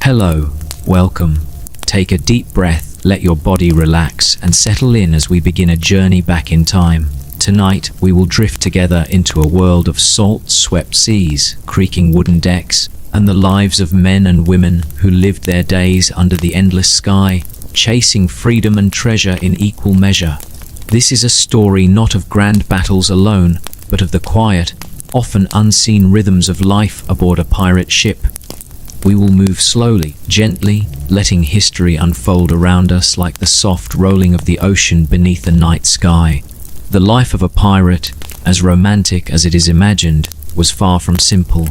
Hello, welcome. Take a deep breath, let your body relax and settle in as we begin a journey back in time. Tonight, we will drift together into a world of salt-swept seas, creaking wooden decks, and the lives of men and women who lived their days under the endless sky, chasing freedom and treasure in equal measure. This is a story not of grand battles alone, but of the quiet, often unseen rhythms of life aboard a pirate ship. We will move slowly, gently, letting history unfold around us like the soft rolling of the ocean beneath the night sky. The life of a pirate, as romantic as it is imagined, was far from simple.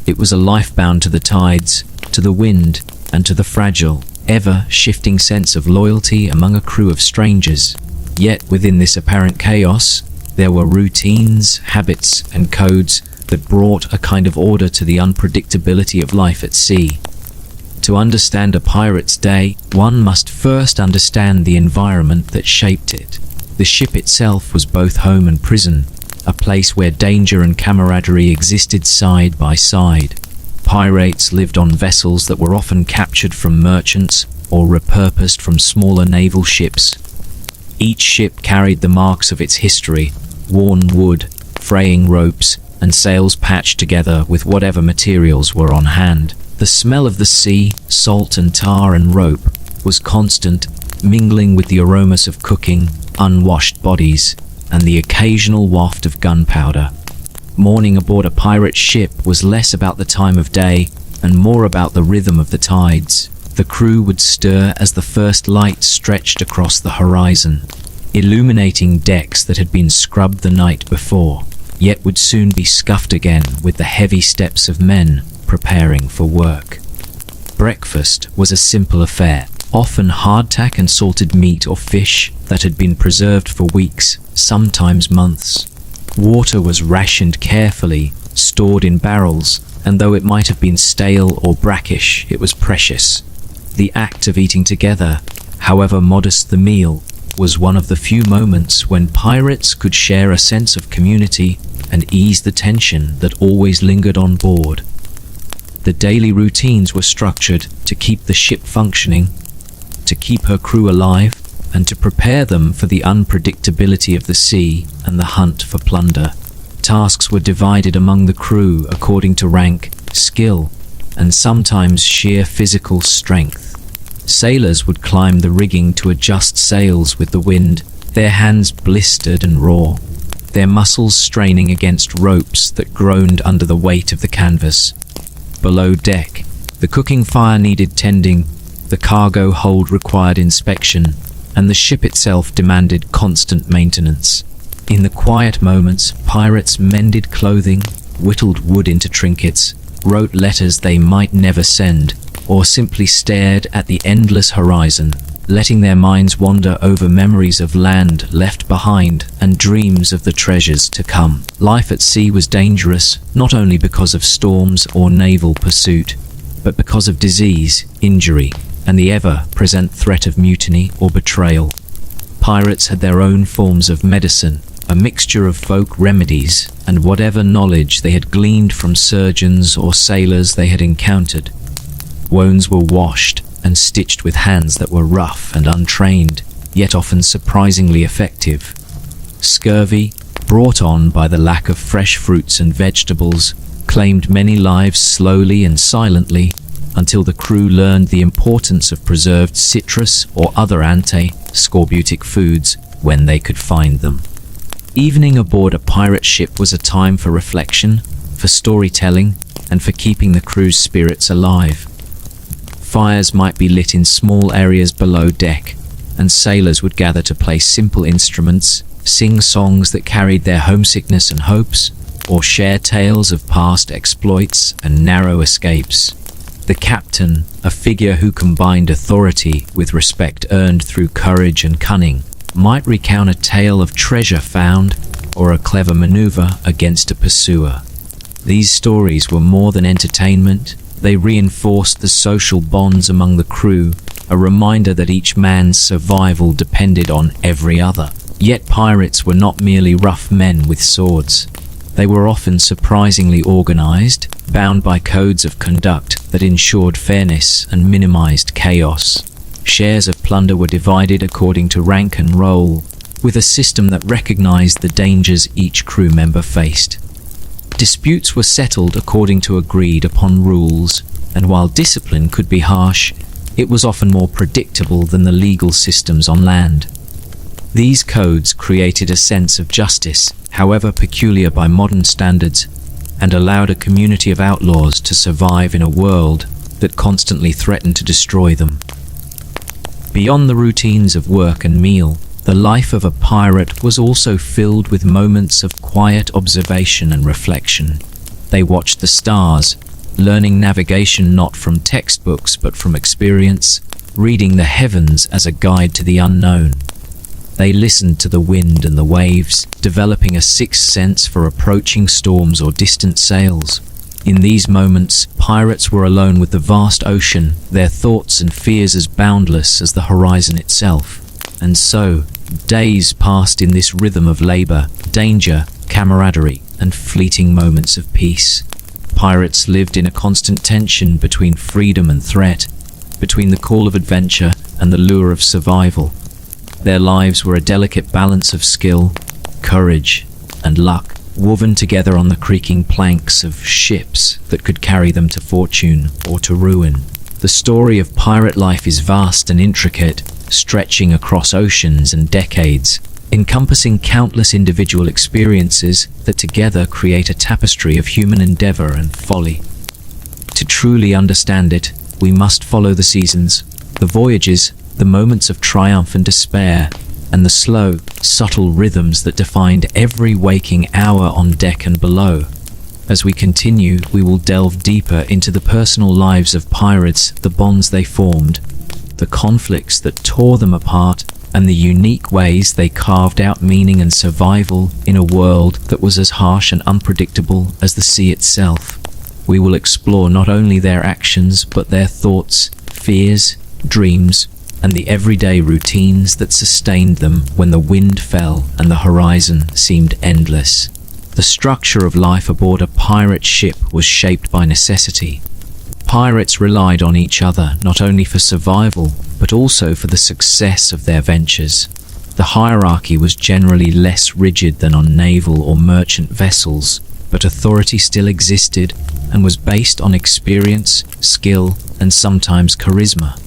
It was a life bound to the tides, to the wind, and to the fragile, ever-shifting sense of loyalty among a crew of strangers. Yet within this apparent chaos, there were routines, habits, and codes that brought a kind of order to the unpredictability of life at sea. To understand a pirate's day, one must first understand the environment that shaped it. The ship itself was both home and prison, a place where danger and camaraderie existed side by side. Pirates lived on vessels that were often captured from merchants or repurposed from smaller naval ships. Each ship carried the marks of its history: worn wood, fraying ropes, and sails patched together with whatever materials were on hand. The smell of the sea, salt and tar and rope, was constant, mingling with the aromas of cooking, unwashed bodies, and the occasional waft of gunpowder. Morning aboard a pirate ship was less about the time of day and more about the rhythm of the tides. The crew would stir as the first light stretched across the horizon, illuminating decks that had been scrubbed the night before, yet would soon be scuffed again with the heavy steps of men preparing for work. Breakfast was a simple affair, often hardtack and salted meat or fish that had been preserved for weeks, sometimes months. Water was rationed carefully, stored in barrels, and though it might have been stale or brackish, it was precious. The act of eating together, however modest the meal, was one of the few moments when pirates could share a sense of community and ease the tension that always lingered on board. The daily routines were structured to keep the ship functioning, to keep her crew alive, and to prepare them for the unpredictability of the sea and the hunt for plunder. Tasks were divided among the crew according to rank, skill, and sometimes sheer physical strength. Sailors would climb the rigging to adjust sails with the wind, their hands blistered and raw, their muscles straining against ropes that groaned under the weight of the canvas. Below deck, the cooking fire needed tending, the cargo hold required inspection, and the ship itself demanded constant maintenance. In the quiet moments, pirates mended clothing, whittled wood into trinkets, wrote letters they might never send, or simply stared at the endless horizon, letting their minds wander over memories of land left behind and dreams of the treasures to come. Life at sea was dangerous, not only because of storms or naval pursuit, but because of disease, injury, and the ever-present threat of mutiny or betrayal. Pirates had their own forms of medicine, a mixture of folk remedies and whatever knowledge they had gleaned from surgeons or sailors they had encountered. Wounds were washed and stitched with hands that were rough and untrained, yet often surprisingly effective. Scurvy, brought on by the lack of fresh fruits and vegetables, claimed many lives slowly and silently, until the crew learned the importance of preserved citrus or other anti-scorbutic foods when they could find them. Evening aboard a pirate ship was a time for reflection, for storytelling, and for keeping the crew's spirits alive. Fires might be lit in small areas below deck, and sailors would gather to play simple instruments, sing songs that carried their homesickness and hopes, or share tales of past exploits and narrow escapes. The captain, a figure who combined authority with respect earned through courage and cunning, might recount a tale of treasure found or a clever maneuver against a pursuer. These stories were more than entertainment. They reinforced the social bonds among the crew, a reminder that each man's survival depended on every other. Yet pirates were not merely rough men with swords. They were often surprisingly organized, bound by codes of conduct that ensured fairness and minimized chaos. Shares of plunder were divided according to rank and role, with a system that recognized the dangers each crew member faced. Disputes were settled according to agreed upon rules, and while discipline could be harsh, it was often more predictable than the legal systems on land. These codes created a sense of justice, however peculiar by modern standards, and allowed a community of outlaws to survive in a world that constantly threatened to destroy them. Beyond the routines of work and meal, the life of a pirate was also filled with moments of quiet observation and reflection. They watched the stars, learning navigation not from textbooks but from experience, reading the heavens as a guide to the unknown. They listened to the wind and the waves, developing a sixth sense for approaching storms or distant sails. In these moments, pirates were alone with the vast ocean, their thoughts and fears as boundless as the horizon itself. And so, days passed in this rhythm of labor, danger, camaraderie, and fleeting moments of peace. Pirates lived in a constant tension between freedom and threat, between the call of adventure and the lure of survival. Their lives were a delicate balance of skill, courage, and luck, woven together on the creaking planks of ships that could carry them to fortune or to ruin. The story of pirate life is vast and intricate, stretching across oceans and decades, encompassing countless individual experiences that together create a tapestry of human endeavor and folly. To truly understand it, we must follow the seasons, the voyages, the moments of triumph and despair, and the slow, subtle rhythms that defined every waking hour on deck and below. As we continue, we will delve deeper into the personal lives of pirates, the bonds they formed, the conflicts that tore them apart, and the unique ways they carved out meaning and survival in a world that was as harsh and unpredictable as the sea itself. We will explore not only their actions, but their thoughts, fears, dreams, and the everyday routines that sustained them when the wind fell and the horizon seemed endless. The structure of life aboard a pirate ship was shaped by necessity. Pirates relied on each other not only for survival, but also for the success of their ventures. The hierarchy was generally less rigid than on naval or merchant vessels, but authority still existed and was based on experience, skill, and sometimes charisma.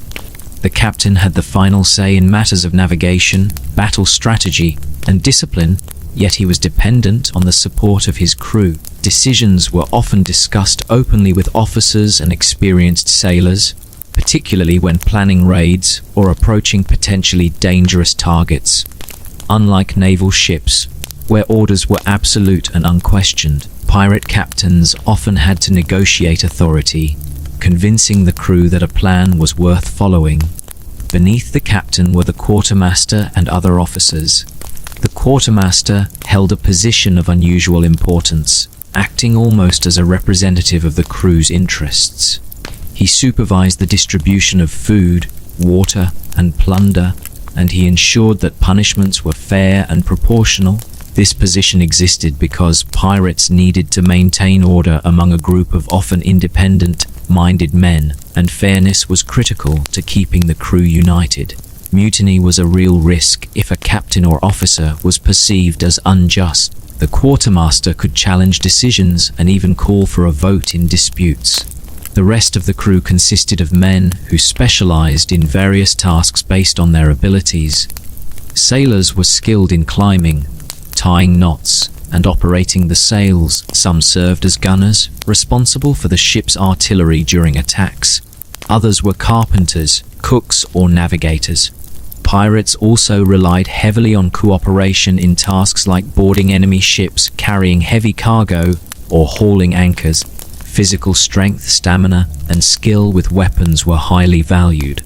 The captain had the final say in matters of navigation, battle strategy, and discipline, yet he was dependent on the support of his crew. Decisions were often discussed openly with officers and experienced sailors, particularly when planning raids or approaching potentially dangerous targets. Unlike naval ships, where orders were absolute and unquestioned, pirate captains often had to negotiate authority, convincing the crew that a plan was worth following. Beneath the captain were the quartermaster and other officers. The quartermaster held a position of unusual importance, acting almost as a representative of the crew's interests. He supervised the distribution of food, water, and plunder, and he ensured that punishments were fair and proportional. This position existed because pirates needed to maintain order among a group of often independent-minded men, and fairness was critical to keeping the crew united. Mutiny was a real risk if a captain or officer was perceived as unjust. The quartermaster could challenge decisions and even call for a vote in disputes. The rest of the crew consisted of men who specialized in various tasks based on their abilities. Sailors were skilled in climbing, tying knots, and operating the sails. Some served as gunners, responsible for the ship's artillery during attacks. Others were carpenters, cooks, or navigators. Pirates also relied heavily on cooperation in tasks like boarding enemy ships, carrying heavy cargo, or hauling anchors. Physical strength, stamina, and skill with weapons were highly valued.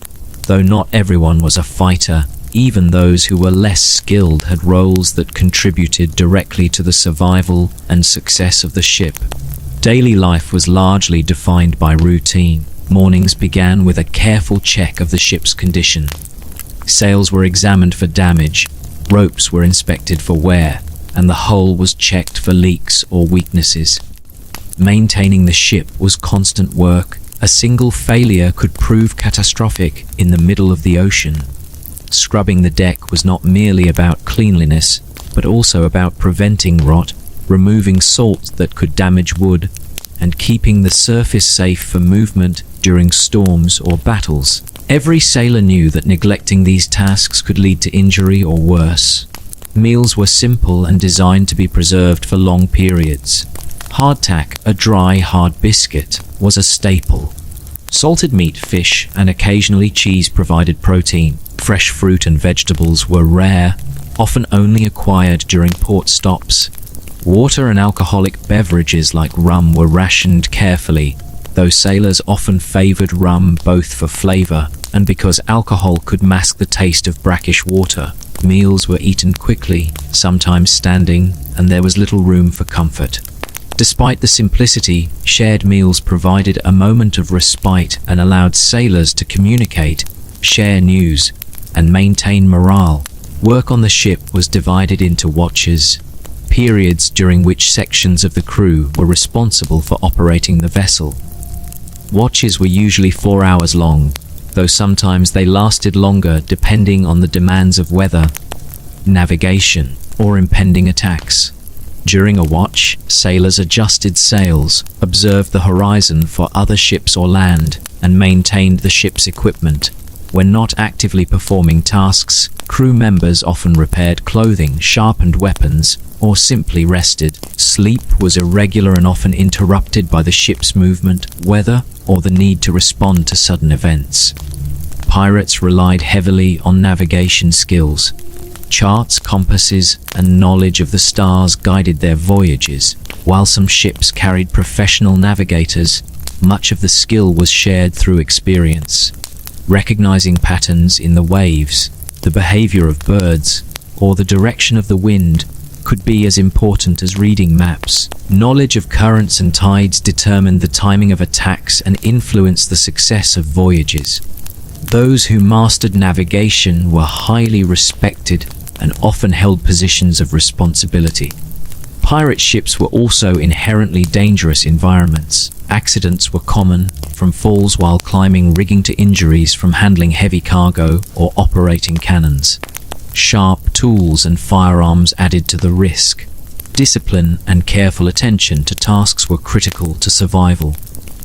Though not everyone was a fighter, even those who were less skilled had roles that contributed directly to the survival and success of the ship. Daily life was largely defined by routine. Mornings began with a careful check of the ship's condition. Sails were examined for damage, ropes were inspected for wear, and the hull was checked for leaks or weaknesses. Maintaining the ship was constant work. A single failure could prove catastrophic in the middle of the ocean. Scrubbing the deck was not merely about cleanliness, but also about preventing rot, removing salt that could damage wood, and keeping the surface safe for movement during storms or battles. Every sailor knew that neglecting these tasks could lead to injury or worse. Meals were simple and designed to be preserved for long periods. Hardtack, a dry, hard biscuit, was a staple. Salted meat, fish, and occasionally cheese provided protein. Fresh fruit and vegetables were rare, often only acquired during port stops. Water and alcoholic beverages like rum were rationed carefully, though sailors often favored rum both for flavor and because alcohol could mask the taste of brackish water. Meals were eaten quickly, sometimes standing, and there was little room for comfort. Despite the simplicity, shared meals provided a moment of respite and allowed sailors to communicate, share news, and maintain morale. Work on the ship was divided into watches, periods during which sections of the crew were responsible for operating the vessel. Watches were usually 4 hours long, though sometimes they lasted longer depending on the demands of weather, navigation, or impending attacks. During a watch, sailors adjusted sails, observed the horizon for other ships or land, and maintained the ship's equipment. When not actively performing tasks, crew members often repaired clothing, sharpened weapons, or simply rested. Sleep was irregular and often interrupted by the ship's movement, weather, or the need to respond to sudden events. Pirates relied heavily on navigation skills. Charts, compasses, and knowledge of the stars guided their voyages. While some ships carried professional navigators, much of the skill was shared through experience. Recognizing patterns in the waves, the behavior of birds, or the direction of the wind could be as important as reading maps. Knowledge of currents and tides determined the timing of attacks and influenced the success of voyages. Those who mastered navigation were highly respected and often held positions of responsibility. Pirate ships were also inherently dangerous environments. Accidents were common, from falls while climbing rigging to injuries from handling heavy cargo or operating cannons. Sharp tools and firearms added to the risk. Discipline and careful attention to tasks were critical to survival.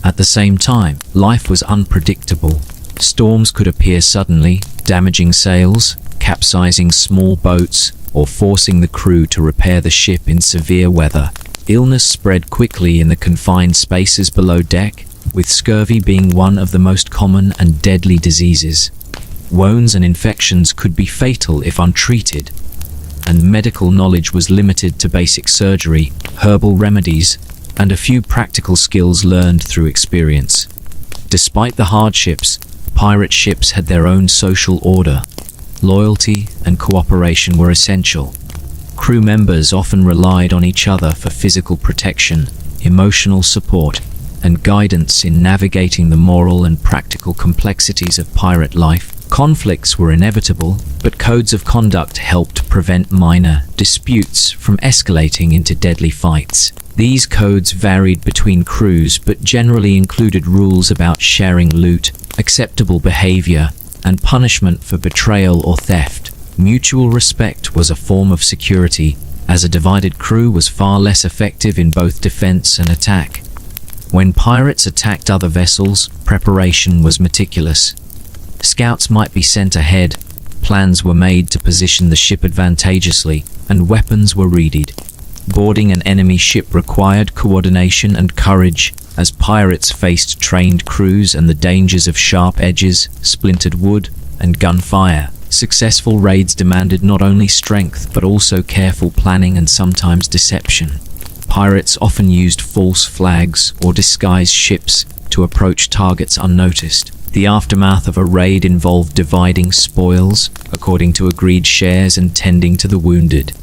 At the same time, life was unpredictable. Storms could appear suddenly, damaging sails, capsizing small boats, or forcing the crew to repair the ship in severe weather. Illness spread quickly in the confined spaces below deck, with scurvy being one of the most common and deadly diseases. Wounds and infections could be fatal if untreated, and medical knowledge was limited to basic surgery, herbal remedies, and a few practical skills learned through experience. Despite the hardships, pirate ships had their own social order. Loyalty and cooperation were essential. Crew members often relied on each other for physical protection, emotional support, and guidance in navigating the moral and practical complexities of pirate life. Conflicts were inevitable, but codes of conduct helped prevent minor disputes from escalating into deadly fights. These codes varied between crews but generally included rules about sharing loot, acceptable behavior, and punishment for betrayal or theft. Mutual respect was a form of security, as a divided crew was far less effective in both defense and attack. When pirates attacked other vessels, preparation was meticulous. Scouts might be sent ahead, plans were made to position the ship advantageously, and weapons were readied. Boarding an enemy ship required coordination and courage, as pirates faced trained crews and the dangers of sharp edges, splintered wood, and gunfire. Successful raids demanded not only strength but also careful planning and sometimes deception. Pirates often used false flags or disguised ships to approach targets unnoticed. The aftermath of a raid involved dividing spoils according to agreed shares and tending to the wounded.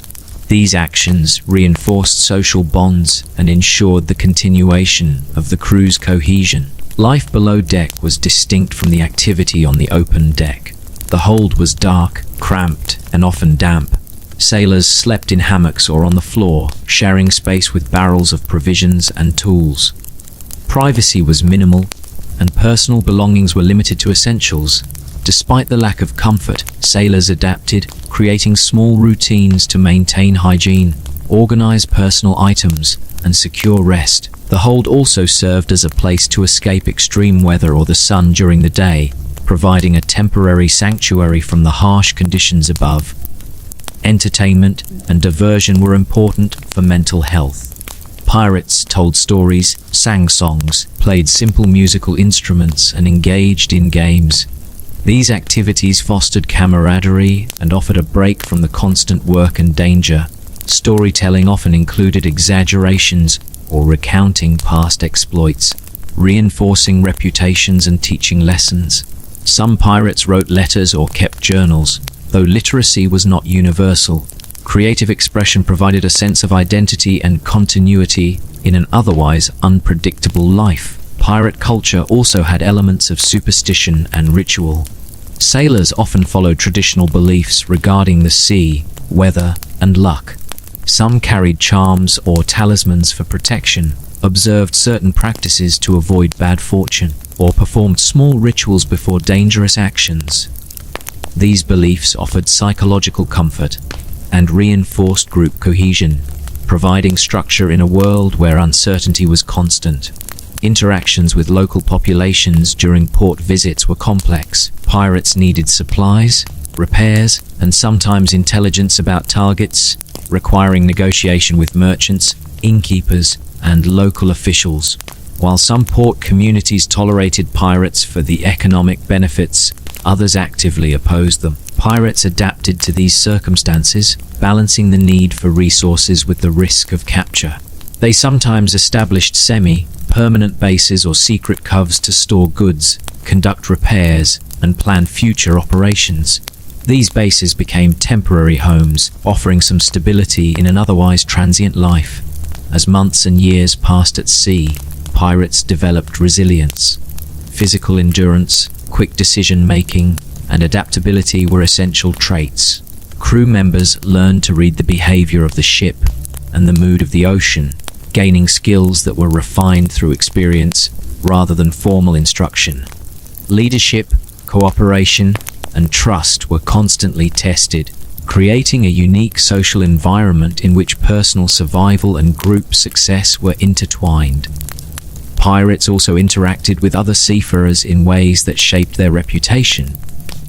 These actions reinforced social bonds and ensured the continuation of the crew's cohesion. Life below deck was distinct from the activity on the open deck. The hold was dark, cramped, and often damp. Sailors slept in hammocks or on the floor, sharing space with barrels of provisions and tools. Privacy was minimal, and personal belongings were limited to essentials. Despite the lack of comfort, sailors adapted, creating small routines to maintain hygiene, organize personal items, and secure rest. The hold also served as a place to escape extreme weather or the sun during the day, providing a temporary sanctuary from the harsh conditions above. Entertainment and diversion were important for mental health. Pirates told stories, sang songs, played simple musical instruments, and engaged in games. These activities fostered camaraderie and offered a break from the constant work and danger. Storytelling often included exaggerations or recounting past exploits, reinforcing reputations and teaching lessons. Some pirates wrote letters or kept journals, though literacy was not universal. Creative expression provided a sense of identity and continuity in an otherwise unpredictable life. Pirate culture also had elements of superstition and ritual. Sailors often followed traditional beliefs regarding the sea, weather, and luck. Some carried charms or talismans for protection, observed certain practices to avoid bad fortune, or performed small rituals before dangerous actions. These beliefs offered psychological comfort and reinforced group cohesion, providing structure in a world where uncertainty was constant. Interactions with local populations during port visits were complex. Pirates needed supplies, repairs, and sometimes intelligence about targets, requiring negotiation with merchants, innkeepers, and local officials. While some port communities tolerated pirates for the economic benefits, others actively opposed them. Pirates adapted to these circumstances, balancing the need for resources with the risk of capture. They sometimes established semi-permanent bases or secret coves to store goods, conduct repairs, and plan future operations. These bases became temporary homes, offering some stability in an otherwise transient life. As months and years passed at sea, pirates developed resilience. Physical endurance, quick decision-making, and adaptability were essential traits. Crew members learned to read the behavior of the ship and the mood of the ocean, gaining skills that were refined through experience rather than formal instruction. Leadership, cooperation, and trust were constantly tested, creating a unique social environment in which personal survival and group success were intertwined. Pirates also interacted with other seafarers in ways that shaped their reputation.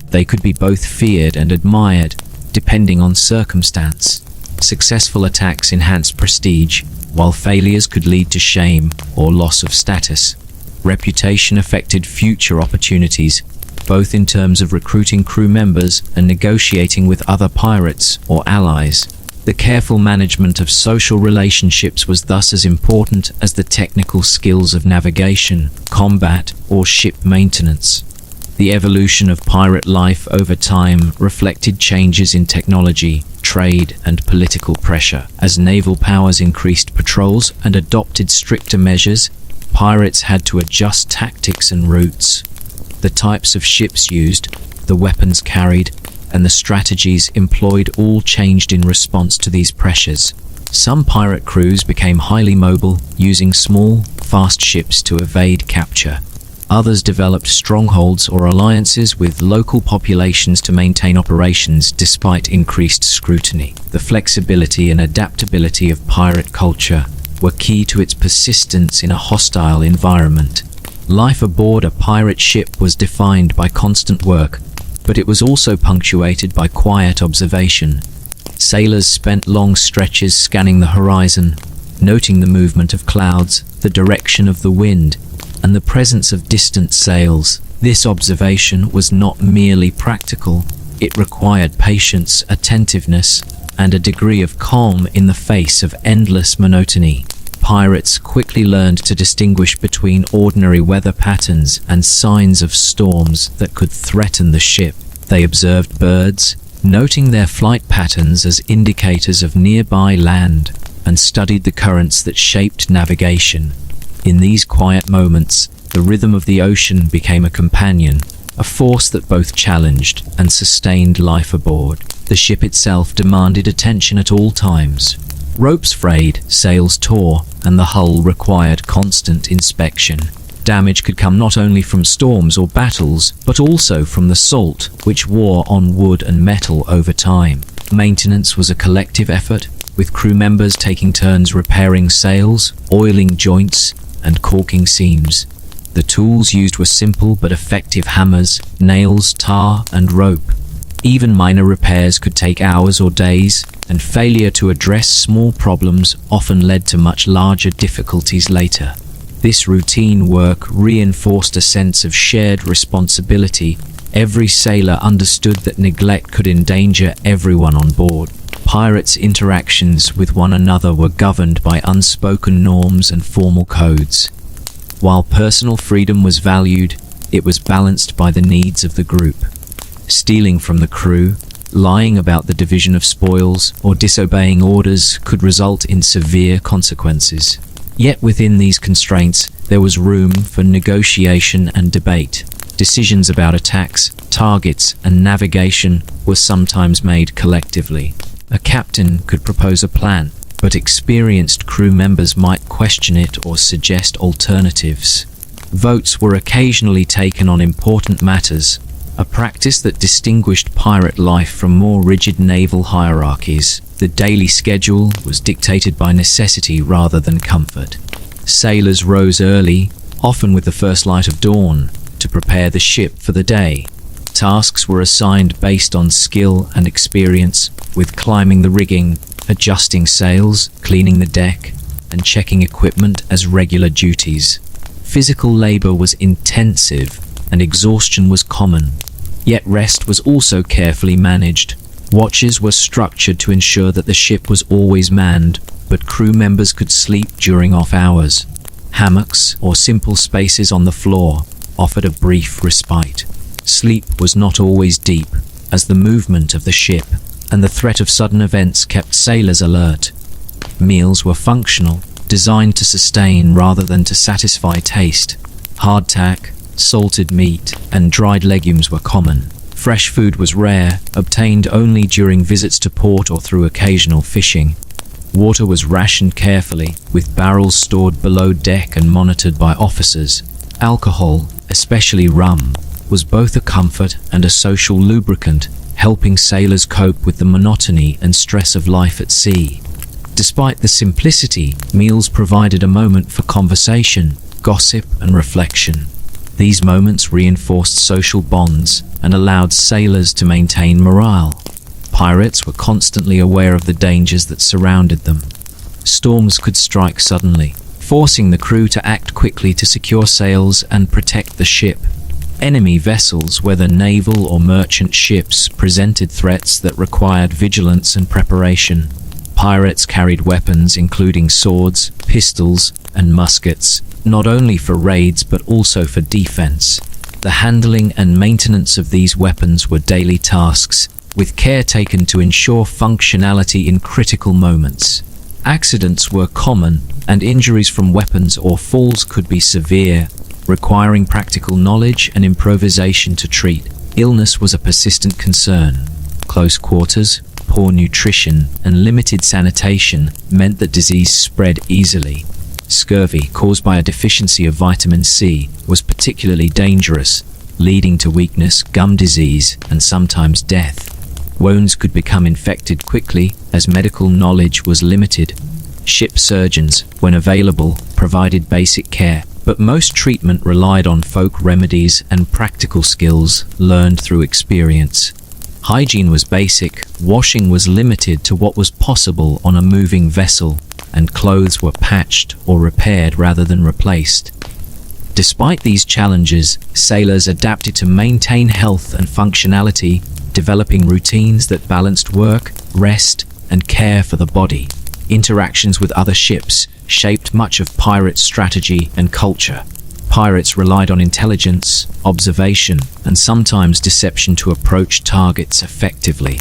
They could be both feared and admired, depending on circumstance. Successful attacks enhanced prestige, while failures could lead to shame or loss of status. Reputation affected future opportunities, both in terms of recruiting crew members and negotiating with other pirates or allies. The careful management of social relationships was thus as important as the technical skills of navigation, combat, or ship maintenance. The evolution of pirate life over time reflected changes in technology, trade, and political pressure. As naval powers increased patrols and adopted stricter measures, pirates had to adjust tactics and routes. The types of ships used, the weapons carried, and the strategies employed all changed in response to these pressures. Some pirate crews became highly mobile, using small, fast ships to evade capture. Others developed strongholds or alliances with local populations to maintain operations despite increased scrutiny. The flexibility and adaptability of pirate culture were key to its persistence in a hostile environment. Life aboard a pirate ship was defined by constant work, but it was also punctuated by quiet observation. Sailors spent long stretches scanning the horizon, noting the movement of clouds, the direction of the wind, and the presence of distant sails. This observation was not merely practical, it required patience, attentiveness, and a degree of calm in the face of endless monotony. Pirates quickly learned to distinguish between ordinary weather patterns and signs of storms that could threaten the ship. They observed birds, noting their flight patterns as indicators of nearby land, and studied the currents that shaped navigation. In these quiet moments, the rhythm of the ocean became a companion, a force that both challenged and sustained life aboard. The ship itself demanded attention at all times. Ropes frayed, sails tore, and the hull required constant inspection. Damage could come not only from storms or battles, but also from the salt, which wore on wood and metal over time. Maintenance was a collective effort, with crew members taking turns repairing sails, oiling joints, and caulking seams. The tools used were simple but effective hammers, nails, tar, and rope. Even minor repairs could take hours or days, and failure to address small problems often led to much larger difficulties later. This routine work reinforced a sense of shared responsibility. Every sailor understood that neglect could endanger everyone on board. Pirates' interactions with one another were governed by unspoken norms and formal codes. While personal freedom was valued, it was balanced by the needs of the group. Stealing from the crew, lying about the division of spoils, or disobeying orders could result in severe consequences. Yet within these constraints, there was room for negotiation and debate. Decisions about attacks, targets, and navigation were sometimes made collectively. A captain could propose a plan, but experienced crew members might question it or suggest alternatives. Votes were occasionally taken on important matters, a practice that distinguished pirate life from more rigid naval hierarchies. The daily schedule was dictated by necessity rather than comfort. Sailors rose early, often with the first light of dawn, to prepare the ship for the day. Tasks were assigned based on skill and experience, with climbing the rigging, adjusting sails, cleaning the deck, and checking equipment as regular duties. Physical labor was intensive, and exhaustion was common. Yet rest was also carefully managed. Watches were structured to ensure that the ship was always manned, but crew members could sleep during off hours. Hammocks or simple spaces on the floor offered a brief respite. Sleep was not always deep, as the movement of the ship and the threat of sudden events kept sailors alert. Meals were functional, designed to sustain rather than to satisfy taste. Hardtack, salted meat, and dried legumes were common. Fresh food was rare, obtained only during visits to port or through occasional fishing. Water was rationed carefully, with barrels stored below deck and monitored by officers. Alcohol, especially rum, was both a comfort and a social lubricant, helping sailors cope with the monotony and stress of life at sea. Despite the simplicity, meals provided a moment for conversation, gossip, and reflection. These moments reinforced social bonds and allowed sailors to maintain morale. Pirates were constantly aware of the dangers that surrounded them. Storms could strike suddenly, forcing the crew to act quickly to secure sails and protect the ship. Enemy vessels, whether naval or merchant ships, presented threats that required vigilance and preparation. Pirates carried weapons including swords, pistols, and muskets, not only for raids but also for defense. The handling and maintenance of these weapons were daily tasks, with care taken to ensure functionality in critical moments. Accidents were common, and injuries from weapons or falls could be severe, requiring practical knowledge and improvisation to treat. Illness was a persistent concern. Close quarters, poor nutrition, and limited sanitation meant that disease spread easily. Scurvy, caused by a deficiency of vitamin C, was particularly dangerous, leading to weakness, gum disease, and sometimes death. Wounds could become infected quickly, as medical knowledge was limited. Ship surgeons, when available, provided basic care, but most treatment relied on folk remedies and practical skills learned through experience. Hygiene was basic, washing was limited to what was possible on a moving vessel, and clothes were patched or repaired rather than replaced. Despite these challenges, sailors adapted to maintain health and functionality, developing routines that balanced work, rest, and care for the body. Interactions with other ships shaped much of pirate strategy and culture. Pirates relied on intelligence, observation, and sometimes deception to approach targets effectively.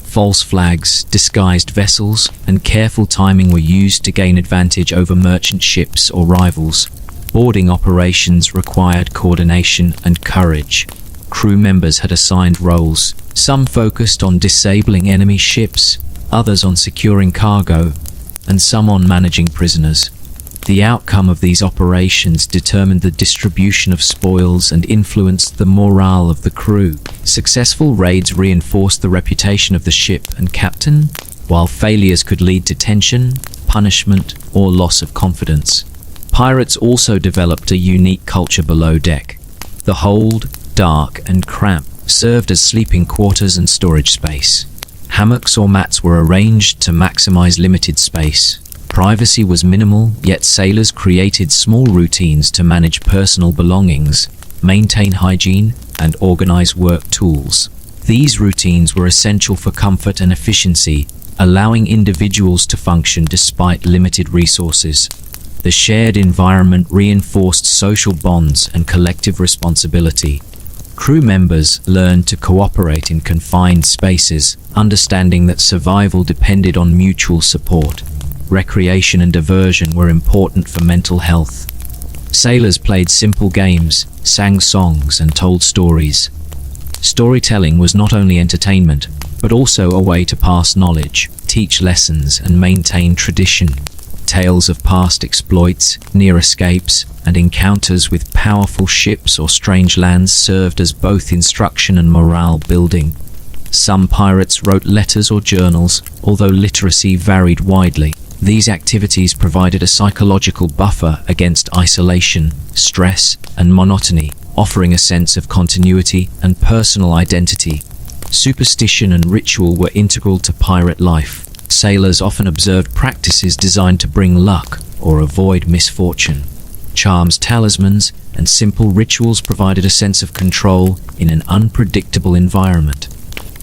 False flags, disguised vessels, and careful timing were used to gain advantage over merchant ships or rivals. Boarding operations required coordination and courage. crew members had assigned roles, some focused on disabling enemy ships, others on securing cargo, and some on managing prisoners. The outcome of these operations determined the distribution of spoils and influenced the morale of the crew. Successful raids reinforced the reputation of the ship and captain, while failures could lead to tension, punishment, or loss of confidence. Pirates also developed a unique culture below deck. The hold, dark and cramped, served as sleeping quarters and storage space. Hammocks or mats were arranged to maximize limited space. Privacy was minimal, yet sailors created small routines to manage personal belongings, maintain hygiene, and organize work tools. These routines were essential for comfort and efficiency, allowing individuals to function despite limited resources. The shared environment reinforced social bonds and collective responsibility. Crew members learned to cooperate in confined spaces, understanding that survival depended on mutual support. Recreation and diversion were important for mental health. Sailors played simple games, sang songs, and told stories. Storytelling was not only entertainment, but also a way to pass knowledge, teach lessons, and maintain tradition. Tales of past exploits, near escapes, and encounters with powerful ships or strange lands served as both instruction and morale building. Some pirates wrote letters or journals, although literacy varied widely. These activities provided a psychological buffer against isolation, stress, and monotony, offering a sense of continuity and personal identity. Superstition and ritual were integral to pirate life. Sailors often observed practices designed to bring luck or avoid misfortune. Charms, talismans, and simple rituals provided a sense of control in an unpredictable environment.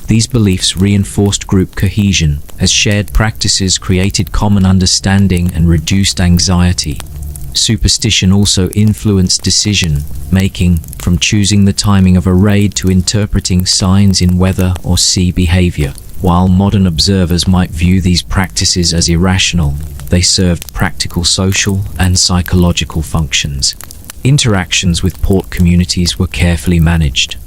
These beliefs reinforced group cohesion, as shared practices created common understanding and reduced anxiety. Superstition also influenced decision-making, from choosing the timing of a raid to interpreting signs in weather or sea behavior. While modern observers might view these practices as irrational, they served practical social and psychological functions. Interactions with port communities were carefully managed.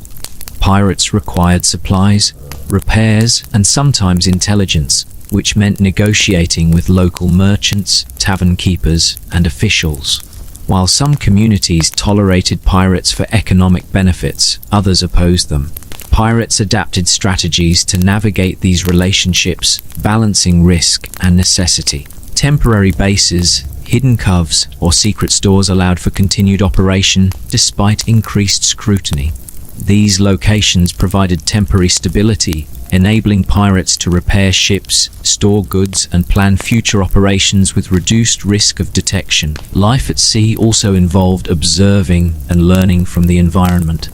Pirates required supplies, repairs, and sometimes intelligence, which meant negotiating with local merchants, tavern keepers, and officials. While some communities tolerated pirates for economic benefits, others opposed them. Pirates adapted strategies to navigate these relationships, balancing risk and necessity. Temporary bases, hidden coves, or secret stores allowed for continued operation despite increased scrutiny. These locations provided temporary stability, enabling pirates to repair ships, store goods, and plan future operations with reduced risk of detection. Life at sea also involved observing and learning from the environment.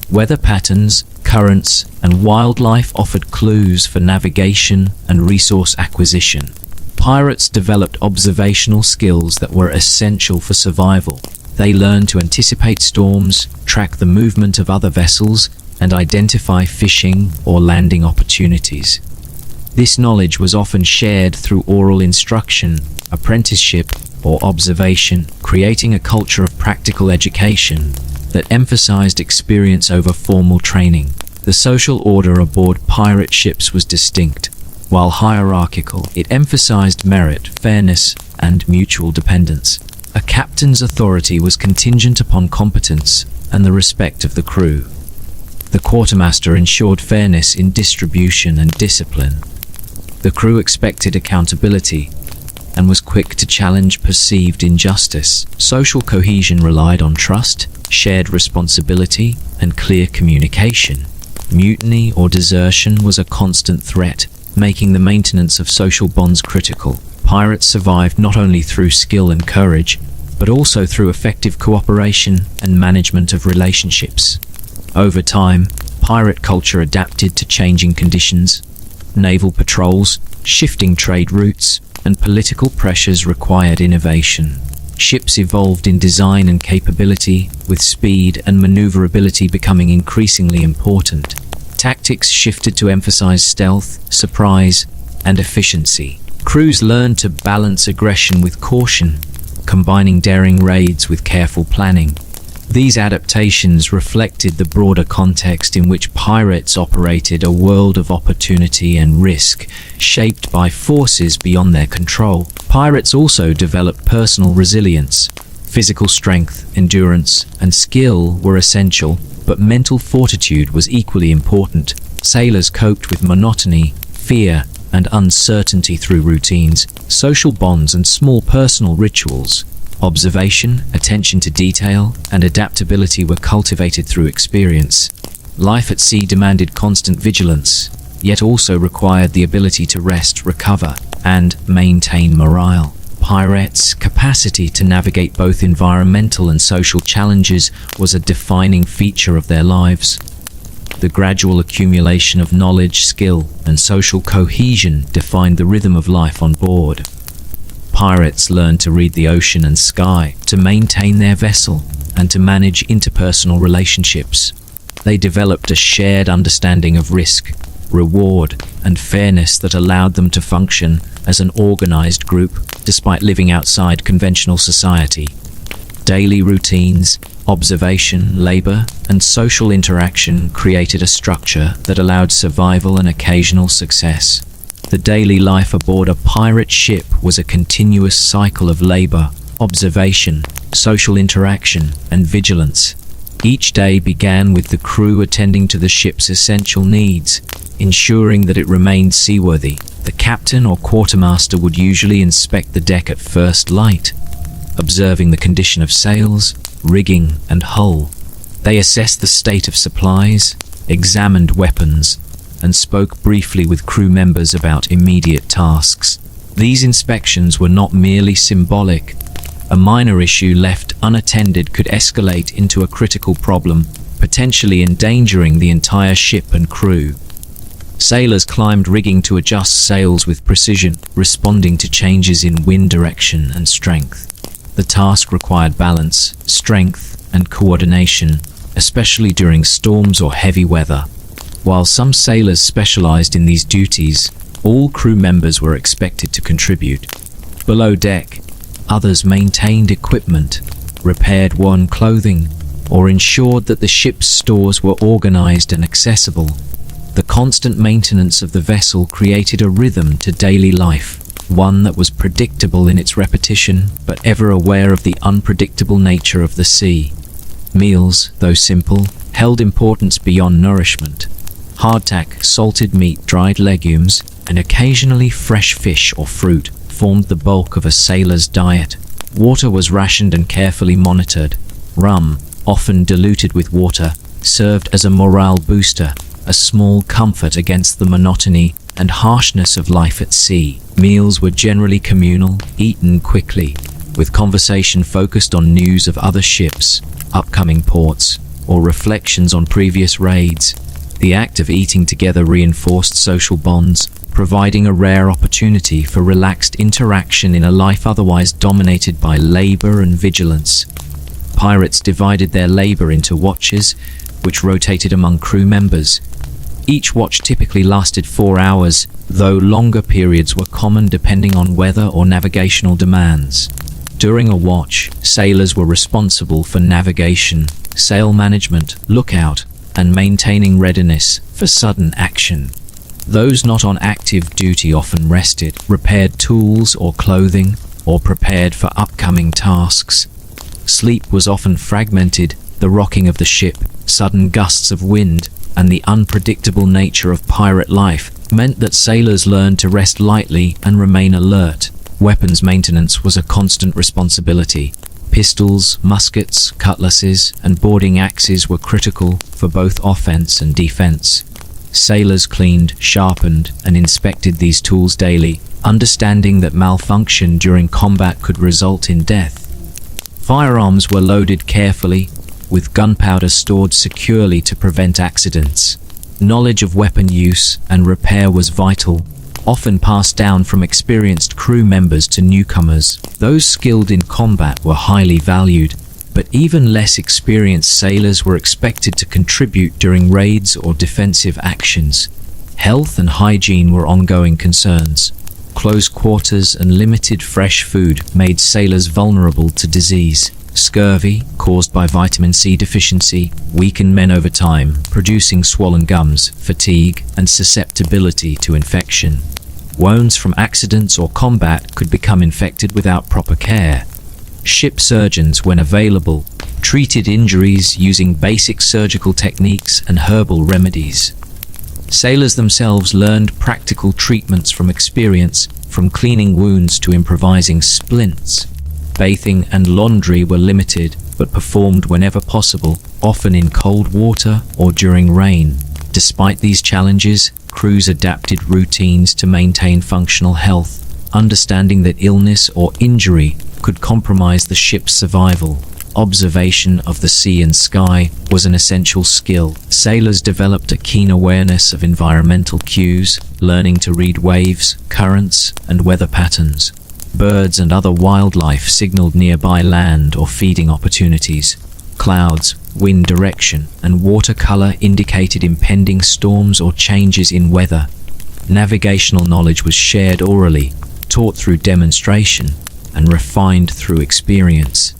Weather patterns, currents, and wildlife offered clues for navigation and resource acquisition. Pirates developed observational skills that were essential for survival. They learned to anticipate storms, track the movement of other vessels, and identify fishing or landing opportunities. This knowledge was often shared through oral instruction, apprenticeship, or observation, creating a culture of practical education that emphasized experience over formal training. The social order aboard pirate ships was distinct. While hierarchical, it emphasized merit, fairness, and mutual dependence. A captain's authority was contingent upon competence and the respect of the crew. The quartermaster ensured fairness in distribution and discipline. The crew expected accountability and was quick to challenge perceived injustice. Social cohesion relied on trust, shared responsibility, and clear communication. Mutiny or desertion was a constant threat, making the maintenance of social bonds critical. Pirates survived not only through skill and courage, but also through effective cooperation and management of relationships. Over time, pirate culture adapted to changing conditions. Naval patrols, shifting trade routes, and political pressures required innovation. Ships evolved in design and capability, with speed and maneuverability becoming increasingly important. Tactics shifted to emphasize stealth, surprise, and efficiency. Crews learned to balance aggression with caution, combining daring raids with careful planning. These adaptations reflected the broader context in which pirates operated, a world of opportunity and risk, shaped by forces beyond their control. Pirates also developed personal resilience. Physical strength, endurance, and skill were essential, but mental fortitude was equally important. Sailors coped with monotony, fear, and uncertainty through routines, social bonds, and small personal rituals. Observation, attention to detail, and adaptability were cultivated through experience. Life at sea demanded constant vigilance, yet also required the ability to rest, recover, and maintain morale. Pirates' capacity to navigate both environmental and social challenges was a defining feature of their lives. The gradual accumulation of knowledge, skill, and social cohesion defined the rhythm of life on board. Pirates learned to read the ocean and sky, to maintain their vessel, and to manage interpersonal relationships. They developed a shared understanding of risk, reward, and fairness that allowed them to function as an organized group despite living outside conventional society. Daily routines, observation, labor, and social interaction created a structure that allowed survival and occasional success. The daily life aboard a pirate ship was a continuous cycle of labor, observation, social interaction, and vigilance. Each day began with the crew attending to the ship's essential needs, ensuring that it remained seaworthy. The captain or quartermaster would usually inspect the deck at first light, observing the condition of sails, rigging, and hull. They assessed the state of supplies, examined weapons, and spoke briefly with crew members about immediate tasks. These inspections were not merely symbolic. A minor issue left unattended could escalate into a critical problem, potentially endangering the entire ship and crew. Sailors climbed rigging to adjust sails with precision, responding to changes in wind direction and strength. The task required balance, strength, and coordination, especially during storms or heavy weather. While some sailors specialized in these duties, all crew members were expected to contribute. Below deck, others maintained equipment, repaired worn clothing, or ensured that the ship's stores were organized and accessible. The constant maintenance of the vessel created a rhythm to daily life, one that was predictable in its repetition, but ever aware of the unpredictable nature of the sea. Meals, though simple, held importance beyond nourishment. Hardtack, salted meat, dried legumes, and occasionally fresh fish or fruit formed the bulk of a sailor's diet. Water was rationed and carefully monitored. Rum, often diluted with water, served as a morale booster, a small comfort against the monotony and harshness of life at sea. Meals were generally communal, eaten quickly, with conversation focused on news of other ships, upcoming ports, or reflections on previous raids. The act of eating together reinforced social bonds, providing a rare opportunity for relaxed interaction in a life otherwise dominated by labor and vigilance. Pirates divided their labor into watches, which rotated among crew members. Each watch typically lasted 4 hours, though longer periods were common depending on weather or navigational demands. During a watch, sailors were responsible for navigation, sail management, lookout, and maintaining readiness for sudden action. Those not on active duty often rested, repaired tools or clothing, or prepared for upcoming tasks. Sleep was often fragmented. The rocking of the ship, sudden gusts of wind, and the unpredictable nature of pirate life meant that sailors learned to rest lightly and remain alert. Weapons maintenance was a constant responsibility. Pistols, muskets, cutlasses, and boarding axes were critical for both offense and defense. Sailors cleaned, sharpened, and inspected these tools daily, understanding that malfunction during combat could result in death. Firearms were loaded carefully, with gunpowder stored securely to prevent accidents. Knowledge of weapon use and repair was vital, often passed down from experienced crew members to newcomers. Those skilled in combat were highly valued, but even less experienced sailors were expected to contribute during raids or defensive actions. Health and hygiene were ongoing concerns. Close quarters and limited fresh food made sailors vulnerable to disease. Scurvy, caused by vitamin C deficiency, weakened men over time, producing swollen gums, fatigue, and susceptibility to infection. Wounds from accidents or combat could become infected without proper care. Ship surgeons, when available, treated injuries using basic surgical techniques and herbal remedies. Sailors themselves learned practical treatments from experience, from cleaning wounds to improvising splints. Bathing and laundry were limited, but performed whenever possible, often in cold water or during rain. Despite these challenges, crews adapted routines to maintain functional health, understanding that illness or injury could compromise the ship's survival. Observation of the sea and sky was an essential skill. Sailors developed a keen awareness of environmental cues, learning to read waves, currents, and weather patterns. Birds and other wildlife signaled nearby land or feeding opportunities. Clouds, wind direction, and water color indicated impending storms or changes in weather. Navigational knowledge was shared orally, taught through demonstration, and refined through experience.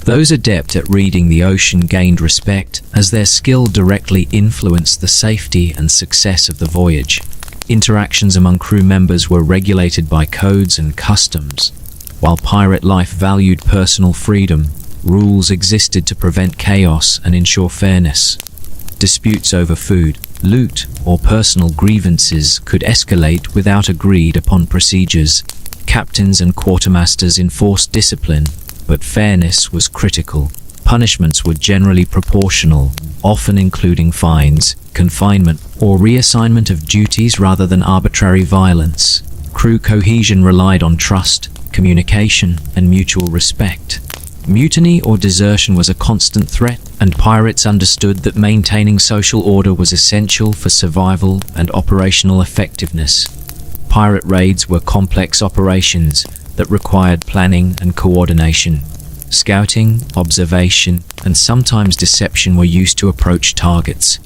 Those adept at reading the ocean gained respect, as their skill directly influenced the safety and success of the voyage. Interactions among crew members were regulated by codes and customs. While pirate life valued personal freedom, rules existed to prevent chaos and ensure fairness. Disputes over food, loot, or personal grievances could escalate without agreed-upon procedures. Captains and quartermasters enforced discipline, but fairness was critical. Punishments were generally proportional, often including fines, confinement, or reassignment of duties rather than arbitrary violence. Crew cohesion relied on trust, communication, and mutual respect. Mutiny or desertion was a constant threat, and pirates understood that maintaining social order was essential for survival and operational effectiveness. Pirate raids were complex operations that required planning and coordination. Scouting, observation, and sometimes deception were used to approach targets.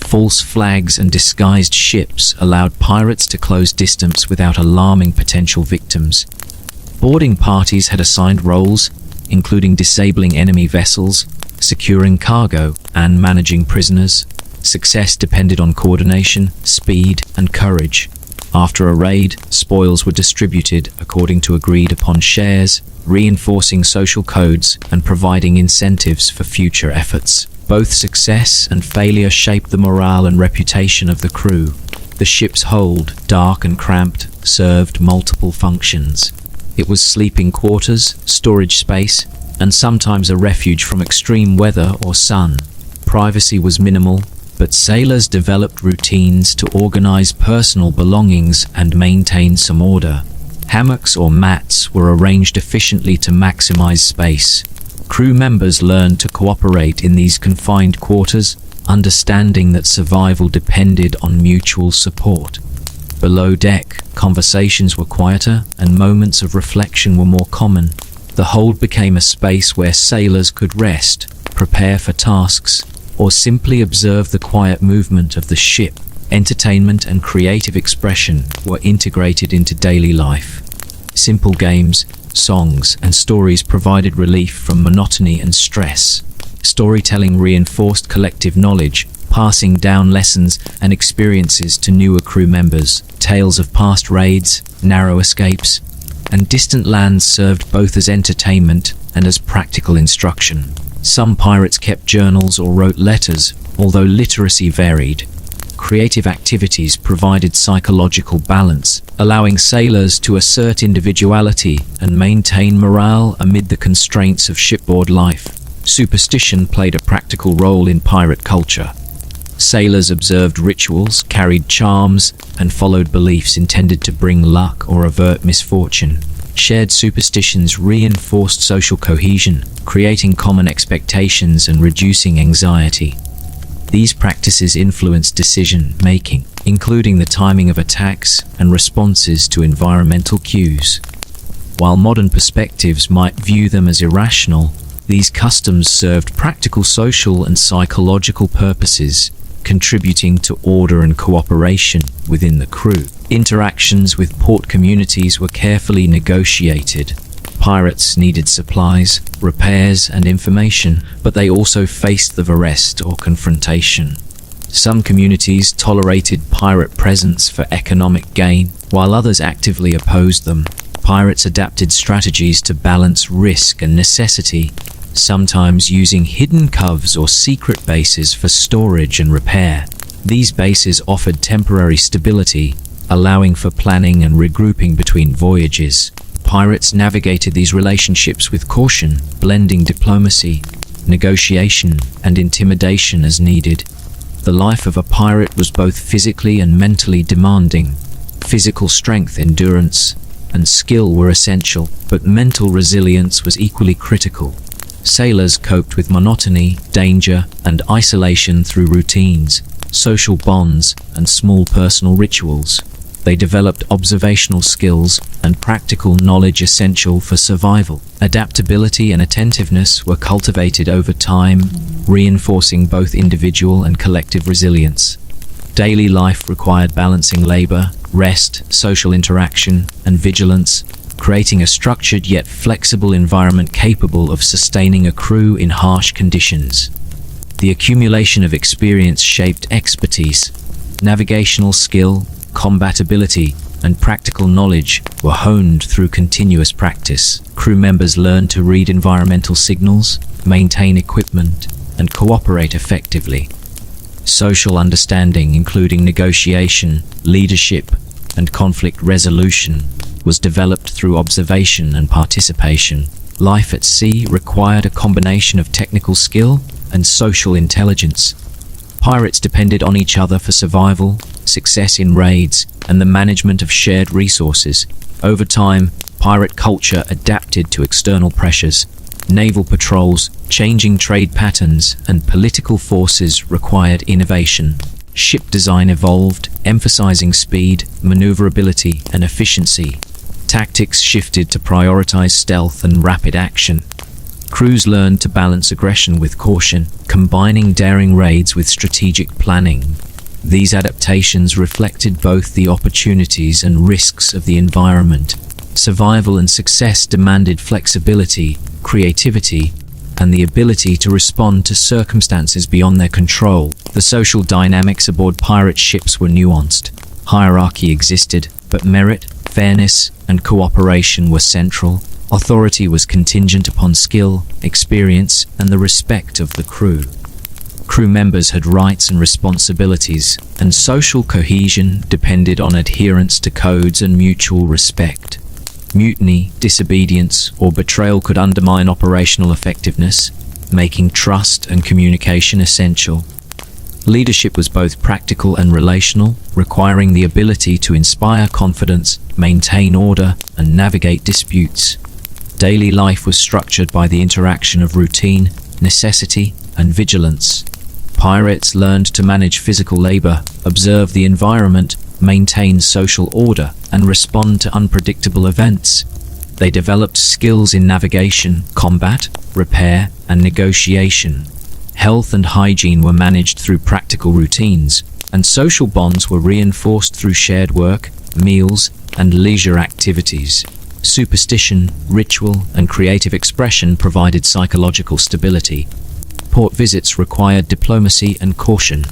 False flags and disguised ships allowed pirates to close distance without alarming potential victims. Boarding parties had assigned roles, including disabling enemy vessels, securing cargo, and managing prisoners. Success depended on coordination, speed, and courage. After a raid, spoils were distributed according to agreed-upon shares, reinforcing social codes and providing incentives for future efforts. Both success and failure shaped the morale and reputation of the crew. The ship's hold, dark and cramped, served multiple functions. It was sleeping quarters, storage space, and sometimes a refuge from extreme weather or sun. Privacy was minimal, but sailors developed routines to organize personal belongings and maintain some order. Hammocks or mats were arranged efficiently to maximize space. Crew members learned to cooperate in these confined quarters, understanding that survival depended on mutual support. Below deck, conversations were quieter and moments of reflection were more common. The hold became a space where sailors could rest, prepare for tasks, or simply observe the quiet movement of the ship. Entertainment and creative expression were integrated into daily life. Simple games, songs, and stories provided relief from monotony and stress. Storytelling reinforced collective knowledge, passing down lessons and experiences to newer crew members. Tales of past raids, narrow escapes, and distant lands served both as entertainment and as practical instruction. Some pirates kept journals or wrote letters, although literacy varied. Creative activities provided psychological balance, allowing sailors to assert individuality and maintain morale amid the constraints of shipboard life. Superstition played a practical role in pirate culture. Sailors observed rituals, carried charms, and followed beliefs intended to bring luck or avert misfortune. Shared superstitions reinforced social cohesion, creating common expectations and reducing anxiety. These practices influenced decision-making, including the timing of attacks and responses to environmental cues. While modern perspectives might view them as irrational, these customs served practical social and psychological purposes, contributing to order and cooperation within the crew. Interactions with port communities were carefully negotiated. Pirates needed supplies, repairs, and information, but they also faced the arrest or confrontation. Some communities tolerated pirate presence for economic gain, while others actively opposed them. Pirates adapted strategies to balance risk and necessity, sometimes using hidden coves or secret bases for storage and repair. These bases offered temporary stability, allowing for planning and regrouping between voyages. Pirates navigated these relationships with caution, blending diplomacy, negotiation, and intimidation as needed. The life of a pirate was both physically and mentally demanding. Physical strength, endurance, and skill were essential, but mental resilience was equally critical. Sailors coped with monotony, danger, and isolation through routines, social bonds, and small personal rituals. They developed observational skills and practical knowledge essential for survival. Adaptability and attentiveness were cultivated over time, reinforcing both individual and collective resilience. Daily life required balancing labor, rest, social interaction, and vigilance, creating a structured yet flexible environment capable of sustaining a crew in harsh conditions. The accumulation of experience shaped expertise. Navigational skill, combat ability, and practical knowledge were honed through continuous practice. Crew members learned to read environmental signals, maintain equipment, and cooperate effectively. Social understanding, including negotiation, leadership, and conflict resolution, was developed through observation and participation. Life at sea required a combination of technical skill and social intelligence. Pirates depended on each other for survival, success in raids, and the management of shared resources. Over time, pirate culture adapted to external pressures. Naval patrols, changing trade patterns, and political forces required innovation. Ship design evolved, emphasizing speed, maneuverability, and efficiency. Tactics shifted to prioritize stealth and rapid action. Crews learned to balance aggression with caution, combining daring raids with strategic planning. These adaptations reflected both the opportunities and risks of the environment. Survival and success demanded flexibility, creativity, and the ability to respond to circumstances beyond their control. The social dynamics aboard pirate ships were nuanced. Hierarchy existed, but merit, fairness, and cooperation were central. Authority was contingent upon skill, experience, and the respect of the crew. Crew members had rights and responsibilities, and social cohesion depended on adherence to codes and mutual respect. Mutiny, disobedience, or betrayal could undermine operational effectiveness, making trust and communication essential. Leadership was both practical and relational, requiring the ability to inspire confidence, maintain order, and navigate disputes. Daily life was structured by the interaction of routine, necessity, and vigilance. Pirates learned to manage physical labor, observe the environment, maintain social order, and respond to unpredictable events. They developed skills in navigation, combat, repair, and negotiation. Health and hygiene were managed through practical routines, and social bonds were reinforced through shared work, meals, and leisure activities. Superstition, ritual, and creative expression provided psychological stability. Port visits required diplomacy and caution.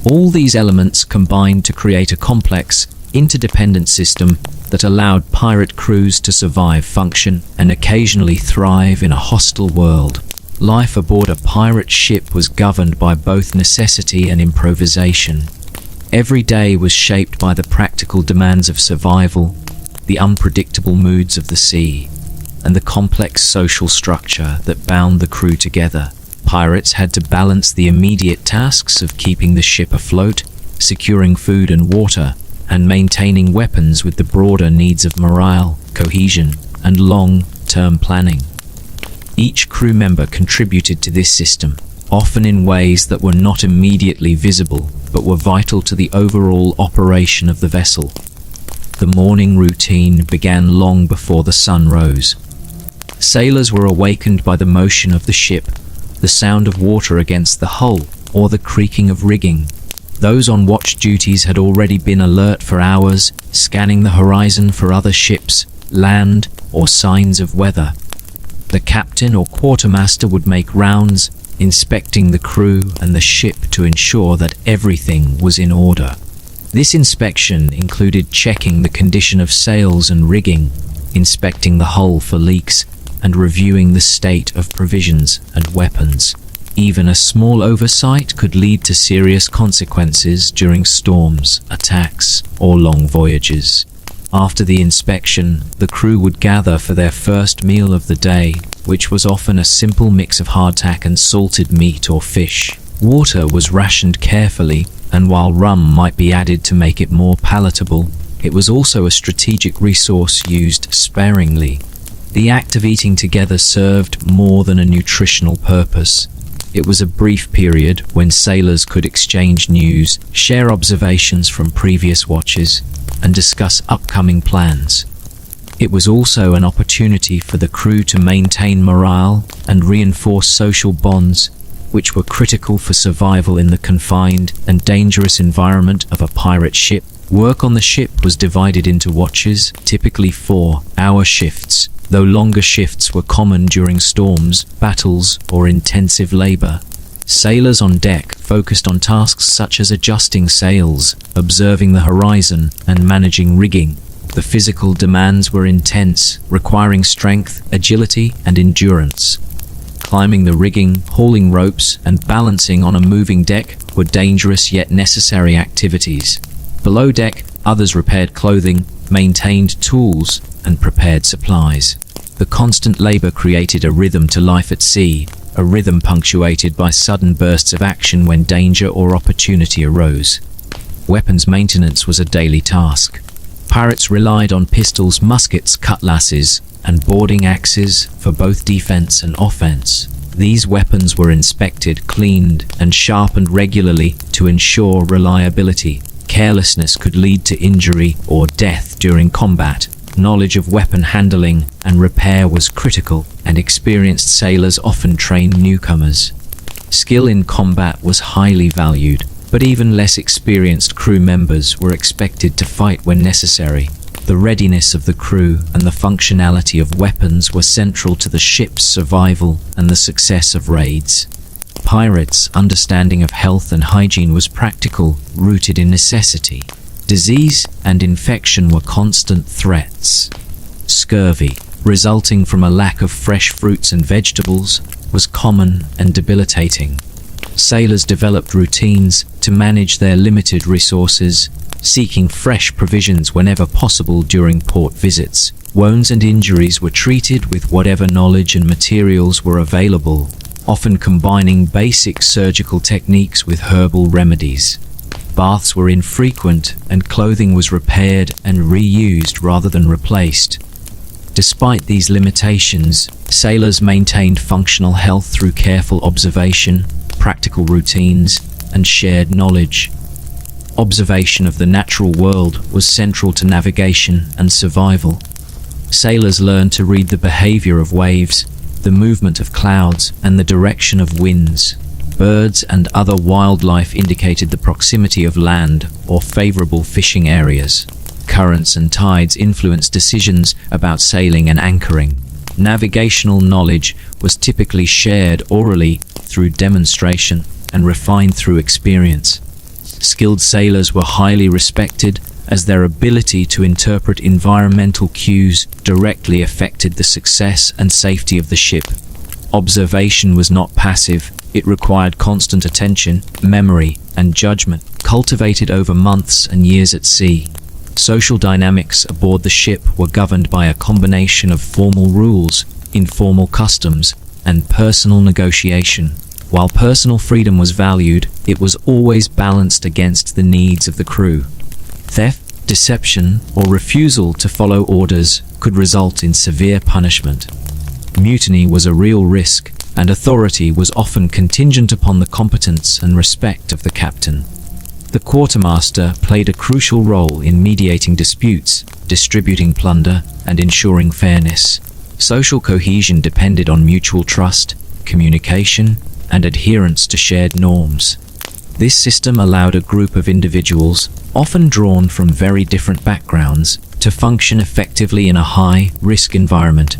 All these elements combined to create a complex, interdependent system that allowed pirate crews to survive, function, and occasionally thrive in a hostile world. Life aboard a pirate ship was governed by both necessity and improvisation. Every day was shaped by the practical demands of survival, the unpredictable moods of the sea, and the complex social structure that bound the crew together. Pirates had to balance the immediate tasks of keeping the ship afloat, securing food and water, and maintaining weapons with the broader needs of morale, cohesion, and long-term planning. Each crew member contributed to this system, often in ways that were not immediately visible, but were vital to the overall operation of the vessel. The morning routine began long before the sun rose. Sailors were awakened by the motion of the ship, the sound of water against the hull, or the creaking of rigging. Those on watch duties had already been alert for hours, scanning the horizon for other ships, land, or signs of weather. The captain or quartermaster would make rounds, inspecting the crew and the ship to ensure that everything was in order. This inspection included checking the condition of sails and rigging, inspecting the hull for leaks, and reviewing the state of provisions and weapons. Even a small oversight could lead to serious consequences during storms, attacks, or long voyages. After the inspection, the crew would gather for their first meal of the day, which was often a simple mix of hardtack and salted meat or fish. Water was rationed carefully, and while rum might be added to make it more palatable, it was also a strategic resource used sparingly. The act of eating together served more than a nutritional purpose. It was a brief period when sailors could exchange news, share observations from previous watches, and discuss upcoming plans. It was also an opportunity for the crew to maintain morale and reinforce social bonds, which were critical for survival in the confined and dangerous environment of a pirate ship. Work on the ship was divided into watches, typically 4-hour shifts, though longer shifts were common during storms, battles, or intensive labor. Sailors on deck focused on tasks such as adjusting sails, observing the horizon, and managing rigging. The physical demands were intense, requiring strength, agility, and endurance. Climbing the rigging, hauling ropes, and balancing on a moving deck were dangerous yet necessary activities. Below deck, others repaired clothing, maintained tools, and prepared supplies. The constant labor created a rhythm to life at sea, a rhythm punctuated by sudden bursts of action when danger or opportunity arose. Weapons maintenance was a daily task. Pirates relied on pistols, muskets, cutlasses, and boarding axes for both defense and offense. These weapons were inspected, cleaned, and sharpened regularly to ensure reliability. Carelessness could lead to injury or death during combat. Knowledge of weapon handling and repair was critical, and experienced sailors often trained newcomers. Skill in combat was highly valued, but even less experienced crew members were expected to fight when necessary. The readiness of the crew and the functionality of weapons were central to the ship's survival and the success of raids. Pirates' understanding of health and hygiene was practical, rooted in necessity. Disease and infection were constant threats. Scurvy, resulting from a lack of fresh fruits and vegetables, was common and debilitating. Sailors developed routines to manage their limited resources, seeking fresh provisions whenever possible during port visits. Wounds and injuries were treated with whatever knowledge and materials were available, often combining basic surgical techniques with herbal remedies. Baths were infrequent, and clothing was repaired and reused rather than replaced. Despite these limitations, sailors maintained functional health through careful observation, practical routines, and shared knowledge. Observation of the natural world was central to navigation and survival. Sailors learned to read the behavior of waves, the movement of clouds, and the direction of winds. Birds and other wildlife indicated the proximity of land or favorable fishing areas. Currents and tides influenced decisions about sailing and anchoring. Navigational knowledge was typically shared orally through demonstration and refined through experience. Skilled sailors were highly respected as their ability to interpret environmental cues directly affected the success and safety of the ship. Observation was not passive. It required constant attention, memory, and judgment, cultivated over months and years at sea. Social dynamics aboard the ship were governed by a combination of formal rules, informal customs, and personal negotiation. While personal freedom was valued, it was always balanced against the needs of the crew. Theft, deception, or refusal to follow orders could result in severe punishment. Mutiny was a real risk, and authority was often contingent upon the competence and respect of the captain. The quartermaster played a crucial role in mediating disputes, distributing plunder, and ensuring fairness. Social cohesion depended on mutual trust, communication, and adherence to shared norms. This system allowed a group of individuals, often drawn from very different backgrounds, To function effectively in a high-risk environment,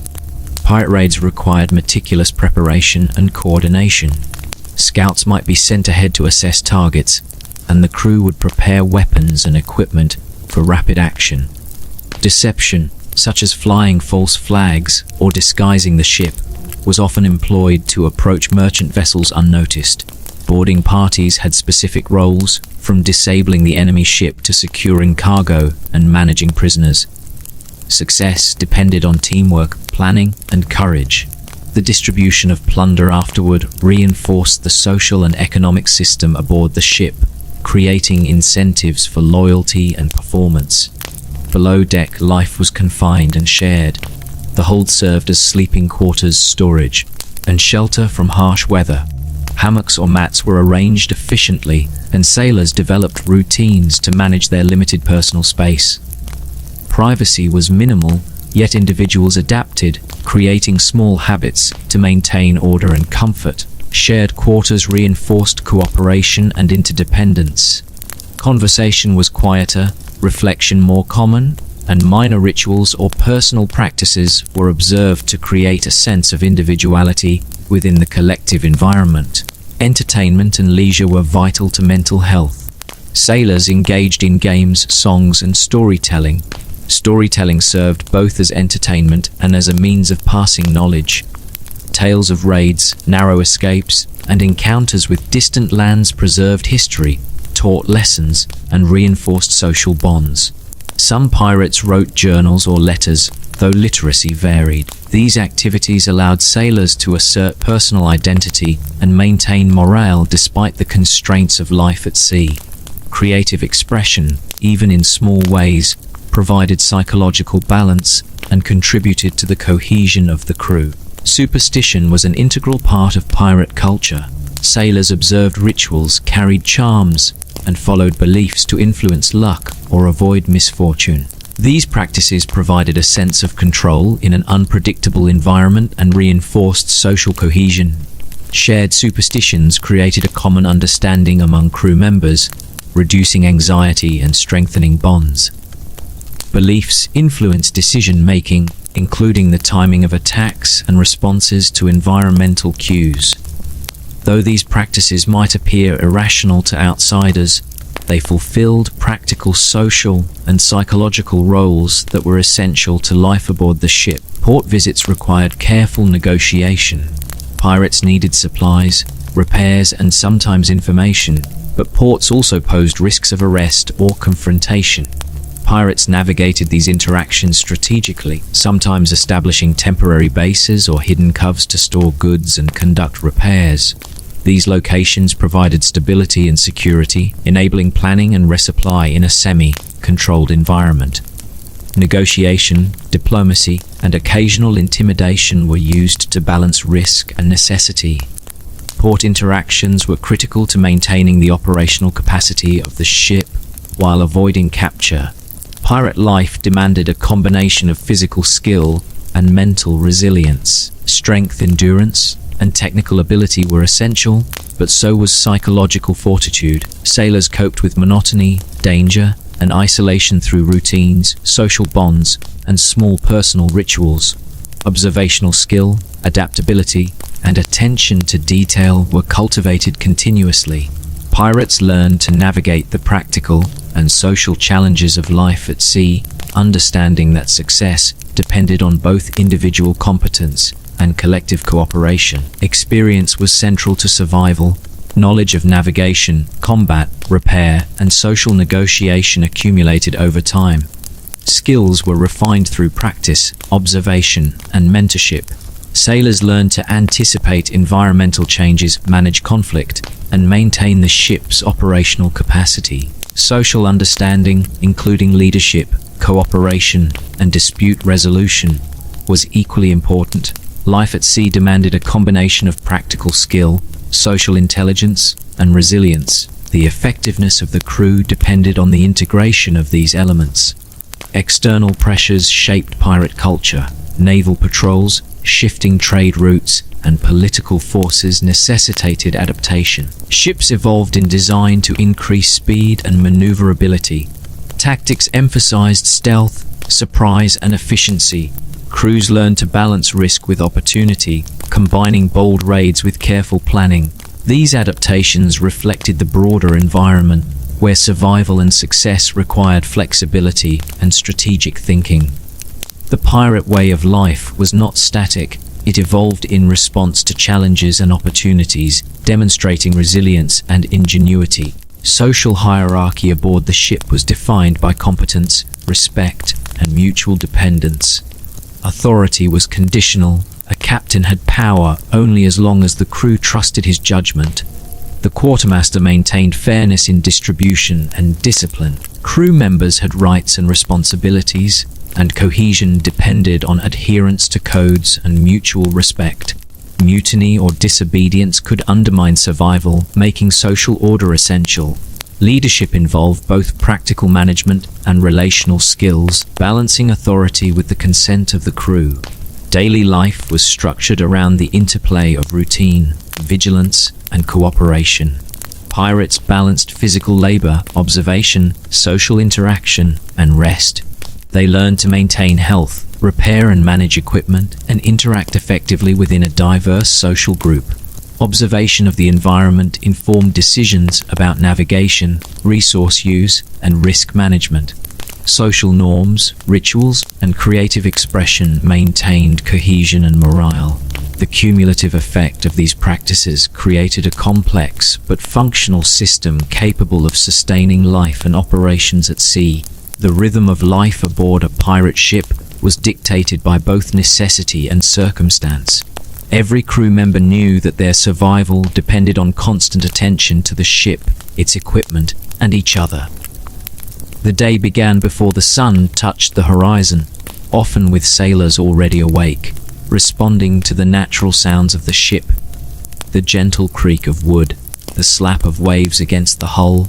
pirate raids required meticulous preparation and coordination. Scouts might be sent ahead to assess targets, and the crew would prepare weapons and equipment for rapid action. Deception, such as flying false flags or disguising the ship, was often employed to approach merchant vessels unnoticed. Boarding parties had specific roles, from disabling the enemy ship to securing cargo and managing prisoners. Success depended on teamwork, planning, and courage. The distribution of plunder afterward reinforced the social and economic system aboard the ship, creating incentives for loyalty and performance. Below deck, life was confined and shared. The hold served as sleeping quarters, storage, and shelter from harsh weather. Hammocks or mats were arranged efficiently, and sailors developed routines to manage their limited personal space. Privacy was minimal, yet individuals adapted, creating small habits to maintain order and comfort. Shared quarters reinforced cooperation and interdependence. Conversation was quieter, reflection more common, and minor rituals or personal practices were observed to create a sense of individuality within the collective environment. Entertainment and leisure were vital to mental health. Sailors engaged in games, songs, and storytelling. Storytelling served both as entertainment and as a means of passing knowledge. Tales of raids, narrow escapes, and encounters with distant lands preserved history, taught lessons, and reinforced social bonds. Some pirates wrote journals or letters, though literacy varied. These activities allowed sailors to assert personal identity and maintain morale despite the constraints of life at sea. Creative expression, even in small ways, provided psychological balance and contributed to the cohesion of the crew. Superstition was an integral part of pirate culture. Sailors observed rituals, carried charms, and followed beliefs to influence luck or avoid misfortune. These practices provided a sense of control in an unpredictable environment and reinforced social cohesion. Shared superstitions created a common understanding among crew members, reducing anxiety and strengthening bonds. Beliefs influenced decision-making, including the timing of attacks and responses to environmental cues. Though these practices might appear irrational to outsiders, they fulfilled practical social and psychological roles that were essential to life aboard the ship. Port visits required careful negotiation. Pirates needed supplies, repairs, and sometimes information, but ports also posed risks of arrest or confrontation. Pirates navigated these interactions strategically, sometimes establishing temporary bases or hidden coves to store goods and conduct repairs. These locations provided stability and security, enabling planning and resupply in a semi-controlled environment. Negotiation, diplomacy, and occasional intimidation were used to balance risk and necessity. Port interactions were critical to maintaining the operational capacity of the ship while avoiding capture. Pirate life demanded a combination of physical skill and mental resilience. Strength, endurance, and technical ability were essential, but so was psychological fortitude. Sailors coped with monotony, danger, and isolation through routines, social bonds, and small personal rituals. Observational skill, adaptability, and attention to detail were cultivated continuously. Pirates learned to navigate the practical and social challenges of life at sea, understanding that success depended on both individual competence and collective cooperation. Experience was central to survival. Knowledge of navigation, combat, repair, and social negotiation accumulated over time. Skills were refined through practice, observation, and mentorship. Sailors learned to anticipate environmental changes, manage conflict, and maintain the ship's operational capacity. Social understanding, including leadership, cooperation, and dispute resolution, was equally important. Life at sea demanded a combination of practical skill, social intelligence, and resilience. The effectiveness of the crew depended on the integration of these elements. External pressures shaped pirate culture. Naval patrols, shifting trade routes, and political forces necessitated adaptation. Ships evolved in design to increase speed and maneuverability. Tactics emphasized stealth, surprise, and efficiency. Crews learned to balance risk with opportunity, combining bold raids with careful planning. These adaptations reflected the broader environment, where survival and success required flexibility and strategic thinking. The pirate way of life was not static. It evolved in response to challenges and opportunities, demonstrating resilience and ingenuity. Social hierarchy aboard the ship was defined by competence, respect, and mutual dependence. Authority was conditional. A captain had power only as long as the crew trusted his judgment. The quartermaster maintained fairness in distribution and discipline. Crew members had rights and responsibilities, and cohesion depended on adherence to codes and mutual respect. Mutiny or disobedience could undermine survival, making social order essential. Leadership involved both practical management and relational skills, balancing authority with the consent of the crew. Daily life was structured around the interplay of routine, vigilance, and cooperation. Pirates balanced physical labor, observation, social interaction, and rest. They learned to maintain health, repair and manage equipment, and interact effectively within a diverse social group. Observation of the environment informed decisions about navigation, resource use, and risk management. Social norms, rituals, and creative expression maintained cohesion and morale. The cumulative effect of these practices created a complex but functional system capable of sustaining life and operations at sea. The rhythm of life aboard a pirate ship was dictated by both necessity and circumstance. Every crew member knew that their survival depended on constant attention to the ship, its equipment, and each other. The day began before the sun touched the horizon, often with sailors already awake, responding to the natural sounds of the ship. The gentle creak of wood, the slap of waves against the hull,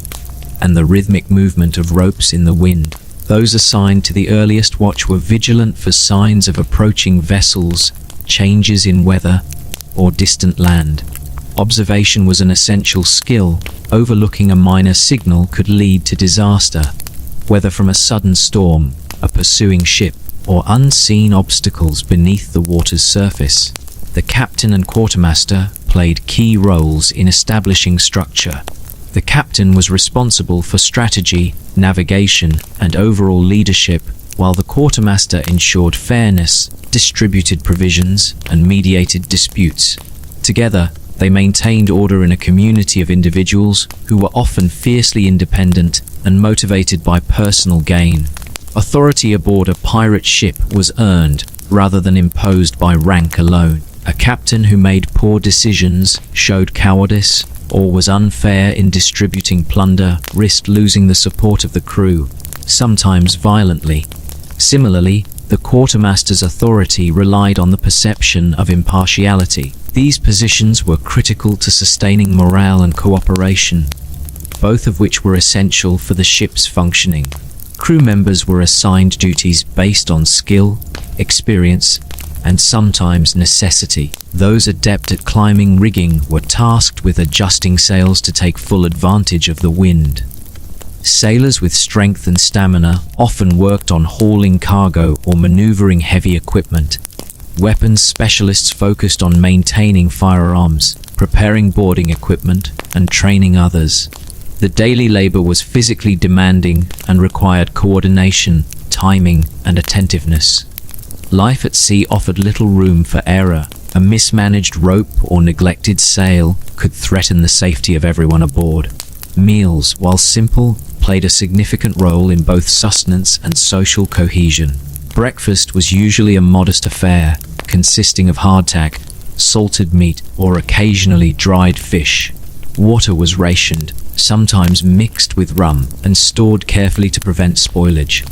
and the rhythmic movement of ropes in the wind. Those assigned to the earliest watch were vigilant for signs of approaching vessels, changes in weather, or distant land. Observation was an essential skill. Overlooking a minor signal could lead to disaster, whether from a sudden storm, a pursuing ship, or unseen obstacles beneath the water's surface. The captain and quartermaster played key roles in establishing structure. The captain was responsible for strategy, navigation, and overall leadership, while the quartermaster ensured fairness, distributed provisions, and mediated disputes. Together, they maintained order in a community of individuals who were often fiercely independent and motivated by personal gain. Authority aboard a pirate ship was earned rather than imposed by rank alone. A captain who made poor decisions, showed cowardice, or was unfair in distributing plunder risked losing the support of the crew, sometimes violently. Similarly, the quartermaster's authority relied on the perception of impartiality. These positions were critical to sustaining morale and cooperation, both of which were essential for the ship's functioning. Crew members were assigned duties based on skill, experience, and sometimes necessity. Those adept at climbing rigging were tasked with adjusting sails to take full advantage of the wind. Sailors with strength and stamina often worked on hauling cargo or maneuvering heavy equipment. Weapons specialists focused on maintaining firearms, preparing boarding equipment, and training others. The daily labor was physically demanding and required coordination, timing, and attentiveness. Life at sea offered little room for error. A mismanaged rope or neglected sail could threaten the safety of everyone aboard. Meals, while simple, played a significant role in both sustenance and social cohesion. Breakfast was usually a modest affair, consisting of hardtack, salted meat, or occasionally dried fish. Water was rationed, sometimes mixed with rum, and stored carefully to prevent spoilage.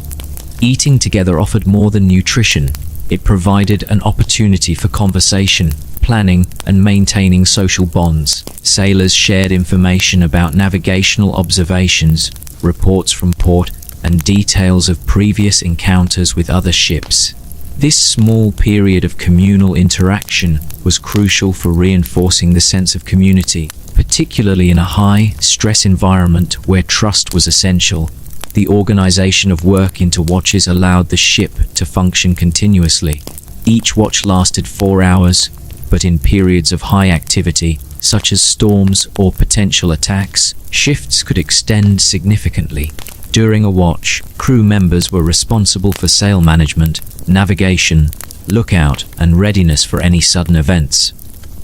Eating together offered more than nutrition. It provided an opportunity for conversation, planning, and maintaining social bonds. Sailors shared information about navigational observations, reports from port, and details of previous encounters with other ships. This small period of communal interaction was crucial for reinforcing the sense of community, particularly in a high-stress environment where trust was essential. The organization of work into watches allowed the ship to function continuously. Each watch lasted 4 hours, but in periods of high activity, such as storms or potential attacks, shifts could extend significantly. During a watch, crew members were responsible for sail management, navigation, lookout, and readiness for any sudden events.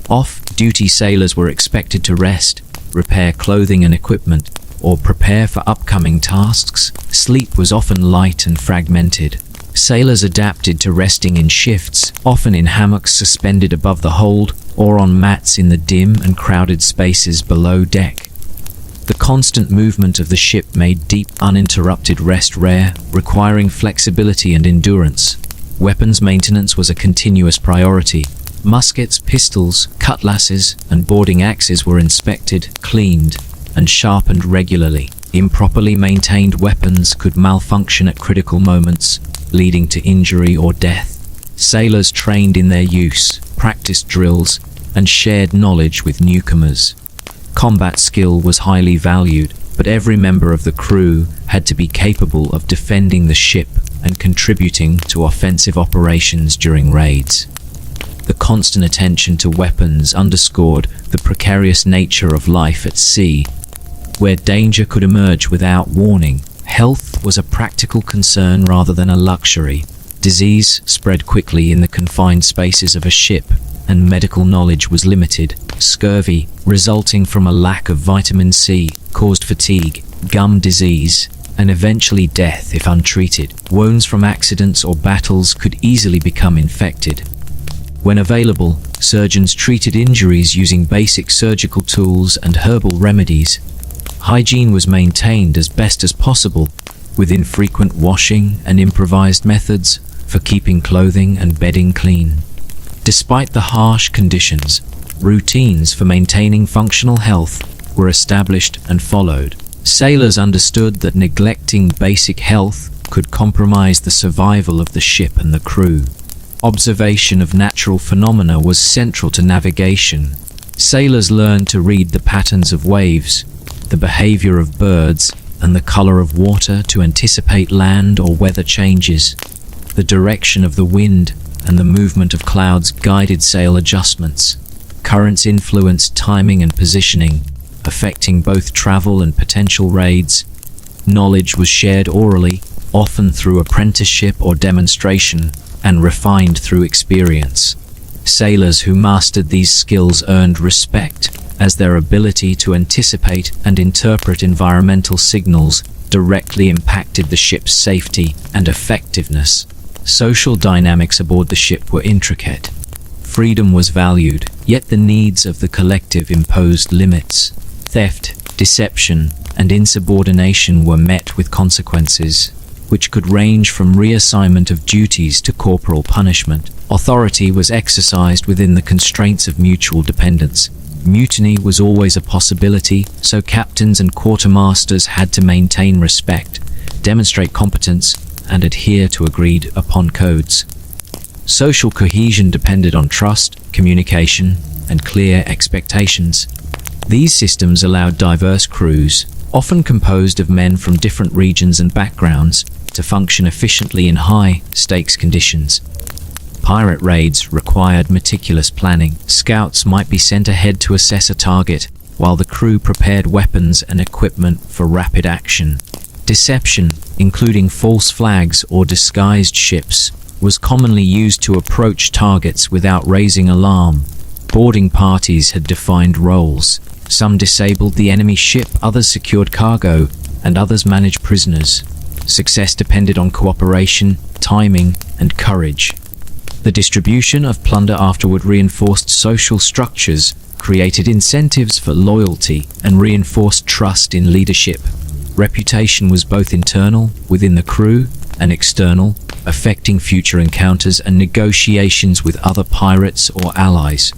Off-duty sailors were expected to rest, repair clothing and equipment, or prepare for upcoming tasks. Sleep was often light and fragmented. Sailors adapted to resting in shifts, often in hammocks suspended above the hold or on mats in the dim and crowded spaces below deck. The constant movement of the ship made deep, uninterrupted rest rare, requiring flexibility and endurance. Weapons maintenance was a continuous priority. Muskets, pistols, cutlasses, and boarding axes were inspected, cleaned, and sharpened regularly. Improperly maintained weapons could malfunction at critical moments, leading to injury or death. Sailors trained in their use, practiced drills, and shared knowledge with newcomers. Combat skill was highly valued, but every member of the crew had to be capable of defending the ship and contributing to offensive operations during raids. The constant attention to weapons underscored the precarious nature of life at sea, where danger could emerge without warning. Health was a practical concern rather than a luxury. Disease spread quickly in the confined spaces of a ship, and medical knowledge was limited. Scurvy, resulting from a lack of vitamin C, caused fatigue, gum disease, and eventually death if untreated. Wounds from accidents or battles could easily become infected. When available, surgeons treated injuries using basic surgical tools and herbal remedies. Hygiene was maintained as best as possible, with infrequent washing and improvised methods for keeping clothing and bedding clean. Despite the harsh conditions, routines for maintaining functional health were established and followed. Sailors understood that neglecting basic health could compromise the survival of the ship and the crew. Observation of natural phenomena was central to navigation. Sailors learned to read the patterns of waves, the behavior of birds, and the color of water to anticipate land or weather changes. The direction of the wind and the movement of clouds guided sail adjustments. Currents influenced timing and positioning, affecting both travel and potential raids. Knowledge was shared orally, often through apprenticeship or demonstration, and refined through experience. Sailors who mastered these skills earned respect, as their ability to anticipate and interpret environmental signals directly impacted the ship's safety and effectiveness. Social dynamics aboard the ship were intricate. Freedom was valued, yet the needs of the collective imposed limits. Theft, deception, and insubordination were met with consequences, which could range from reassignment of duties to corporal punishment. Authority was exercised within the constraints of mutual dependence. Mutiny was always a possibility, so captains and quartermasters had to maintain respect, demonstrate competence, and adhere to agreed-upon codes. Social cohesion depended on trust, communication, and clear expectations. These systems allowed diverse crews, often composed of men from different regions and backgrounds, to function efficiently in high-stakes conditions. Pirate raids required meticulous planning. Scouts might be sent ahead to assess a target, while the crew prepared weapons and equipment for rapid action. Deception, including false flags or disguised ships, was commonly used to approach targets without raising alarm. Boarding parties had defined roles. Some disabled the enemy ship, others secured cargo, and others managed prisoners. Success depended on cooperation, timing, and courage. The distribution of plunder afterward reinforced social structures, created incentives for loyalty, and reinforced trust in leadership. Reputation was both internal, within the crew, and external, affecting future encounters and negotiations with other pirates or allies.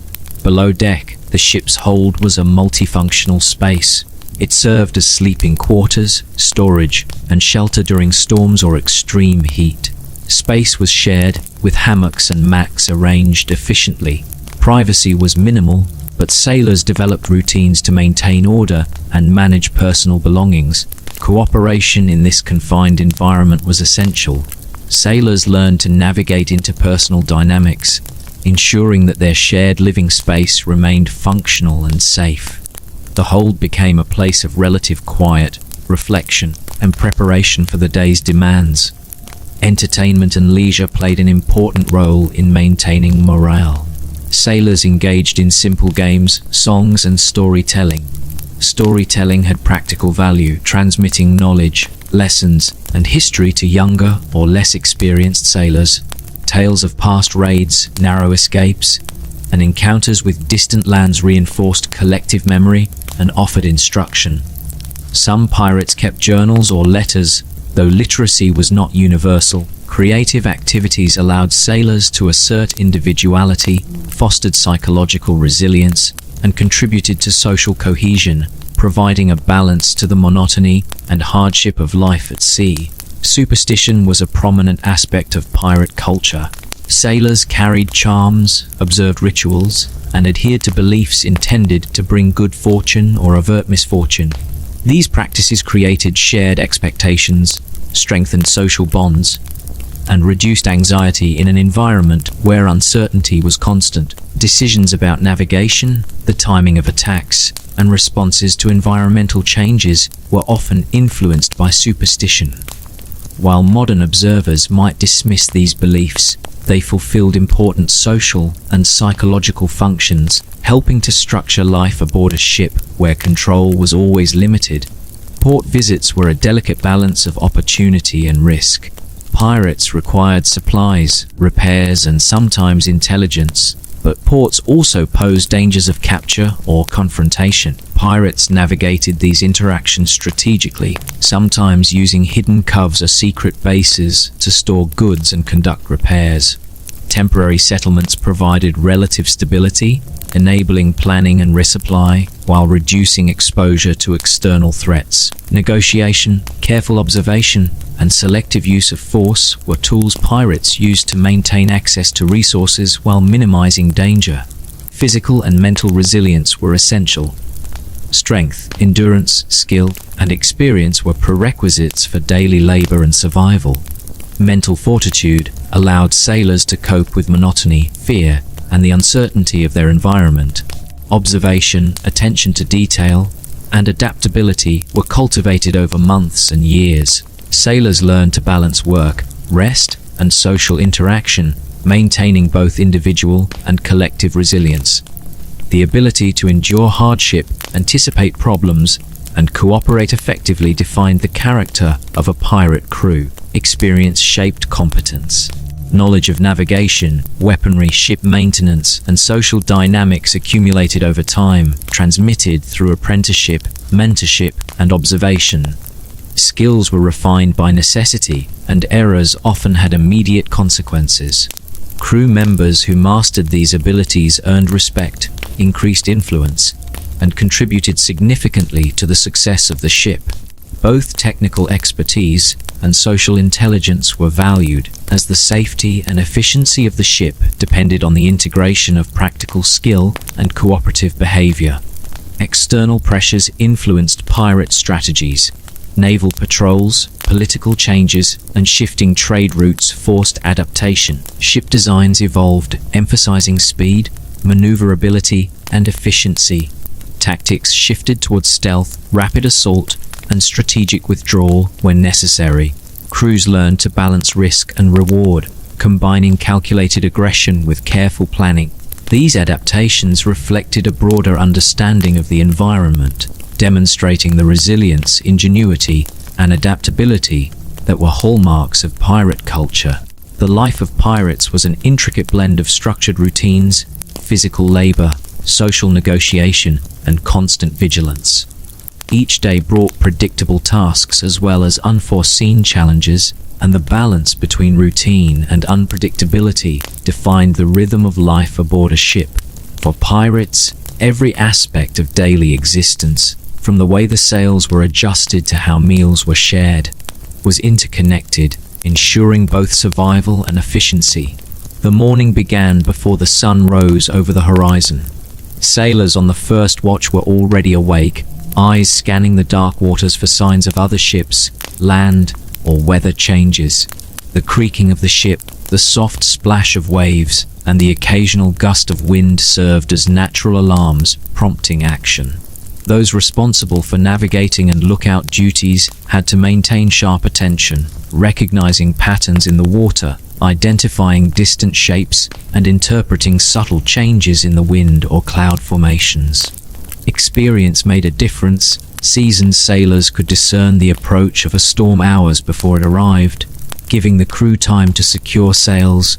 Below deck, the ship's hold was a multifunctional space. It served as sleeping quarters, storage, and shelter during storms or extreme heat. Space was shared, with hammocks and mats arranged efficiently. Privacy was minimal, but sailors developed routines to maintain order and manage personal belongings. Cooperation in this confined environment was essential. Sailors learned to navigate interpersonal dynamics, ensuring that their shared living space remained functional and safe. The hold became a place of relative quiet, reflection, and preparation for the day's demands. Entertainment and leisure played an important role in maintaining morale. Sailors engaged in simple games, songs, and storytelling. Storytelling had practical value, transmitting knowledge, lessons, and history to younger or less experienced sailors. Tales of past raids, narrow escapes, and encounters with distant lands reinforced collective memory and offered instruction. Some pirates kept journals or letters, though literacy was not universal. Creative activities allowed sailors to assert individuality, fostered psychological resilience, and contributed to social cohesion, providing a balance to the monotony and hardship of life at sea. Superstition was a prominent aspect of pirate culture. Sailors carried charms, observed rituals, and adhered to beliefs intended to bring good fortune or avert misfortune. These practices created shared expectations, strengthened social bonds, and reduced anxiety in an environment where uncertainty was constant. Decisions about navigation, the timing of attacks, and responses to environmental changes were often influenced by superstition. While modern observers might dismiss these beliefs, they fulfilled important social and psychological functions, helping to structure life aboard a ship where control was always limited. Port visits were a delicate balance of opportunity and risk. Pirates required supplies, repairs, and sometimes intelligence, but ports also posed dangers of capture or confrontation. Pirates navigated these interactions strategically, sometimes using hidden coves or secret bases to store goods and conduct repairs. Temporary settlements provided relative stability, enabling planning and resupply, while reducing exposure to external threats. Negotiation, careful observation, and selective use of force were tools pirates used to maintain access to resources while minimizing danger. Physical and mental resilience were essential. Strength, endurance, skill, and experience were prerequisites for daily labor and survival. Mental fortitude allowed sailors to cope with monotony, fear, and the uncertainty of their environment. Observation, attention to detail, and adaptability were cultivated over months and years. Sailors learned to balance work, rest, and social interaction, maintaining both individual and collective resilience. The ability to endure hardship, anticipate problems, and cooperate effectively defined the character of a pirate crew. Experience shaped competence. Knowledge of navigation, weaponry, ship maintenance, and social dynamics accumulated over time, transmitted through apprenticeship, mentorship, and observation. Skills were refined by necessity, and errors often had immediate consequences. Crew members who mastered these abilities earned respect, increased influence, and contributed significantly to the success of the ship. Both technical expertise and social intelligence were valued, as the safety and efficiency of the ship depended on the integration of practical skill and cooperative behavior. External pressures influenced pirate strategies. Naval patrols, political changes, and shifting trade routes forced adaptation. Ship designs evolved, emphasizing speed, maneuverability, and efficiency. Tactics shifted towards stealth, rapid assault, and strategic withdrawal when necessary. Crews learned to balance risk and reward, combining calculated aggression with careful planning. These adaptations reflected a broader understanding of the environment, demonstrating the resilience, ingenuity, and adaptability that were hallmarks of pirate culture. The life of pirates was an intricate blend of structured routines, physical labor, social negotiation, and constant vigilance. Each day brought predictable tasks as well as unforeseen challenges, and the balance between routine and unpredictability defined the rhythm of life aboard a ship. For pirates, every aspect of daily existence, from the way the sails were adjusted to how meals were shared, was interconnected, ensuring both survival and efficiency. The morning began before the sun rose over the horizon. Sailors on the first watch were already awake, eyes scanning the dark waters for signs of other ships, land, or weather changes. The creaking of the ship, the soft splash of waves, and the occasional gust of wind served as natural alarms, prompting action. Those responsible for navigating and lookout duties had to maintain sharp attention, recognizing patterns in the water, identifying distant shapes, and interpreting subtle changes in the wind or cloud formations. Experience made a difference. Seasoned sailors could discern the approach of a storm hours before it arrived, giving the crew time to secure sails,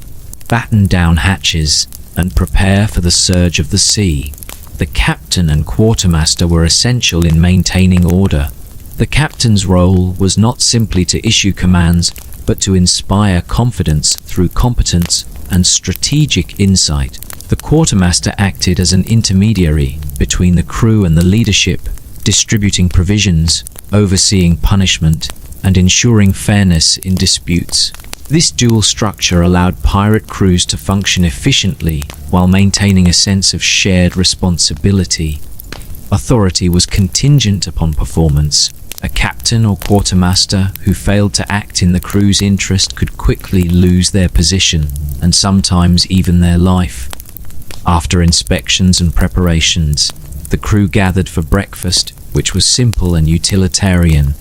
batten down hatches, and prepare for the surge of the sea. The captain and quartermaster were essential in maintaining order. The captain's role was not simply to issue commands, but to inspire confidence through competence and strategic insight. The quartermaster acted as an intermediary between the crew and the leadership, distributing provisions, overseeing punishment, and ensuring fairness in disputes. This dual structure allowed pirate crews to function efficiently while maintaining a sense of shared responsibility. Authority was contingent upon performance. A captain or quartermaster who failed to act in the crew's interest could quickly lose their position and sometimes even their life. After inspections and preparations, the crew gathered for breakfast, which was simple and utilitarian.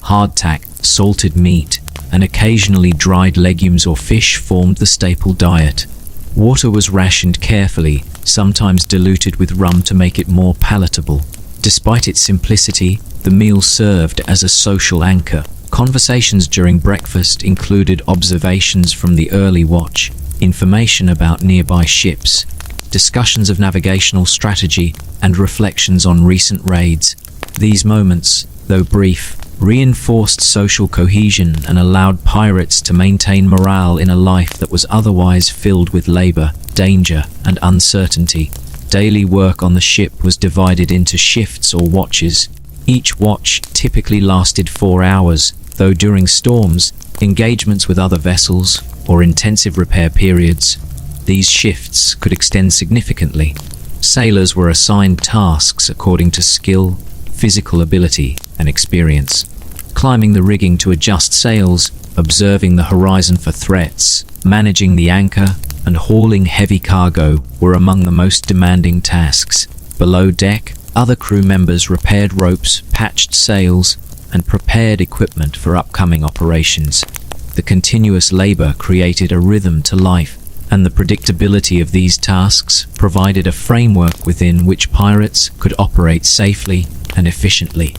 Hardtack, salted meat, and occasionally dried legumes or fish formed the staple diet. Water was rationed carefully, sometimes diluted with rum to make it more palatable. Despite its simplicity, the meal served as a social anchor. Conversations during breakfast included observations from the early watch, information about nearby ships, discussions of navigational strategy, and reflections on recent raids. These moments, though brief, reinforced social cohesion and allowed pirates to maintain morale in a life that was otherwise filled with labor, danger, and uncertainty. Daily work on the ship was divided into shifts or watches. Each watch typically lasted 4 hours, though during storms, engagements with other vessels, or intensive repair periods, these shifts could extend significantly. Sailors were assigned tasks according to skill, physical ability, and experience. Climbing the rigging to adjust sails, observing the horizon for threats, managing the anchor, and hauling heavy cargo were among the most demanding tasks. Below deck, other crew members repaired ropes, patched sails, and prepared equipment for upcoming operations. The continuous labor created a rhythm to life, and the predictability of these tasks provided a framework within which pirates could operate safely and efficiently.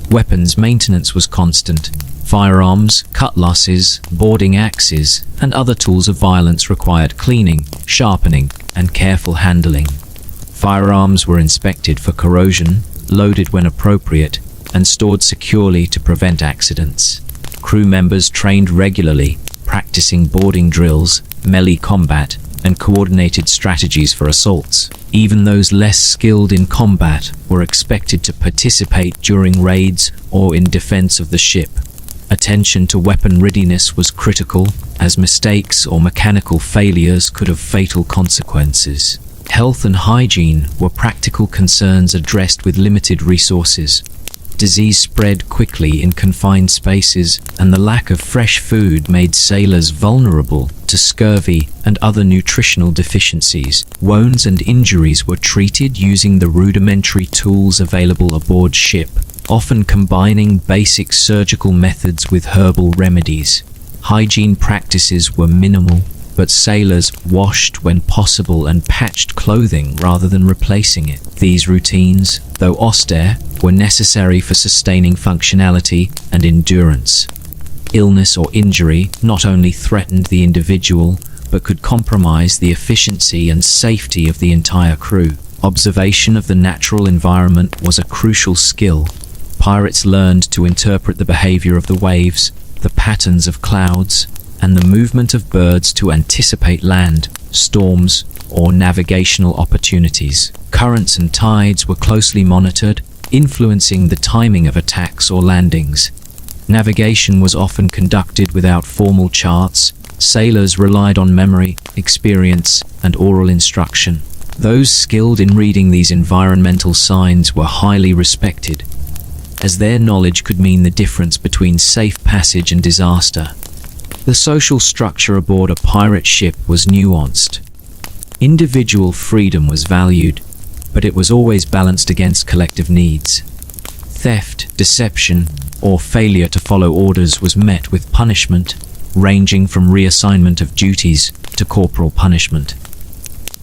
Weapons maintenance was constant. Firearms, cutlasses, boarding axes, and other tools of violence required cleaning, sharpening, and careful handling. Firearms were inspected for corrosion, loaded when appropriate, and stored securely to prevent accidents. Crew members trained regularly, practicing boarding drills, melee combat, and coordinated strategies for assaults. Even those less skilled in combat were expected to participate during raids or in defense of the ship. Attention to weapon readiness was critical, as mistakes or mechanical failures could have fatal consequences. Health and hygiene were practical concerns addressed with limited resources. Disease spread quickly in confined spaces, and the lack of fresh food made sailors vulnerable to scurvy and other nutritional deficiencies. Wounds and injuries were treated using the rudimentary tools available aboard ship, often combining basic surgical methods with herbal remedies. Hygiene practices were minimal, but sailors washed when possible and patched clothing rather than replacing it. These routines, though austere, were necessary for sustaining functionality and endurance. Illness or injury not only threatened the individual, but could compromise the efficiency and safety of the entire crew. Observation of the natural environment was a crucial skill. Pirates learned to interpret the behavior of the waves, the patterns of clouds, and the movement of birds to anticipate land, storms, or navigational opportunities. Currents and tides were closely monitored, influencing the timing of attacks or landings. Navigation was often conducted without formal charts. Sailors relied on memory, experience, and oral instruction. Those skilled in reading these environmental signs were highly respected, as their knowledge could mean the difference between safe passage and disaster. The social structure aboard a pirate ship was nuanced. Individual freedom was valued, but it was always balanced against collective needs. Theft, deception, or failure to follow orders was met with punishment, ranging from reassignment of duties to corporal punishment.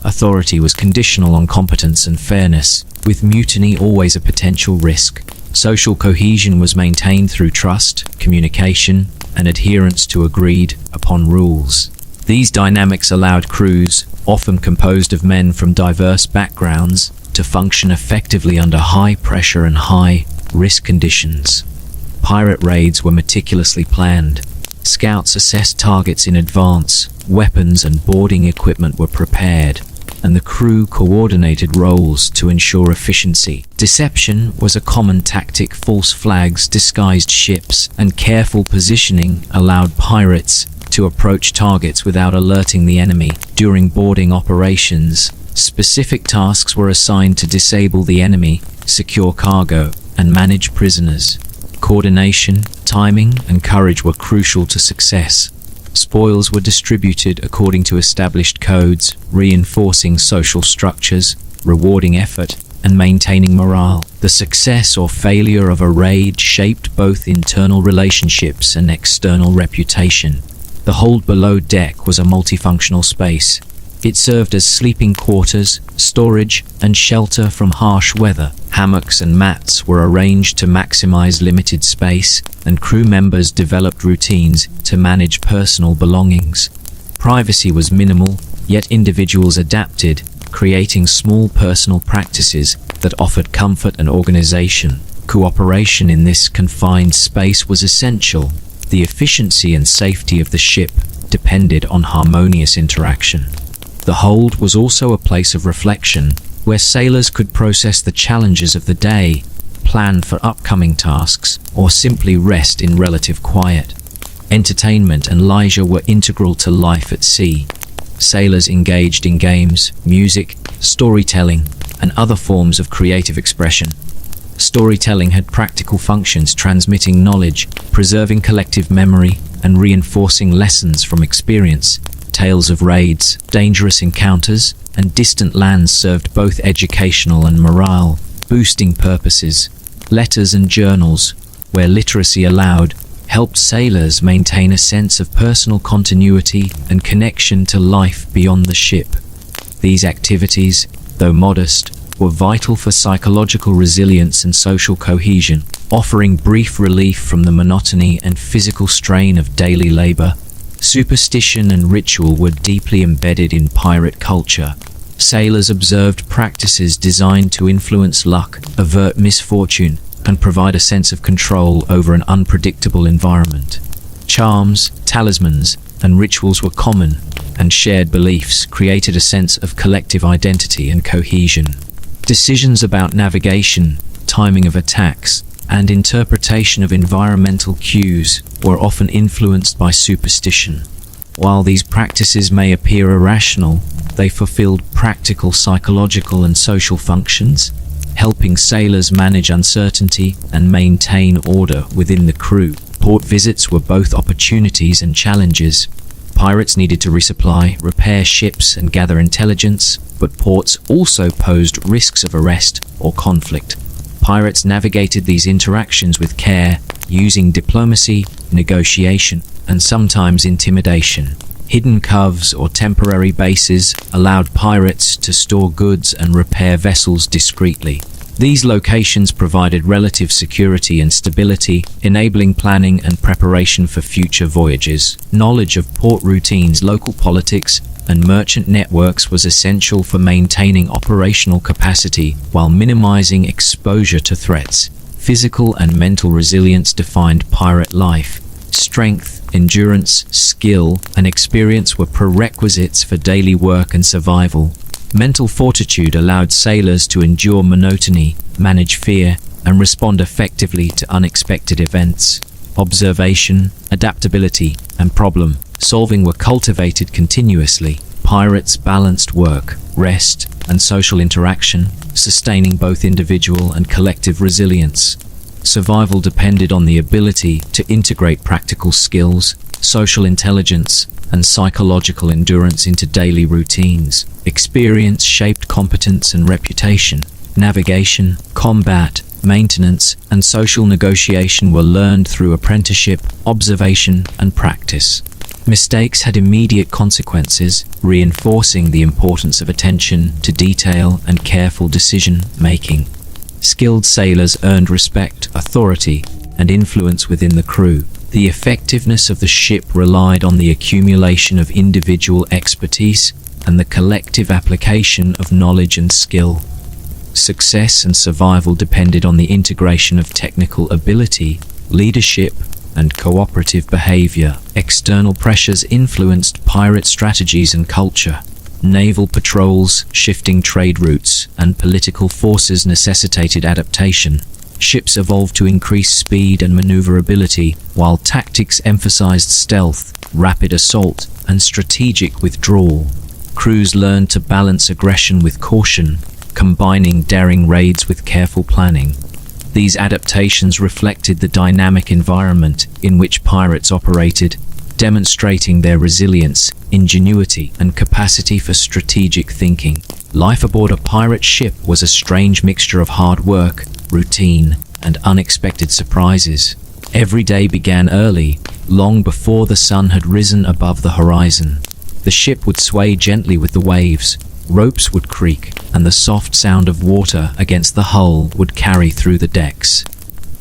Authority was conditional on competence and fairness, with mutiny always a potential risk. Social cohesion was maintained through trust, communication, and adherence to agreed upon rules. These dynamics allowed crews, often composed of men from diverse backgrounds, to function effectively under high pressure and high risk conditions. Pirate raids were meticulously planned. Scouts assessed targets in advance, weapons and boarding equipment were prepared, and the crew coordinated roles to ensure efficiency. Deception was a common tactic. False flags disguised ships, and careful positioning allowed pirates to approach targets without alerting the enemy. During boarding operations, specific tasks were assigned to disable the enemy, secure cargo, and manage prisoners. Coordination, timing, and courage were crucial to success. Spoils were distributed according to established codes, reinforcing social structures, rewarding effort, and maintaining morale. The success or failure of a raid shaped both internal relationships and external reputation. The hold below deck was a multifunctional space. It served as sleeping quarters, storage, and shelter from harsh weather. Hammocks and mats were arranged to maximize limited space, and crew members developed routines to manage personal belongings. Privacy was minimal, yet individuals adapted, creating small personal practices that offered comfort and organization. Cooperation in this confined space was essential. The efficiency and safety of the ship depended on harmonious interaction. The hold was also a place of reflection, where sailors could process the challenges of the day, plan for upcoming tasks, or simply rest in relative quiet. Entertainment and leisure were integral to life at sea. Sailors engaged in games, music, storytelling, and other forms of creative expression. Storytelling had practical functions, transmitting knowledge, preserving collective memory, and reinforcing lessons from experience. Tales of raids, dangerous encounters, and distant lands served both educational and morale-boosting purposes. Letters and journals, where literacy allowed, helped sailors maintain a sense of personal continuity and connection to life beyond the ship. These activities, though modest, were vital for psychological resilience and social cohesion, offering brief relief from the monotony and physical strain of daily labor. Superstition and ritual were deeply embedded in pirate culture. Sailors observed practices designed to influence luck, avert misfortune, and provide a sense of control over an unpredictable environment. Charms, talismans, and rituals were common, and shared beliefs created a sense of collective identity and cohesion. Decisions about navigation, timing of attacks, and interpretation of environmental cues were often influenced by superstition. While these practices may appear irrational, they fulfilled practical psychological and social functions, helping sailors manage uncertainty and maintain order within the crew. Port visits were both opportunities and challenges. Pirates needed to resupply, repair ships, and gather intelligence, but ports also posed risks of arrest or conflict. Pirates navigated these interactions with care, using diplomacy, negotiation, and sometimes intimidation. Hidden coves or temporary bases allowed pirates to store goods and repair vessels discreetly. These locations provided relative security and stability, enabling planning and preparation for future voyages. Knowledge of port routines, local politics, and merchant networks was essential for maintaining operational capacity while minimizing exposure to threats. Physical and mental resilience defined pirate life. Strength, endurance, skill, and experience were prerequisites for daily work and survival. Mental fortitude allowed sailors to endure monotony, manage fear, and respond effectively to unexpected events. Observation, adaptability, and problem solving were cultivated continuously. Pirates balanced work, rest, and social interaction, sustaining both individual and collective resilience. Survival depended on the ability to integrate practical skills, social intelligence, and psychological endurance into daily routines. Experience shaped competence and reputation. Navigation, combat, maintenance, and social negotiation were learned through apprenticeship, observation, and practice. Mistakes had immediate consequences, reinforcing the importance of attention to detail and careful decision-making. Skilled sailors earned respect, authority, and influence within the crew. The effectiveness of the ship relied on the accumulation of individual expertise and the collective application of knowledge and skill. Success and survival depended on the integration of technical ability, leadership, and cooperative behavior. External pressures influenced pirate strategies and culture. Naval patrols, shifting trade routes, and political forces necessitated adaptation. Ships evolved to increase speed and maneuverability, while tactics emphasized stealth, rapid assault, and strategic withdrawal. Crews learned to balance aggression with caution, combining daring raids with careful planning. These adaptations reflected the dynamic environment in which pirates operated, demonstrating their resilience, ingenuity, and capacity for strategic thinking. Life aboard a pirate ship was a strange mixture of hard work, routine, and unexpected surprises. Every day began early, long before the sun had risen above the horizon. The ship would sway gently with the waves, ropes would creak, and the soft sound of water against the hull would carry through the decks.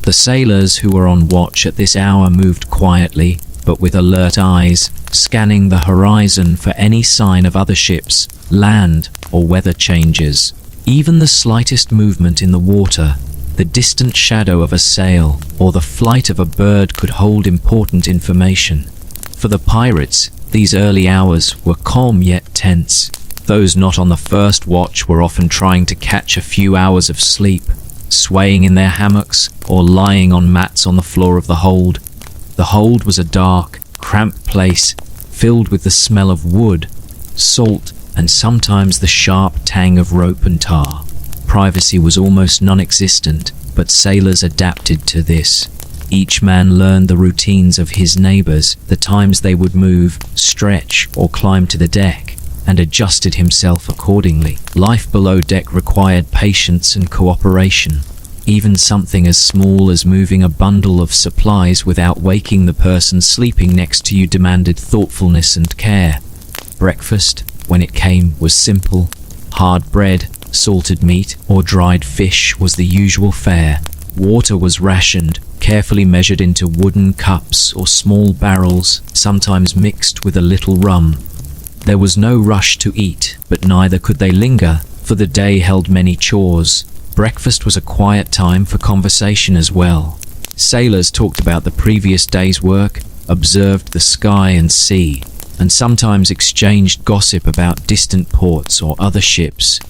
The sailors who were on watch at this hour moved quietly, but with alert eyes, scanning the horizon for any sign of other ships, land, or weather changes. Even the slightest movement in the water, the distant shadow of a sail, or the flight of a bird could hold important information. For the pirates, these early hours were calm yet tense. Those not on the first watch were often trying to catch a few hours of sleep, swaying in their hammocks or lying on mats on the floor of the hold. The hold was a dark, cramped place, filled with the smell of wood, salt, and sometimes the sharp tang of rope and tar. Privacy was almost non-existent, but sailors adapted to this. Each man learned the routines of his neighbors, the times they would move, stretch, or climb to the deck, and adjusted himself accordingly. Life below deck required patience and cooperation. Even something as small as moving a bundle of supplies without waking the person sleeping next to you demanded thoughtfulness and care. Breakfast, when it came, was simple. Hard bread, salted meat, or dried fish was the usual fare. Water was rationed, carefully measured into wooden cups or small barrels, sometimes mixed with a little rum. There was no rush to eat, but neither could they linger, for the day held many chores. Breakfast was a quiet time for conversation as well. Sailors talked about the previous day's work, observed the sky and sea, and sometimes exchanged gossip about distant ports or other ships.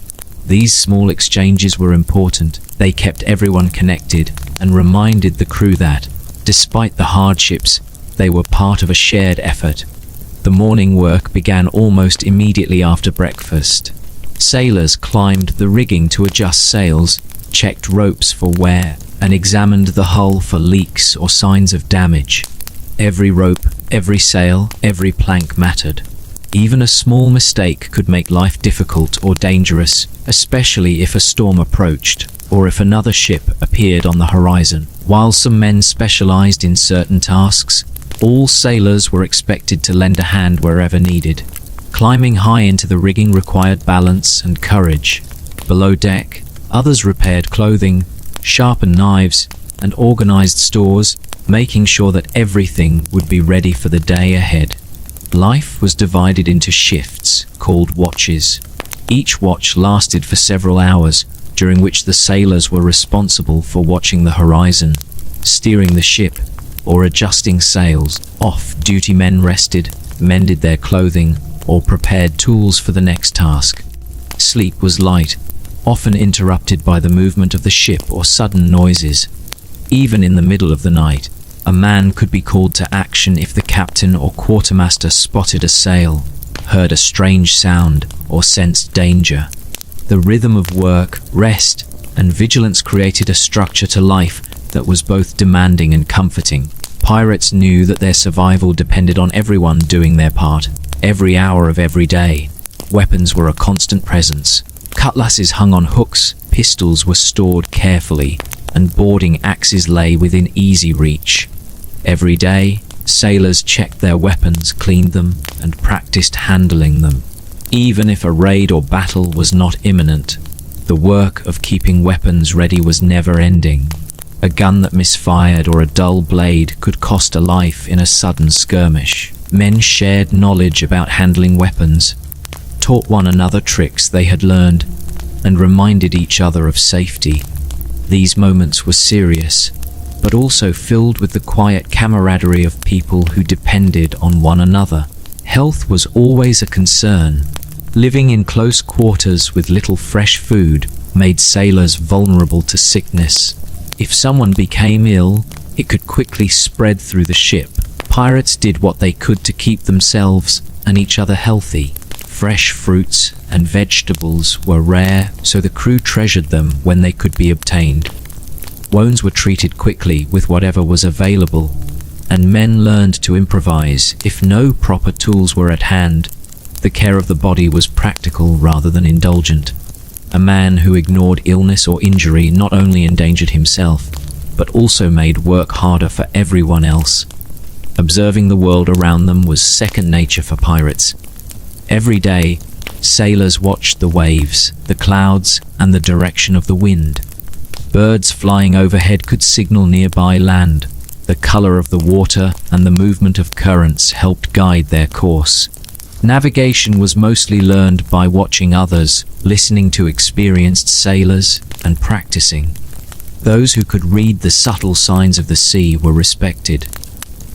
These small exchanges were important. They kept everyone connected and reminded the crew that, despite the hardships, they were part of a shared effort. The morning work began almost immediately after breakfast. Sailors climbed the rigging to adjust sails, checked ropes for wear, and examined the hull for leaks or signs of damage. Every rope, every sail, every plank mattered. Even a small mistake could make life difficult or dangerous, especially if a storm approached, or if another ship appeared on the horizon. While some men specialized in certain tasks, all sailors were expected to lend a hand wherever needed. Climbing high into the rigging required balance and courage. Below deck, others repaired clothing, sharpened knives, and organized stores, making sure that everything would be ready for the day ahead. Life was divided into shifts, called watches. Each watch lasted for several hours, during which the sailors were responsible for watching the horizon, steering the ship, or adjusting sails. Off-duty men rested, mended their clothing, or prepared tools for the next task. Sleep was light, often interrupted by the movement of the ship or sudden noises. Even in the middle of the night, a man could be called to action if the captain or quartermaster spotted a sail, heard a strange sound, or sensed danger. The rhythm of work, rest, and vigilance created a structure to life that was both demanding and comforting. Pirates knew that their survival depended on everyone doing their part, every hour of every day. Weapons were a constant presence. Cutlasses hung on hooks, pistols were stored carefully, and boarding axes lay within easy reach. Every day, sailors checked their weapons, cleaned them, and practiced handling them. Even if a raid or battle was not imminent, the work of keeping weapons ready was never-ending. A gun that misfired or a dull blade could cost a life in a sudden skirmish. Men shared knowledge about handling weapons, taught one another tricks they had learned, and reminded each other of safety. These moments were serious, but also filled with the quiet camaraderie of people who depended on one another. Health was always a concern. Living in close quarters with little fresh food made sailors vulnerable to sickness. If someone became ill, it could quickly spread through the ship. Pirates did what they could to keep themselves and each other healthy. Fresh fruits and vegetables were rare, so the crew treasured them when they could be obtained. Wounds were treated quickly with whatever was available, and men learned to improvise if no proper tools were at hand. The care of the body was practical rather than indulgent. A man who ignored illness or injury not only endangered himself, but also made work harder for everyone else. Observing the world around them was second nature for pirates. Every day, sailors watched the waves, the clouds, and the direction of the wind. Birds flying overhead could signal nearby land. The color of the water and the movement of currents helped guide their course. Navigation was mostly learned by watching others, listening to experienced sailors, and practicing. Those who could read the subtle signs of the sea were respected.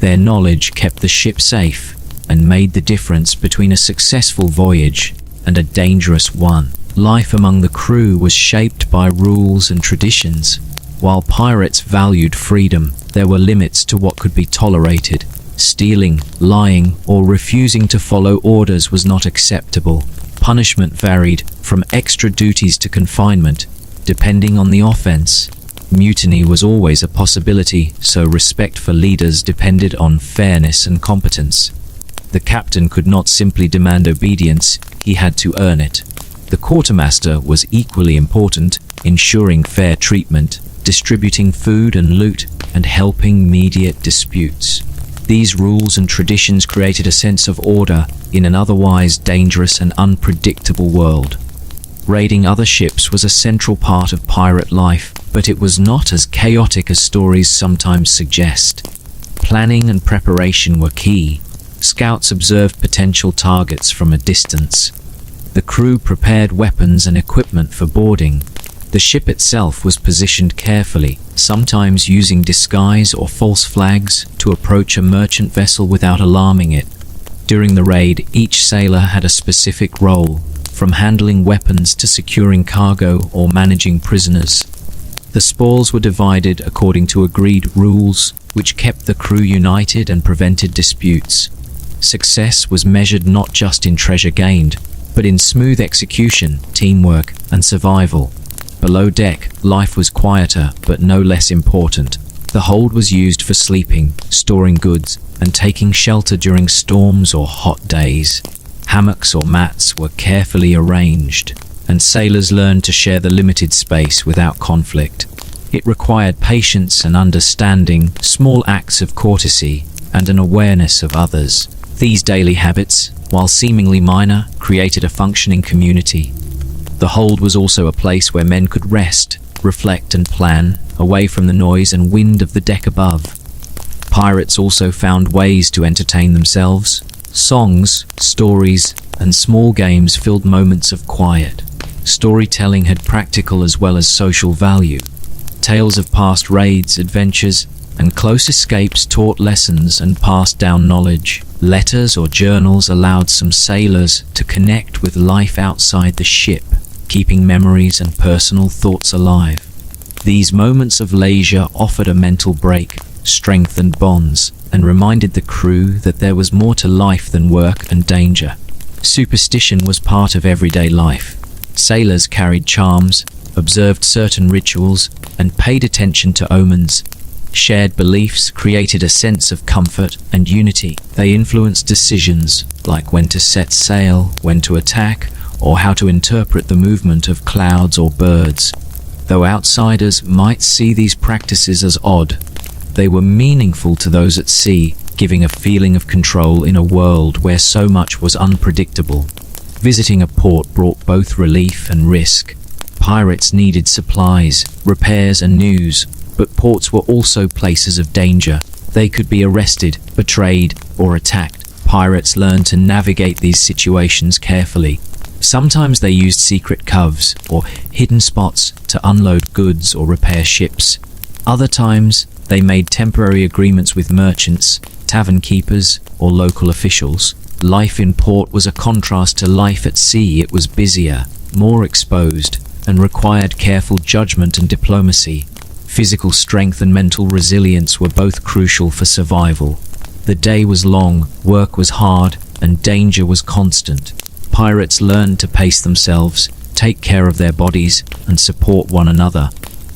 Their knowledge kept the ship safe and made the difference between a successful voyage and a dangerous one. Life among the crew was shaped by rules and traditions. While pirates valued freedom, there were limits to what could be tolerated. Stealing, lying, or refusing to follow orders was not acceptable. Punishment varied from extra duties to confinement, depending on the offense. Mutiny was always a possibility, so respect for leaders depended on fairness and competence. The captain could not simply demand obedience, he had to earn it. The quartermaster was equally important, ensuring fair treatment, distributing food and loot, and helping mediate disputes. These rules and traditions created a sense of order in an otherwise dangerous and unpredictable world. Raiding other ships was a central part of pirate life, but it was not as chaotic as stories sometimes suggest. Planning and preparation were key. Scouts observed potential targets from a distance. The crew prepared weapons and equipment for boarding. The ship itself was positioned carefully, sometimes using disguise or false flags to approach a merchant vessel without alarming it. During the raid, each sailor had a specific role, from handling weapons to securing cargo or managing prisoners. The spoils were divided according to agreed rules, which kept the crew united and prevented disputes. Success was measured not just in treasure gained, but in smooth execution, teamwork, and survival. Below deck, life was quieter, but no less important. The hold was used for sleeping, storing goods, and taking shelter during storms or hot days. Hammocks or mats were carefully arranged, and sailors learned to share the limited space without conflict. It required patience and understanding, small acts of courtesy, and an awareness of others. These daily habits, while seemingly minor, created a functioning community. The hold was also a place where men could rest, reflect and plan, away from the noise and wind of the deck above. Pirates also found ways to entertain themselves. Songs, stories, and small games filled moments of quiet. Storytelling had practical as well as social value. Tales of past raids, adventures, and close escapes taught lessons and passed down knowledge. Letters or journals allowed some sailors to connect with life outside the ship, keeping memories and personal thoughts alive. These moments of leisure offered a mental break, strengthened bonds, and reminded the crew that there was more to life than work and danger. Superstition was part of everyday life. Sailors carried charms, observed certain rituals, and paid attention to omens. Shared beliefs created a sense of comfort and unity. They influenced decisions like when to set sail, when to attack, or how to interpret the movement of clouds or birds. Though outsiders might see these practices as odd, they were meaningful to those at sea, giving a feeling of control in a world where so much was unpredictable. Visiting a port brought both relief and risk. Pirates needed supplies, repairs, and news, but ports were also places of danger. They could be arrested, betrayed, or attacked. Pirates learned to navigate these situations carefully. Sometimes they used secret coves or hidden spots to unload goods or repair ships. Other times, they made temporary agreements with merchants, tavern keepers, or local officials. Life in port was a contrast to life at sea. It was busier, more exposed, and required careful judgment and diplomacy. Physical strength and mental resilience were both crucial for survival. The day was long, work was hard, and danger was constant. Pirates learned to pace themselves, take care of their bodies, and support one another.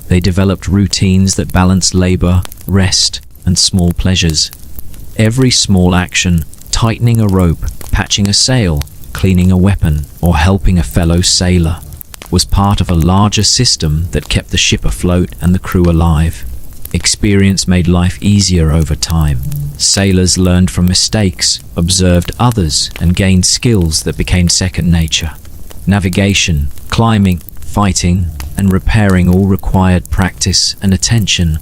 They developed routines that balanced labor, rest, and small pleasures. Every small action, tightening a rope, patching a sail, cleaning a weapon, or helping a fellow sailor, was part of a larger system that kept the ship afloat and the crew alive. Experience made life easier over time. Sailors learned from mistakes, observed others, and gained skills that became second nature. Navigation, climbing, fighting, and repairing all required practice and attention.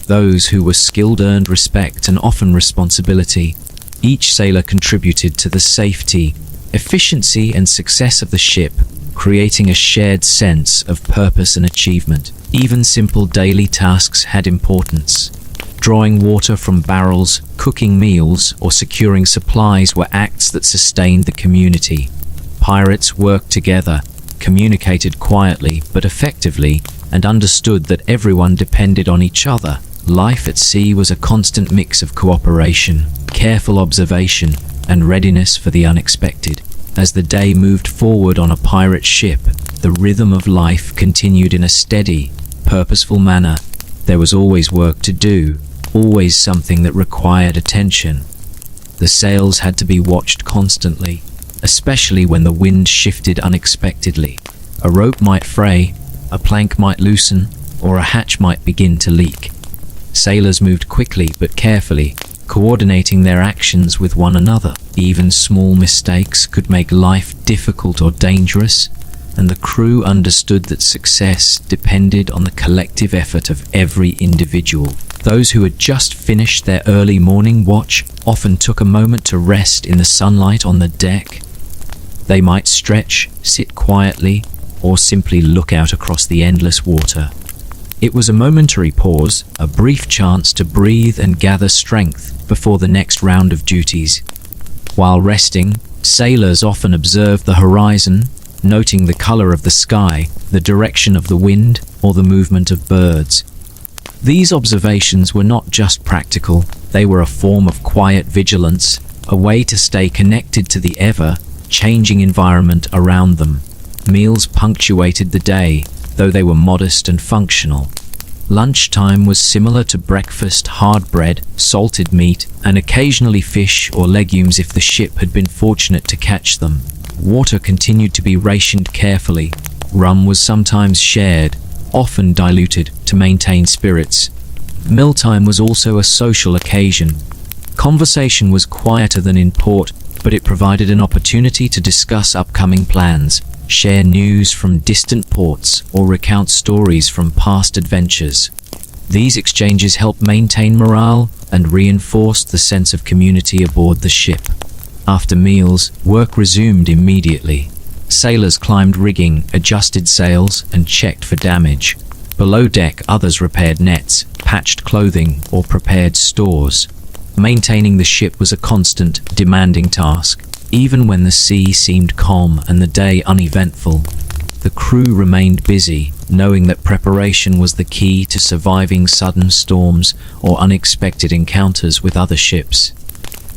Those who were skilled earned respect and often responsibility. Each sailor contributed to the safety, efficiency, and success of the ship, creating a shared sense of purpose and achievement. Even simple daily tasks had importance. Drawing water from barrels, cooking meals, or securing supplies were acts that sustained the community. Pirates worked together, communicated quietly but effectively, and understood that everyone depended on each other. Life at sea was a constant mix of cooperation, careful observation, and readiness for the unexpected. As the day moved forward on a pirate ship, the rhythm of life continued in a steady, purposeful manner. There was always work to do, always something that required attention. The sails had to be watched constantly, especially when the wind shifted unexpectedly. A rope might fray, a plank might loosen, or a hatch might begin to leak. Sailors moved quickly but carefully, coordinating their actions with one another. Even small mistakes could make life difficult or dangerous, and the crew understood that success depended on the collective effort of every individual. Those who had just finished their early morning watch often took a moment to rest in the sunlight on the deck. They might stretch, sit quietly, or simply look out across the endless water. It was a momentary pause, a brief chance to breathe and gather strength before the next round of duties. While resting, sailors often observed the horizon, noting the color of the sky, the direction of the wind, or the movement of birds. These observations were not just practical, they were a form of quiet vigilance, a way to stay connected to the ever-changing environment around them. Meals punctuated the day, though they were modest and functional. Lunchtime was similar to breakfast: hard bread, salted meat, and occasionally fish or legumes if the ship had been fortunate to catch them. Water continued to be rationed carefully. Rum was sometimes shared, often diluted, to maintain spirits. Mealtime was also a social occasion. Conversation was quieter than in port, but it provided an opportunity to discuss upcoming plans, share news from distant ports, or recount stories from past adventures. These exchanges helped maintain morale and reinforced the sense of community aboard the ship. After meals, work resumed immediately. Sailors climbed rigging, adjusted sails, and checked for damage. Below deck, others repaired nets, patched clothing, or prepared stores. Maintaining the ship was a constant, demanding task. Even when the sea seemed calm and the day uneventful, the crew remained busy, knowing that preparation was the key to surviving sudden storms or unexpected encounters with other ships.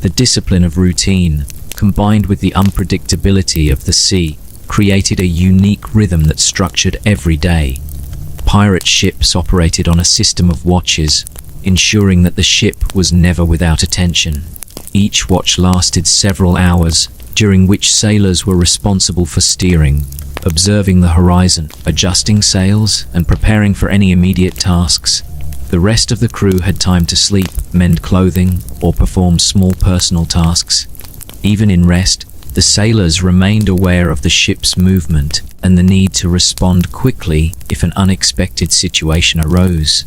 The discipline of routine, combined with the unpredictability of the sea, created a unique rhythm that structured every day. Pirate ships operated on a system of watches, ensuring that the ship was never without attention. Each watch lasted several hours, during which sailors were responsible for steering, observing the horizon, adjusting sails, and preparing for any immediate tasks. The rest of the crew had time to sleep, mend clothing, or perform small personal tasks. Even in rest, the sailors remained aware of the ship's movement and the need to respond quickly if an unexpected situation arose.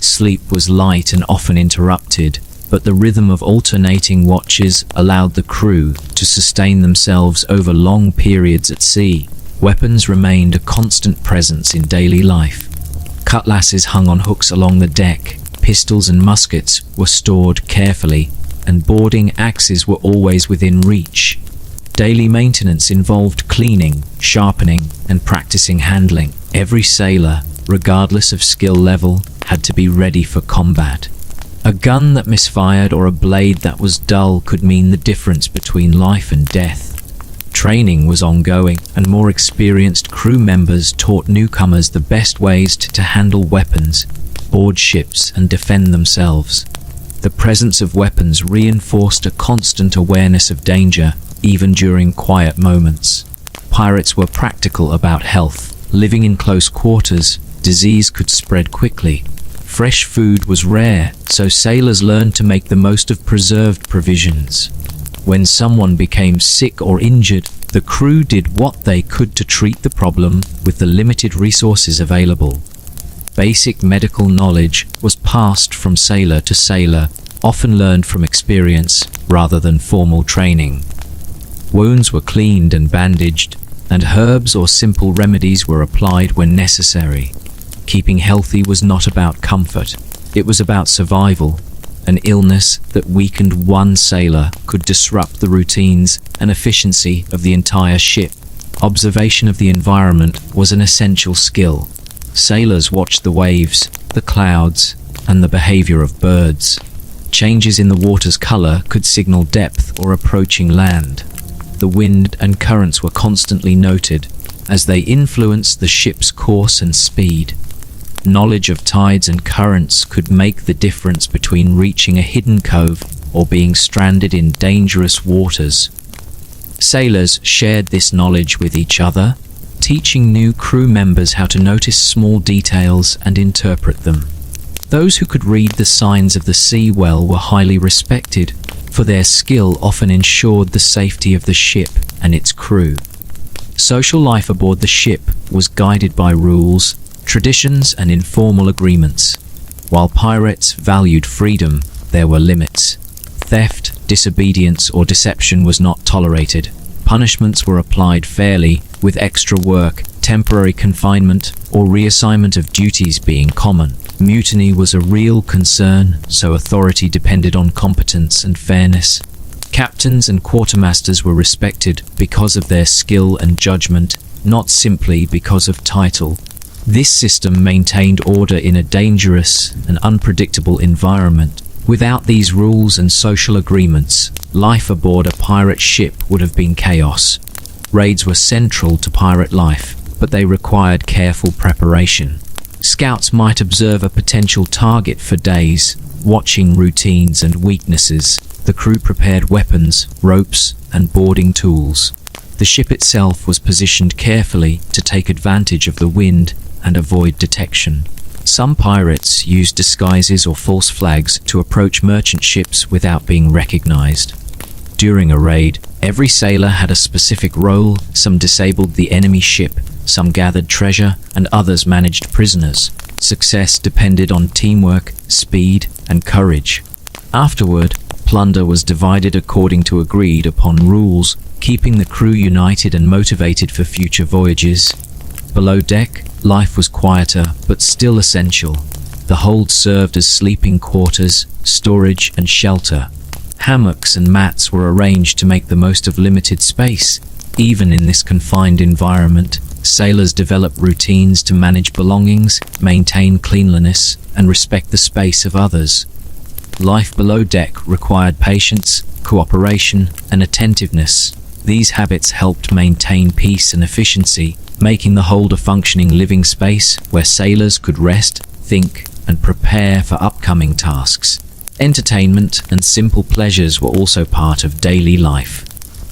Sleep was light and often interrupted, but the rhythm of alternating watches allowed the crew to sustain themselves over long periods at sea. Weapons remained a constant presence in daily life. Cutlasses hung on hooks along the deck, pistols and muskets were stored carefully, and boarding axes were always within reach. Daily maintenance involved cleaning, sharpening, and practicing handling. Every sailor, regardless of skill level, had to be ready for combat. A gun that misfired or a blade that was dull could mean the difference between life and death. Training was ongoing, and more experienced crew members taught newcomers the best ways to handle weapons, board ships, and defend themselves. The presence of weapons reinforced a constant awareness of danger, even during quiet moments. Pirates were practical about health. Living in close quarters, disease could spread quickly. Fresh food was rare, so sailors learned to make the most of preserved provisions. When someone became sick or injured, the crew did what they could to treat the problem with the limited resources available. Basic medical knowledge was passed from sailor to sailor, often learned from experience rather than formal training. Wounds were cleaned and bandaged, and herbs or simple remedies were applied when necessary. Keeping healthy was not about comfort, it was about survival. An illness that weakened one sailor could disrupt the routines and efficiency of the entire ship. Observation of the environment was an essential skill. Sailors watched the waves, the clouds, and the behavior of birds. Changes in the water's color could signal depth or approaching land. The wind and currents were constantly noted, as they influenced the ship's course and speed. Knowledge of tides and currents could make the difference between reaching a hidden cove or being stranded in dangerous waters. Sailors shared this knowledge with each other, teaching new crew members how to notice small details and interpret them. Those who could read the signs of the sea well were highly respected, for their skill often ensured the safety of the ship and its crew. Social life aboard the ship was guided by rules, traditions, and informal agreements. While pirates valued freedom, there were limits. Theft, disobedience, or deception was not tolerated. Punishments were applied fairly, with extra work, temporary confinement, or reassignment of duties being common. Mutiny was a real concern, so authority depended on competence and fairness. Captains and quartermasters were respected because of their skill and judgment, not simply because of title. This system maintained order in a dangerous and unpredictable environment. Without these rules and social agreements, life aboard a pirate ship would have been chaos. Raids were central to pirate life, but they required careful preparation. Scouts might observe a potential target for days, watching routines and weaknesses. The crew prepared weapons, ropes, and boarding tools. The ship itself was positioned carefully to take advantage of the wind and avoid detection. Some pirates used disguises or false flags to approach merchant ships without being recognized. During a raid, every sailor had a specific role. Some disabled the enemy ship, some gathered treasure, and others managed prisoners. Success depended on teamwork, speed, and courage. Afterward, plunder was divided according to agreed upon rules, keeping the crew united and motivated for future voyages. Below deck, life was quieter, but still essential. The hold served as sleeping quarters, storage, and shelter. Hammocks and mats were arranged to make the most of limited space. Even in this confined environment, sailors developed routines to manage belongings, maintain cleanliness, and respect the space of others. Life below deck required patience, cooperation, and attentiveness. These habits helped maintain peace and efficiency, making the hold a functioning living space where sailors could rest, think, and prepare for upcoming tasks. Entertainment and simple pleasures were also part of daily life.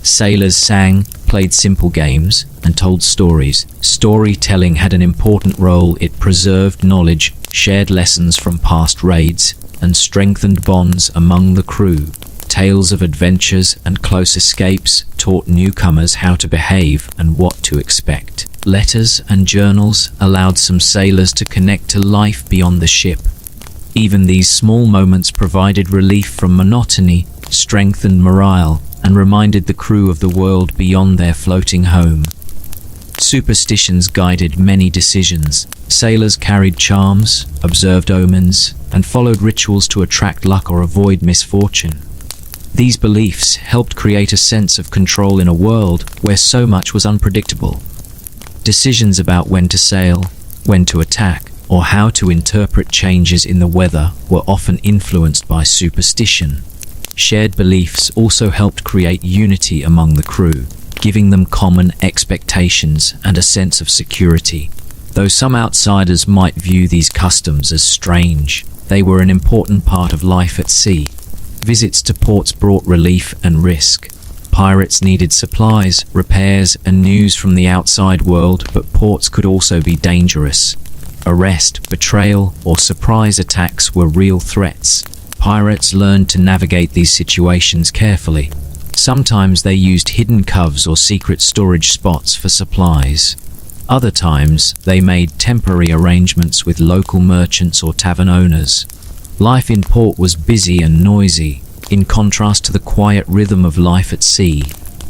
Sailors sang, played simple games, and told stories. Storytelling had an important role. It preserved knowledge, shared lessons from past raids, and strengthened bonds among the crew. Tales of adventures and close escapes taught newcomers how to behave and what to expect. Letters and journals allowed some sailors to connect to life beyond the ship. Even these small moments provided relief from monotony, strengthened morale, and reminded the crew of the world beyond their floating home. Superstitions guided many decisions. Sailors carried charms, observed omens, and followed rituals to attract luck or avoid misfortune. These beliefs helped create a sense of control in a world where so much was unpredictable. Decisions about when to sail, when to attack, or how to interpret changes in the weather were often influenced by superstition. Shared beliefs also helped create unity among the crew, giving them common expectations and a sense of security. Though some outsiders might view these customs as strange, they were an important part of life at sea. Visits to ports brought relief and risk. Pirates needed supplies, repairs, and news from the outside world, but ports could also be dangerous. Arrest, betrayal, or surprise attacks were real threats. Pirates learned to navigate these situations carefully. Sometimes they used hidden coves or secret storage spots for supplies. Other times, they made temporary arrangements with local merchants or tavern owners. Life in port was busy and noisy, in contrast to the quiet rhythm of life at sea,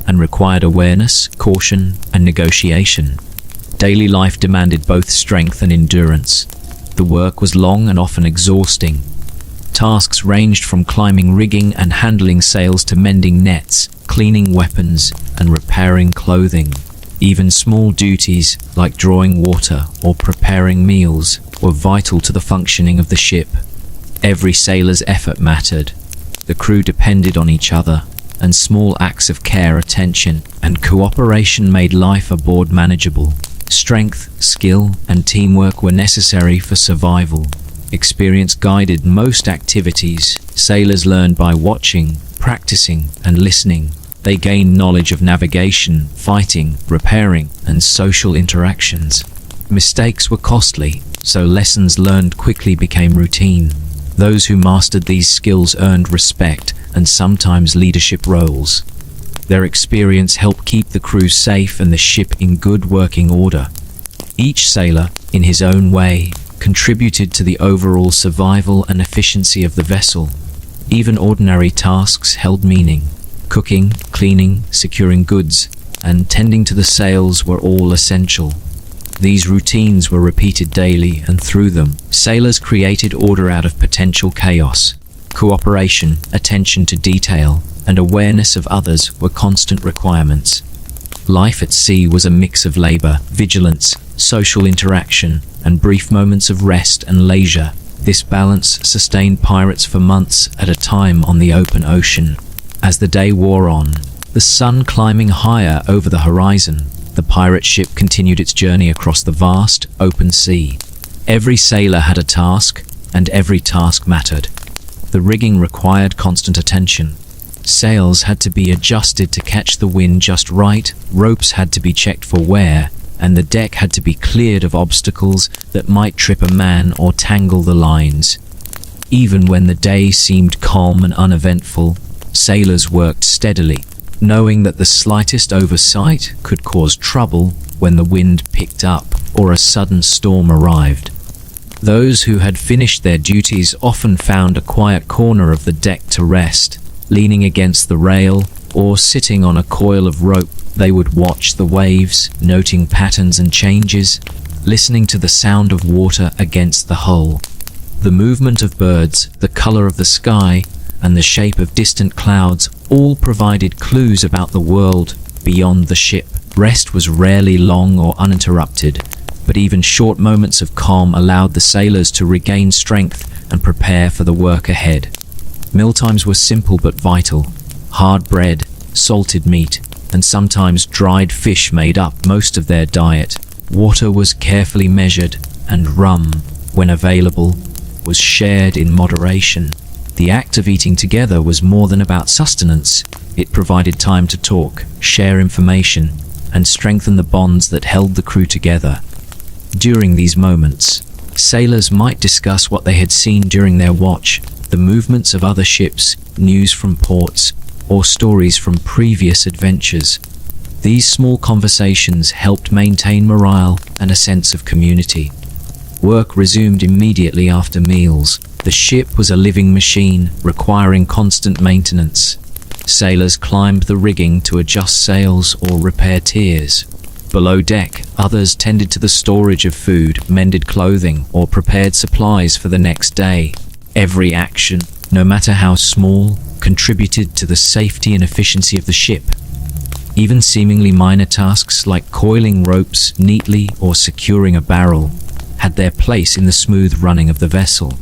and required awareness, caution, and negotiation. Daily life demanded both strength and endurance. The work was long and often exhausting. Tasks ranged from climbing rigging and handling sails to mending nets, cleaning weapons, and repairing clothing. Even small duties, like drawing water or preparing meals, were vital to the functioning of the ship. Every sailor's effort mattered. The crew depended on each other, and small acts of care, attention, and cooperation made life aboard manageable. Strength, skill, and teamwork were necessary for survival. Experience guided most activities. Sailors learned by watching, practicing, and listening. They gained knowledge of navigation, fighting, repairing, and social interactions. Mistakes were costly, so lessons learned quickly became routine. Those who mastered these skills earned respect and sometimes leadership roles. Their experience helped keep the crew safe and the ship in good working order. Each sailor, in his own way, contributed to the overall survival and efficiency of the vessel. Even ordinary tasks held meaning. Cooking, cleaning, securing goods, and tending to the sails were all essential. These routines were repeated daily, and through them, sailors created order out of potential chaos. Cooperation, attention to detail, and awareness of others were constant requirements. Life at sea was a mix of labor, vigilance, social interaction, and brief moments of rest and leisure. This balance sustained pirates for months at a time on the open ocean. As the day wore on, the sun climbing higher over the horizon, the pirate ship continued its journey across the vast, open sea. Every sailor had a task, and every task mattered. The rigging required constant attention. Sails had to be adjusted to catch the wind just right, ropes had to be checked for wear, and the deck had to be cleared of obstacles that might trip a man or tangle the lines. Even when the day seemed calm and uneventful, sailors worked steadily, knowing that the slightest oversight could cause trouble when the wind picked up or a sudden storm arrived. Those who had finished their duties often found a quiet corner of the deck to rest, leaning against the rail or sitting on a coil of rope. They would watch the waves, noting patterns and changes, listening to the sound of water against the hull. The movement of birds, the color of the sky, and the shape of distant clouds all provided clues about the world beyond the ship. Rest was rarely long or uninterrupted, but even short moments of calm allowed the sailors to regain strength and prepare for the work ahead. Mealtimes were simple but vital. Hard bread, salted meat, and sometimes dried fish made up most of their diet. Water was carefully measured, and rum, when available, was shared in moderation. The act of eating together was more than about sustenance. It provided time to talk, share information, and strengthen the bonds that held the crew together. During these moments, sailors might discuss what they had seen during their watch, the movements of other ships, news from ports, or stories from previous adventures. These small conversations helped maintain morale and a sense of community. Work resumed immediately after meals. The ship was a living machine, requiring constant maintenance. Sailors climbed the rigging to adjust sails or repair tiers. Below deck, others tended to the storage of food, mended clothing, or prepared supplies for the next day. Every action, no matter how small, contributed to the safety and efficiency of the ship. Even seemingly minor tasks like coiling ropes neatly or securing a barrel had their place in the smooth running of the vessel.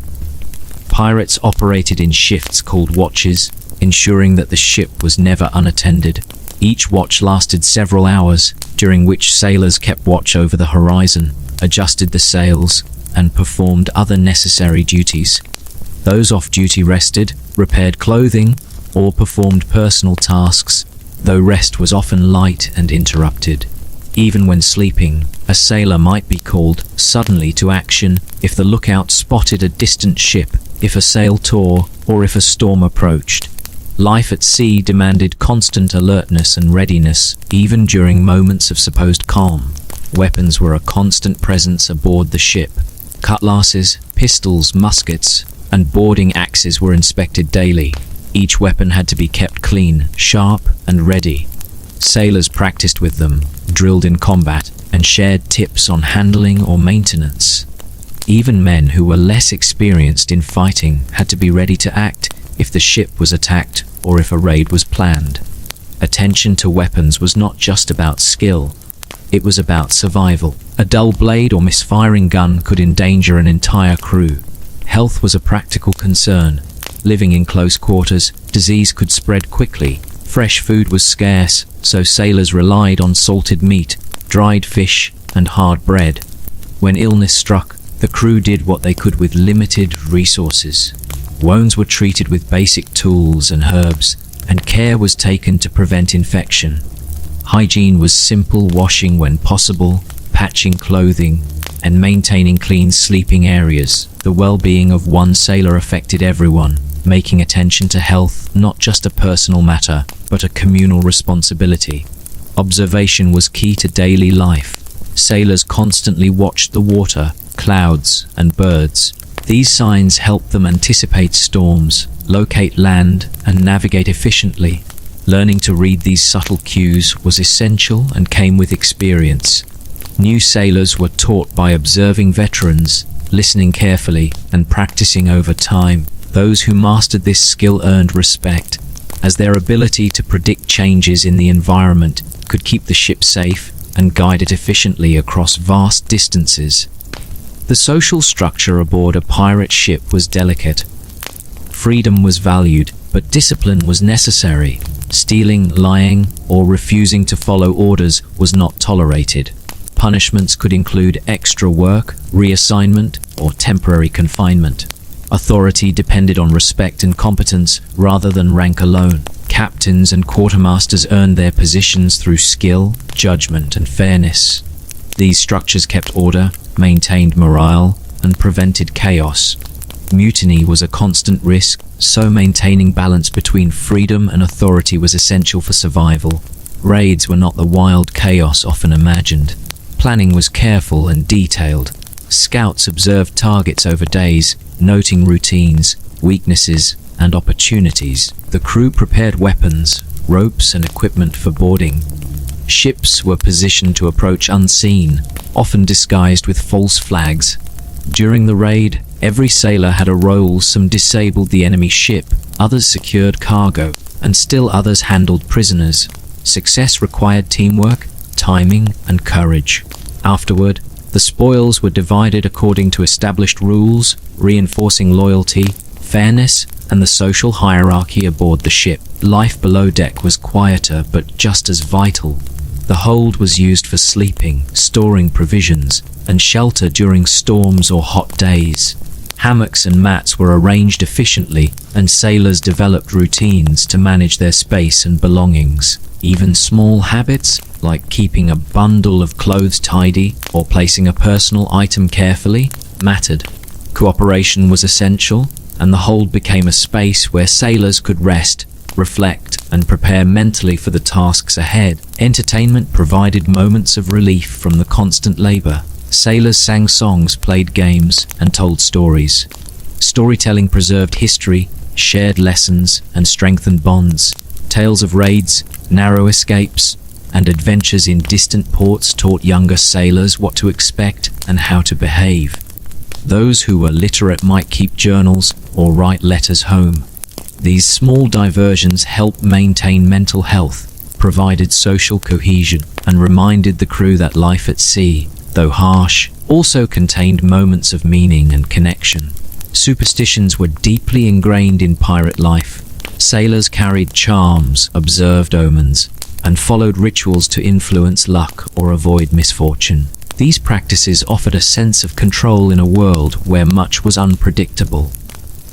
Pirates operated in shifts called watches, ensuring that the ship was never unattended. Each watch lasted several hours, during which sailors kept watch over the horizon, adjusted the sails, and performed other necessary duties. Those off duty rested, repaired clothing, or performed personal tasks, though rest was often light and interrupted. Even when sleeping, a sailor might be called suddenly to action if the lookout spotted a distant ship, if a sail tore, or if a storm approached. Life at sea demanded constant alertness and readiness, even during moments of supposed calm. Weapons were a constant presence aboard the ship. Cutlasses, pistols, muskets, and boarding axes were inspected daily. Each weapon had to be kept clean, sharp, and ready. Sailors practiced with them, drilled in combat, and shared tips on handling or maintenance. Even men who were less experienced in fighting had to be ready to act if the ship was attacked or if a raid was planned. Attention to weapons was not just about skill, it was about survival. A dull blade or misfiring gun could endanger an entire crew. Health was a practical concern. Living in close quarters, disease could spread quickly. Fresh food was scarce, so sailors relied on salted meat, dried fish, and hard bread. When illness struck, the crew did what they could with limited resources. Wounds were treated with basic tools and herbs, and care was taken to prevent infection. Hygiene was simple washing when possible, patching clothing, and maintaining clean sleeping areas. The well-being of one sailor affected everyone, making attention to health not just a personal matter, but a communal responsibility. Observation was key to daily life. Sailors constantly watched the water, clouds, and birds. These signs helped them anticipate storms, locate land, and navigate efficiently. Learning to read these subtle cues was essential and came with experience. New sailors were taught by observing veterans, listening carefully, and practicing over time. Those who mastered this skill earned respect, as their ability to predict changes in the environment could keep the ship safe and guide it efficiently across vast distances. The social structure aboard a pirate ship was delicate. Freedom was valued, but discipline was necessary. Stealing, lying, or refusing to follow orders was not tolerated. Punishments could include extra work, reassignment, or temporary confinement. Authority depended on respect and competence rather than rank alone. Captains and quartermasters earned their positions through skill, judgment, and fairness. These structures kept order, maintained morale, and prevented chaos. Mutiny was a constant risk, so maintaining balance between freedom and authority was essential for survival. Raids were not the wild chaos often imagined. Planning was careful and detailed. Scouts observed targets over days, noting routines, weaknesses, and opportunities. The crew prepared weapons, ropes, and equipment for boarding. Ships were positioned to approach unseen, often disguised with false flags. During the raid, every sailor had a role. Some disabled the enemy ship, others secured cargo, and still others handled prisoners. Success required teamwork, timing, and courage. Afterward, the spoils were divided according to established rules, reinforcing loyalty, fairness, and the social hierarchy aboard the ship. Life below deck was quieter but just as vital. The hold was used for sleeping, storing provisions, and shelter during storms or hot days. Hammocks and mats were arranged efficiently, and sailors developed routines to manage their space and belongings. Even small habits, like keeping a bundle of clothes tidy or placing a personal item carefully, mattered. Cooperation was essential, and the hold became a space where sailors could rest, reflect, and prepare mentally for the tasks ahead. Entertainment provided moments of relief from the constant labor. Sailors sang songs, played games, and told stories. Storytelling preserved history, shared lessons, and strengthened bonds. Tales of raids, narrow escapes, and adventures in distant ports taught younger sailors what to expect and how to behave. Those who were literate might keep journals or write letters home. These small diversions helped maintain mental health, provided social cohesion, and reminded the crew that life at sea, though harsh, also contained moments of meaning and connection. Superstitions were deeply ingrained in pirate life. Sailors carried charms, observed omens, and followed rituals to influence luck or avoid misfortune. These practices offered a sense of control in a world where much was unpredictable.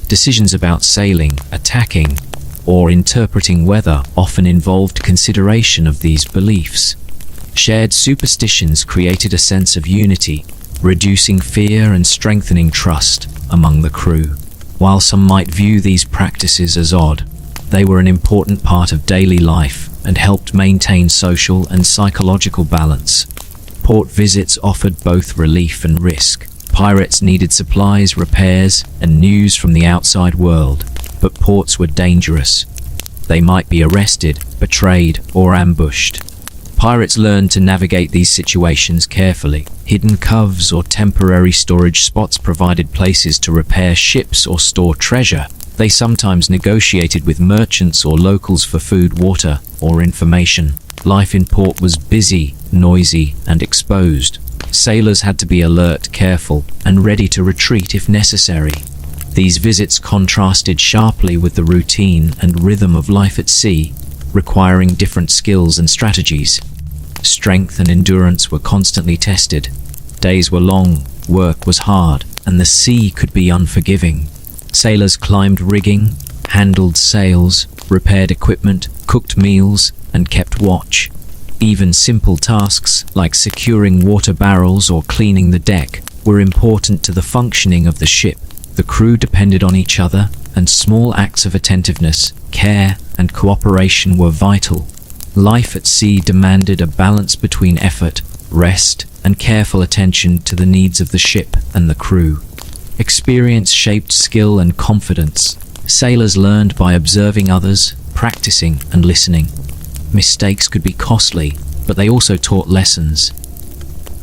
Decisions about sailing, attacking, or interpreting weather often involved consideration of these beliefs. Shared superstitions created a sense of unity, reducing fear and strengthening trust among the crew. While some might view these practices as odd, they were an important part of daily life and helped maintain social and psychological balance. Port visits offered both relief and risk. Pirates needed supplies, repairs, and news from the outside world, but ports were dangerous. They might be arrested, betrayed, or ambushed. Pirates learned to navigate these situations carefully. Hidden coves or temporary storage spots provided places to repair ships or store treasure. They sometimes negotiated with merchants or locals for food, water, or information. Life in port was busy, noisy, and exposed. Sailors had to be alert, careful, and ready to retreat if necessary. These visits contrasted sharply with the routine and rhythm of life at sea, requiring different skills and strategies. Strength and endurance were constantly tested. Days were long, work was hard, and the sea could be unforgiving. Sailors climbed rigging, handled sails, repaired equipment, cooked meals, and kept watch. Even simple tasks like securing water barrels or cleaning the deck were important to the functioning of the ship. The crew depended on each other, and small acts of attentiveness, care, and cooperation were vital. Life at sea demanded a balance between effort, rest, and careful attention to the needs of the ship and the crew. Experience shaped skill and confidence. Sailors learned by observing others, practicing, and listening. Mistakes could be costly, but they also taught lessons.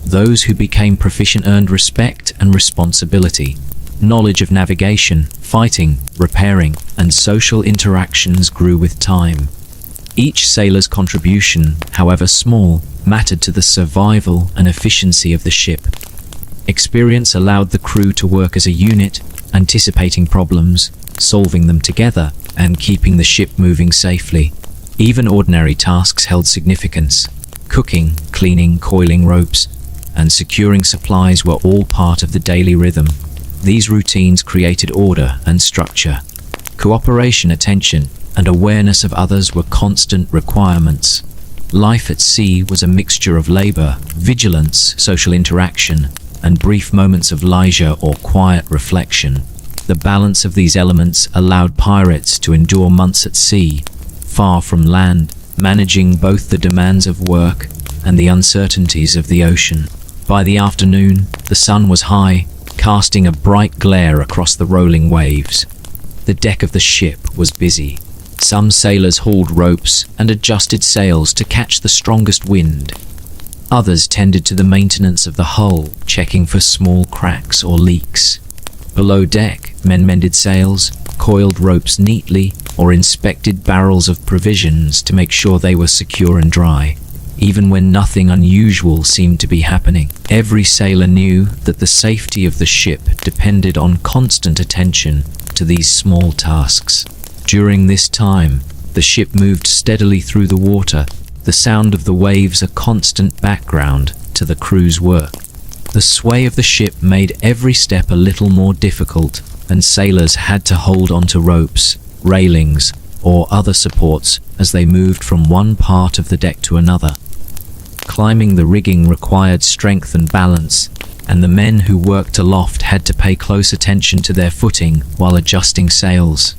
Those who became proficient earned respect and responsibility. Knowledge of navigation, fighting, repairing, and social interactions grew with time. Each sailor's contribution, however small, mattered to the survival and efficiency of the ship. Experience allowed the crew to work as a unit, anticipating problems, solving them together, and keeping the ship moving safely. Even ordinary tasks held significance. Cooking, cleaning, coiling ropes, and securing supplies were all part of the daily rhythm. These routines created order and structure. Cooperation, attention, and awareness of others were constant requirements. Life at sea was a mixture of labor, vigilance, social interaction, and brief moments of leisure or quiet reflection. The balance of these elements allowed pirates to endure months at sea, far from land, managing both the demands of work and the uncertainties of the ocean. By the afternoon, the sun was high, casting a bright glare across the rolling waves. The deck of the ship was busy. Some sailors hauled ropes and adjusted sails to catch the strongest wind. Others tended to the maintenance of the hull, checking for small cracks or leaks. Below deck, men mended sails, coiled ropes neatly, or inspected barrels of provisions to make sure they were secure and dry. Even when nothing unusual seemed to be happening, every sailor knew that the safety of the ship depended on constant attention to these small tasks. During this time, the ship moved steadily through the water, the sound of the waves a constant background to the crew's work. The sway of the ship made every step a little more difficult, and sailors had to hold onto ropes, railings, or other supports as they moved from one part of the deck to another. Climbing the rigging required strength and balance, and the men who worked aloft had to pay close attention to their footing while adjusting sails.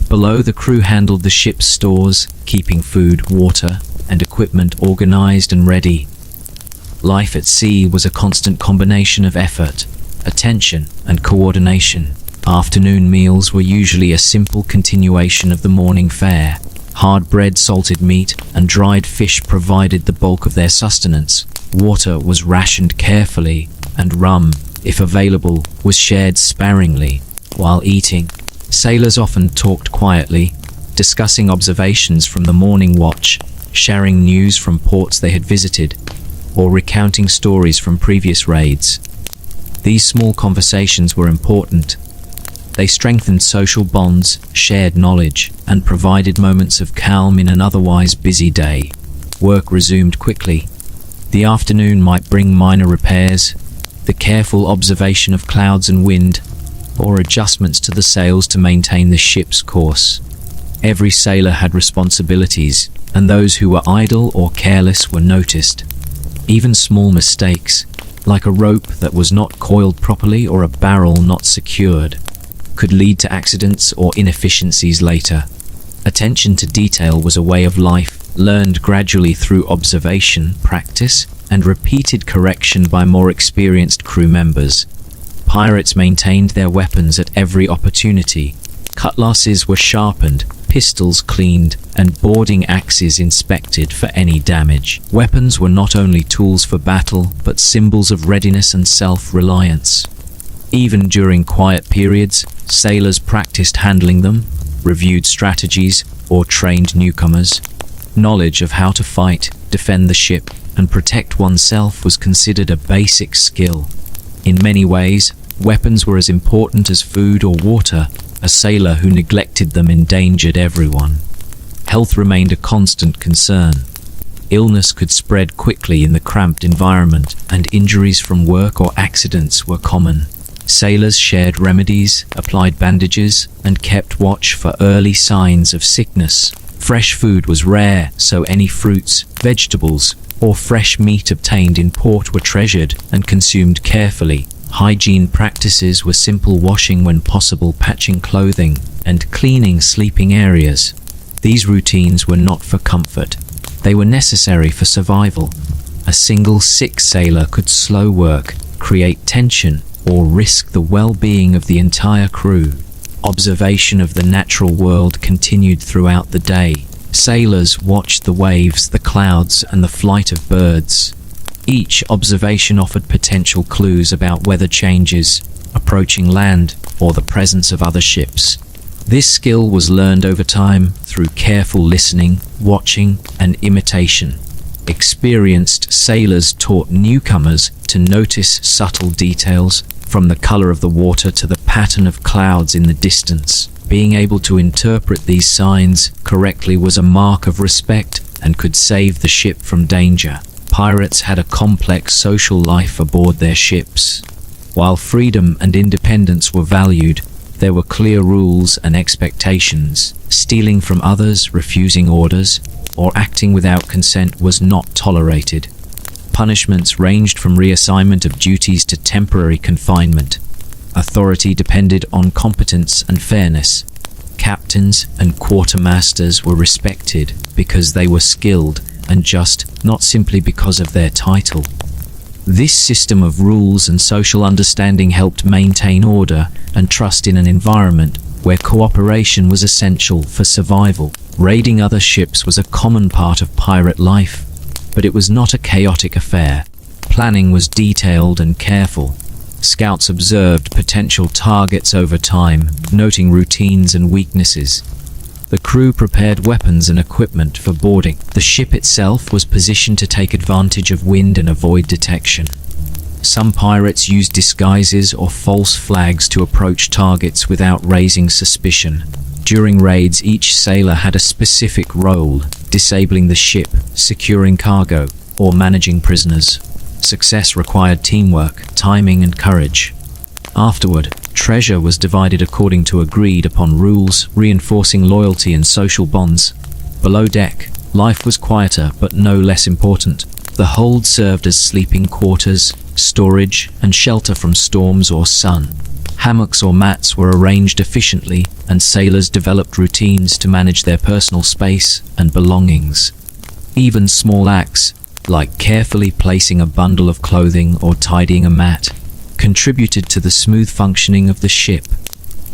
Below, the crew handled the ship's stores, keeping food, water, and equipment organized and ready. Life at sea was a constant combination of effort, attention, and coordination. Afternoon meals were usually a simple continuation of the morning fare. Hard bread, salted meat, and dried fish provided the bulk of their sustenance. Water was rationed carefully, and rum, if available, was shared sparingly. While eating, sailors often talked quietly, discussing observations from the morning watch, sharing news from ports they had visited, or recounting stories from previous raids. These small conversations were important. They strengthened social bonds, shared knowledge, and provided moments of calm in an otherwise busy day. Work resumed quickly. The afternoon might bring minor repairs, the careful observation of clouds and wind, or adjustments to the sails to maintain the ship's course. Every sailor had responsibilities, and those who were idle or careless were noticed. Even small mistakes, like a rope that was not coiled properly or a barrel not secured, could lead to accidents or inefficiencies later. Attention to detail was a way of life, learned gradually through observation, practice, and repeated correction by more experienced crew members. Pirates maintained their weapons at every opportunity. Cutlasses were sharpened, pistols cleaned, and boarding axes inspected for any damage. Weapons were not only tools for battle, but symbols of readiness and self-reliance. Even during quiet periods, sailors practiced handling them, reviewed strategies, or trained newcomers. Knowledge of how to fight, defend the ship, and protect oneself was considered a basic skill. In many ways, weapons were as important as food or water. A sailor who neglected them endangered everyone. Health remained a constant concern. Illness could spread quickly in the cramped environment, and injuries from work or accidents were common. Sailors shared remedies, applied bandages, and kept watch for early signs of sickness. Fresh food was rare, so any fruits, vegetables, or fresh meat obtained in port were treasured and consumed carefully. Hygiene practices were simple washing when possible, patching clothing, and cleaning sleeping areas. These routines were not for comfort. They were necessary for survival. A single sick sailor could slow work, create tension, or risk the well-being of the entire crew. Observation of the natural world continued throughout the day. Sailors watched the waves, the clouds, and the flight of birds. Each observation offered potential clues about weather changes, approaching land, or the presence of other ships. This skill was learned over time through careful listening, watching, and imitation. Experienced sailors taught newcomers to notice subtle details, from the color of the water to the pattern of clouds in the distance. Being able to interpret these signs correctly was a mark of respect and could save the ship from danger. Pirates had a complex social life aboard their ships. While freedom and independence were valued, there were clear rules and expectations. Stealing from others, refusing orders, or acting without consent was not tolerated. Punishments ranged from reassignment of duties to temporary confinement. Authority depended on competence and fairness. Captains and quartermasters were respected because they were skilled and just, not simply because of their title. This system of rules and social understanding helped maintain order and trust in an environment where cooperation was essential for survival. Raiding other ships was a common part of pirate life, but it was not a chaotic affair. Planning was detailed and careful. Scouts observed potential targets over time, noting routines and weaknesses. The crew prepared weapons and equipment for boarding. The ship itself was positioned to take advantage of wind and avoid detection. Some pirates used disguises or false flags to approach targets without raising suspicion. During raids, each sailor had a specific role, disabling the ship, securing cargo, or managing prisoners. Success required teamwork, timing, and courage. Afterward, treasure was divided according to agreed upon rules, reinforcing loyalty and social bonds. Below deck, life was quieter but no less important. The hold served as sleeping quarters, storage, and shelter from storms or sun. Hammocks or mats were arranged efficiently, and sailors developed routines to manage their personal space and belongings. Even small acts, like carefully placing a bundle of clothing or tidying a mat, contributed to the smooth functioning of the ship.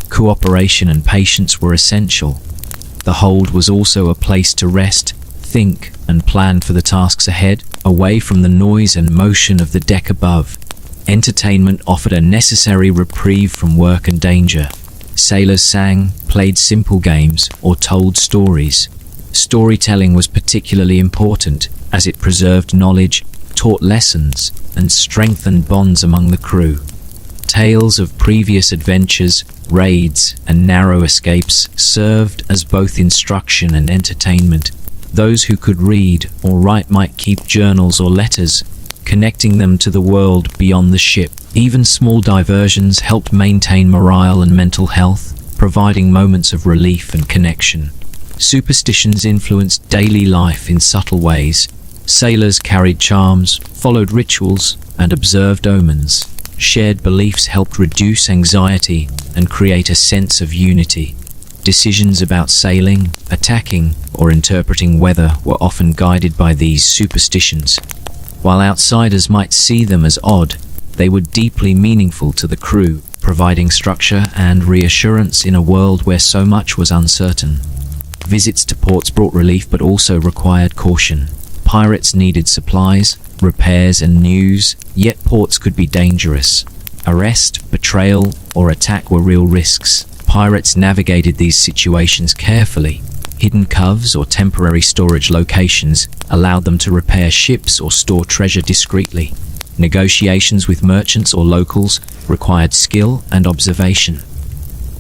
Cooperation and patience were essential. The hold was also a place to rest, think, and plan for the tasks ahead, away from the noise and motion of the deck above. Entertainment offered a necessary reprieve from work and danger. Sailors sang, played simple games, or told stories. Storytelling was particularly important, as it preserved knowledge, taught lessons, and strengthened bonds among the crew. Tales of previous adventures, raids, and narrow escapes served as both instruction and entertainment. Those who could read or write might keep journals or letters, connecting them to the world beyond the ship. Even small diversions helped maintain morale and mental health, providing moments of relief and connection. Superstitions influenced daily life in subtle ways. Sailors carried charms, followed rituals, and observed omens. Shared beliefs helped reduce anxiety and create a sense of unity. Decisions about sailing, attacking, or interpreting weather were often guided by these superstitions. While outsiders might see them as odd, they were deeply meaningful to the crew, providing structure and reassurance in a world where so much was uncertain. Visits to ports brought relief but also required caution. Pirates needed supplies, repairs, and news, yet ports could be dangerous. Arrest, betrayal, or attack were real risks. Pirates navigated these situations carefully. Hidden coves or temporary storage locations allowed them to repair ships or store treasure discreetly. Negotiations with merchants or locals required skill and observation.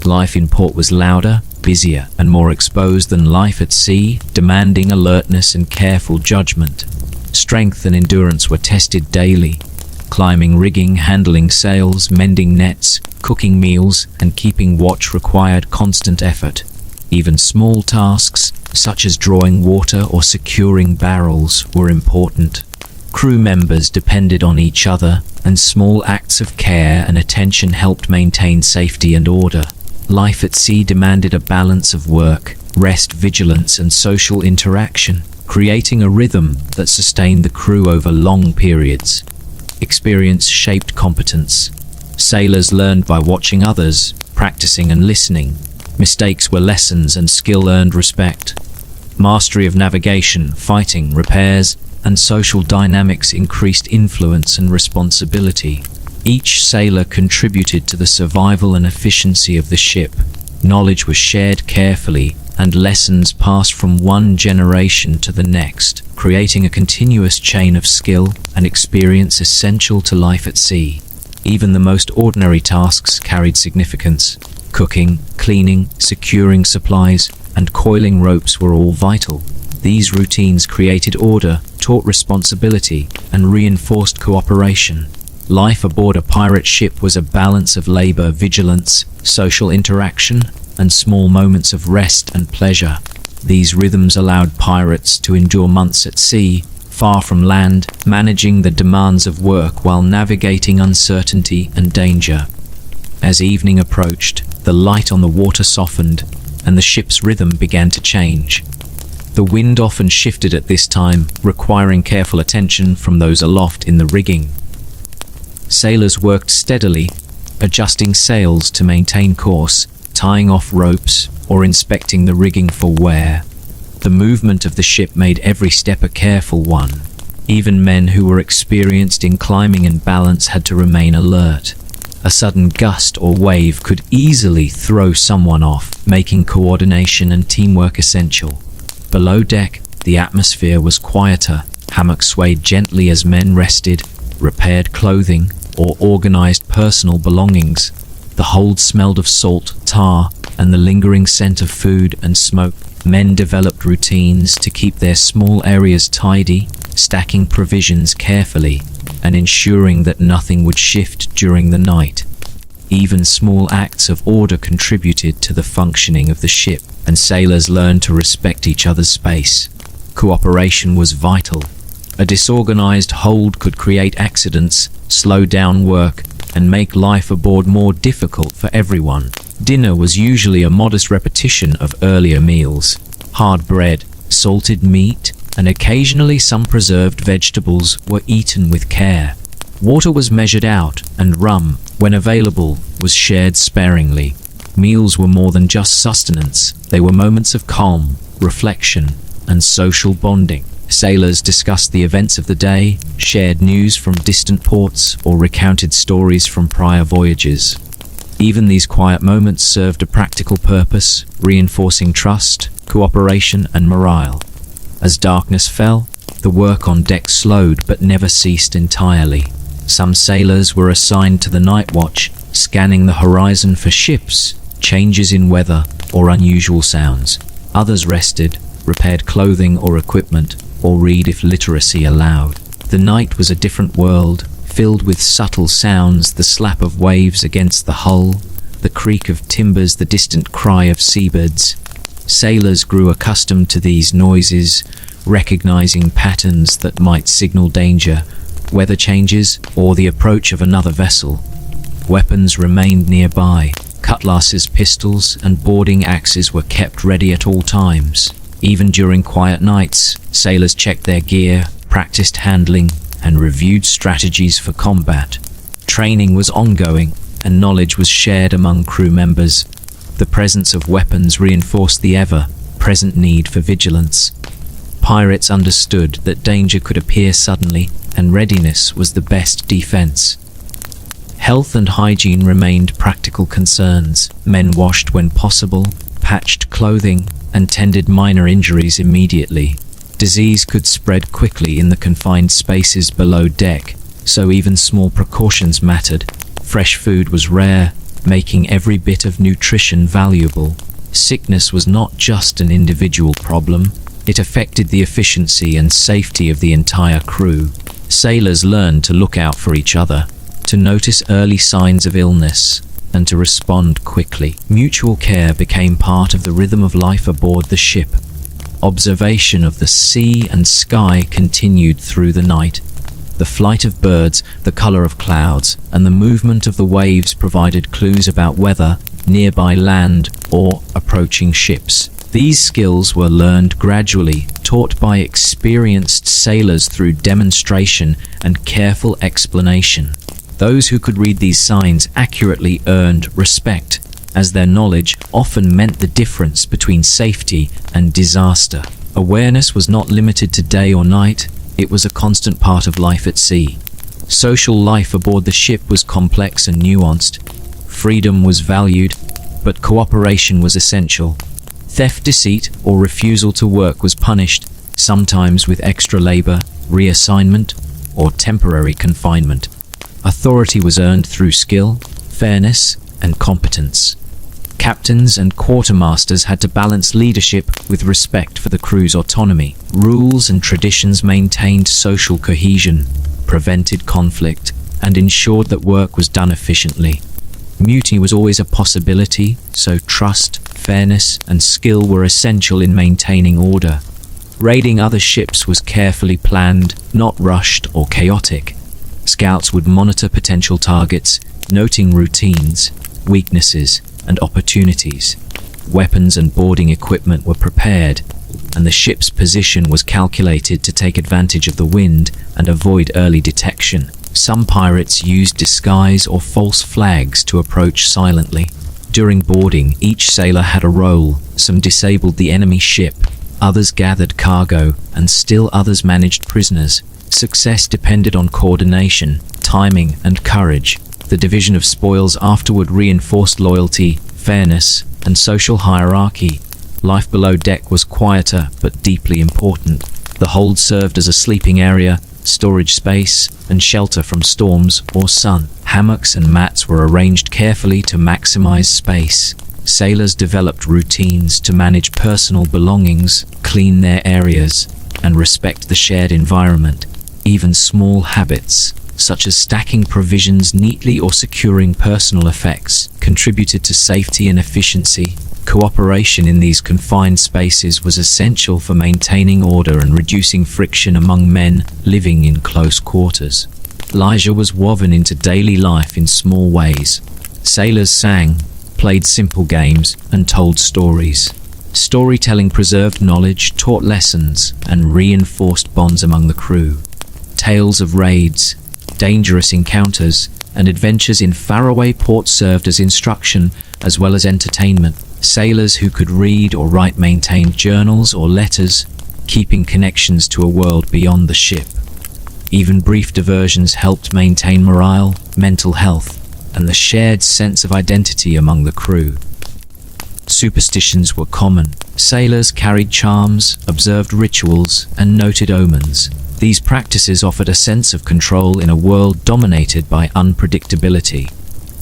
Life in port was louder, busier, and more exposed than life at sea, demanding alertness and careful judgment. Strength and endurance were tested daily. Climbing rigging, handling sails, mending nets, cooking meals, and keeping watch required constant effort. Even small tasks, such as drawing water or securing barrels, were important. Crew members depended on each other, and small acts of care and attention helped maintain safety and order. Life at sea demanded a balance of work, rest, vigilance, and social interaction, creating a rhythm that sustained the crew over long periods. Experience shaped competence. Sailors learned by watching others, practicing and listening. Mistakes were lessons and skill earned respect. Mastery of navigation, fighting, repairs, and social dynamics increased influence and responsibility. Each sailor contributed to the survival and efficiency of the ship. Knowledge was shared carefully, and lessons passed from one generation to the next, creating a continuous chain of skill and experience essential to life at sea. Even the most ordinary tasks carried significance. Cooking, cleaning, securing supplies, and coiling ropes were all vital. These routines created order, taught responsibility, and reinforced cooperation. Life aboard a pirate ship was a balance of labor, vigilance, social interaction, and small moments of rest and pleasure. These rhythms allowed pirates to endure months at sea, far from land, managing the demands of work while navigating uncertainty and danger. As evening approached, the light on the water softened, and the ship's rhythm began to change. The wind often shifted at this time, requiring careful attention from those aloft in the rigging. Sailors worked steadily, adjusting sails to maintain course, tying off ropes, or inspecting the rigging for wear. The movement of the ship made every step a careful one. Even men who were experienced in climbing and balance had to remain alert. A sudden gust or wave could easily throw someone off, making coordination and teamwork essential. Below deck, the atmosphere was quieter. Hammocks swayed gently as men rested, repaired clothing, or organized personal belongings. The hold smelled of salt, tar, and the lingering scent of food and smoke. Men developed routines to keep their small areas tidy, stacking provisions carefully, and ensuring that nothing would shift during the night. Even small acts of order contributed to the functioning of the ship, and sailors learned to respect each other's space. Cooperation was vital. A disorganized hold could create accidents, slow down work, and make life aboard more difficult for everyone. Dinner was usually a modest repetition of earlier meals. Hard bread, salted meat, and occasionally some preserved vegetables were eaten with care. Water was measured out, and rum, when available, was shared sparingly. Meals were more than just sustenance. They were moments of calm, reflection, and social bonding. Sailors discussed the events of the day, shared news from distant ports, or recounted stories from prior voyages. Even these quiet moments served a practical purpose, reinforcing trust, cooperation, and morale. As darkness fell, the work on deck slowed but never ceased entirely. Some sailors were assigned to the night watch, scanning the horizon for ships, changes in weather, or unusual sounds. Others rested, repaired clothing or equipment, or read if literacy allowed. The night was a different world, filled with subtle sounds, the slap of waves against the hull, the creak of timbers, the distant cry of seabirds. Sailors grew accustomed to these noises, recognizing patterns that might signal danger, weather changes, or the approach of another vessel. Weapons remained nearby. Cutlasses, pistols, and boarding axes were kept ready at all times. Even during quiet nights, sailors checked their gear, practiced handling, and reviewed strategies for combat. Training was ongoing, and knowledge was shared among crew members. The presence of weapons reinforced the ever-present need for vigilance. Pirates understood that danger could appear suddenly, and readiness was the best defense. Health and hygiene remained practical concerns. Men washed when possible, patched clothing, and tended minor injuries immediately. Disease could spread quickly in the confined spaces below deck, so even small precautions mattered. Fresh food was rare, making every bit of nutrition valuable. Sickness was not just an individual problem, it affected the efficiency and safety of the entire crew. Sailors learned to look out for each other, to notice early signs of illness, and to respond quickly. Mutual care became part of the rhythm of life aboard the ship. Observation of the sea and sky continued through the night. The flight of birds, the color of clouds, and the movement of the waves provided clues about weather, nearby land, or approaching ships. These skills were learned gradually, taught by experienced sailors through demonstration and careful explanation. Those who could read these signs accurately earned respect, as their knowledge often meant the difference between safety and disaster. Awareness was not limited to day or night, it was a constant part of life at sea. Social life aboard the ship was complex and nuanced. Freedom was valued, but cooperation was essential. Theft, deceit, or refusal to work was punished, sometimes with extra labor, reassignment, or temporary confinement. Authority was earned through skill, fairness, and competence. Captains and quartermasters had to balance leadership with respect for the crew's autonomy. Rules and traditions maintained social cohesion, prevented conflict, and ensured that work was done efficiently. Mutiny was always a possibility, so trust, fairness, and skill were essential in maintaining order. Raiding other ships was carefully planned, not rushed or chaotic. Scouts would monitor potential targets, noting routines, weaknesses, and opportunities. Weapons and boarding equipment were prepared, and the ship's position was calculated to take advantage of the wind and avoid early detection. Some pirates used disguise or false flags to approach silently. During boarding, each sailor had a role. Some disabled the enemy ship, others gathered cargo, and still others managed prisoners. Success depended on coordination, timing, and courage. The division of spoils afterward reinforced loyalty, fairness, and social hierarchy. Life below deck was quieter but deeply important. The hold served as a sleeping area, storage space, and shelter from storms or sun. Hammocks and mats were arranged carefully to maximize space. Sailors developed routines to manage personal belongings, clean their areas, and respect the shared environment. Even small habits, such as stacking provisions neatly or securing personal effects, contributed to safety and efficiency. Cooperation in these confined spaces was essential for maintaining order and reducing friction among men living in close quarters. Leisure was woven into daily life in small ways. Sailors sang, played simple games, and told stories. Storytelling preserved knowledge, taught lessons, and reinforced bonds among the crew. Tales of raids, dangerous encounters, and adventures in faraway ports served as instruction as well as entertainment. Sailors who could read or write maintained journals or letters, keeping connections to a world beyond the ship. Even brief diversions helped maintain morale, mental health, and the shared sense of identity among the crew. Superstitions were common. Sailors carried charms, observed rituals, and noted omens. These practices offered a sense of control in a world dominated by unpredictability.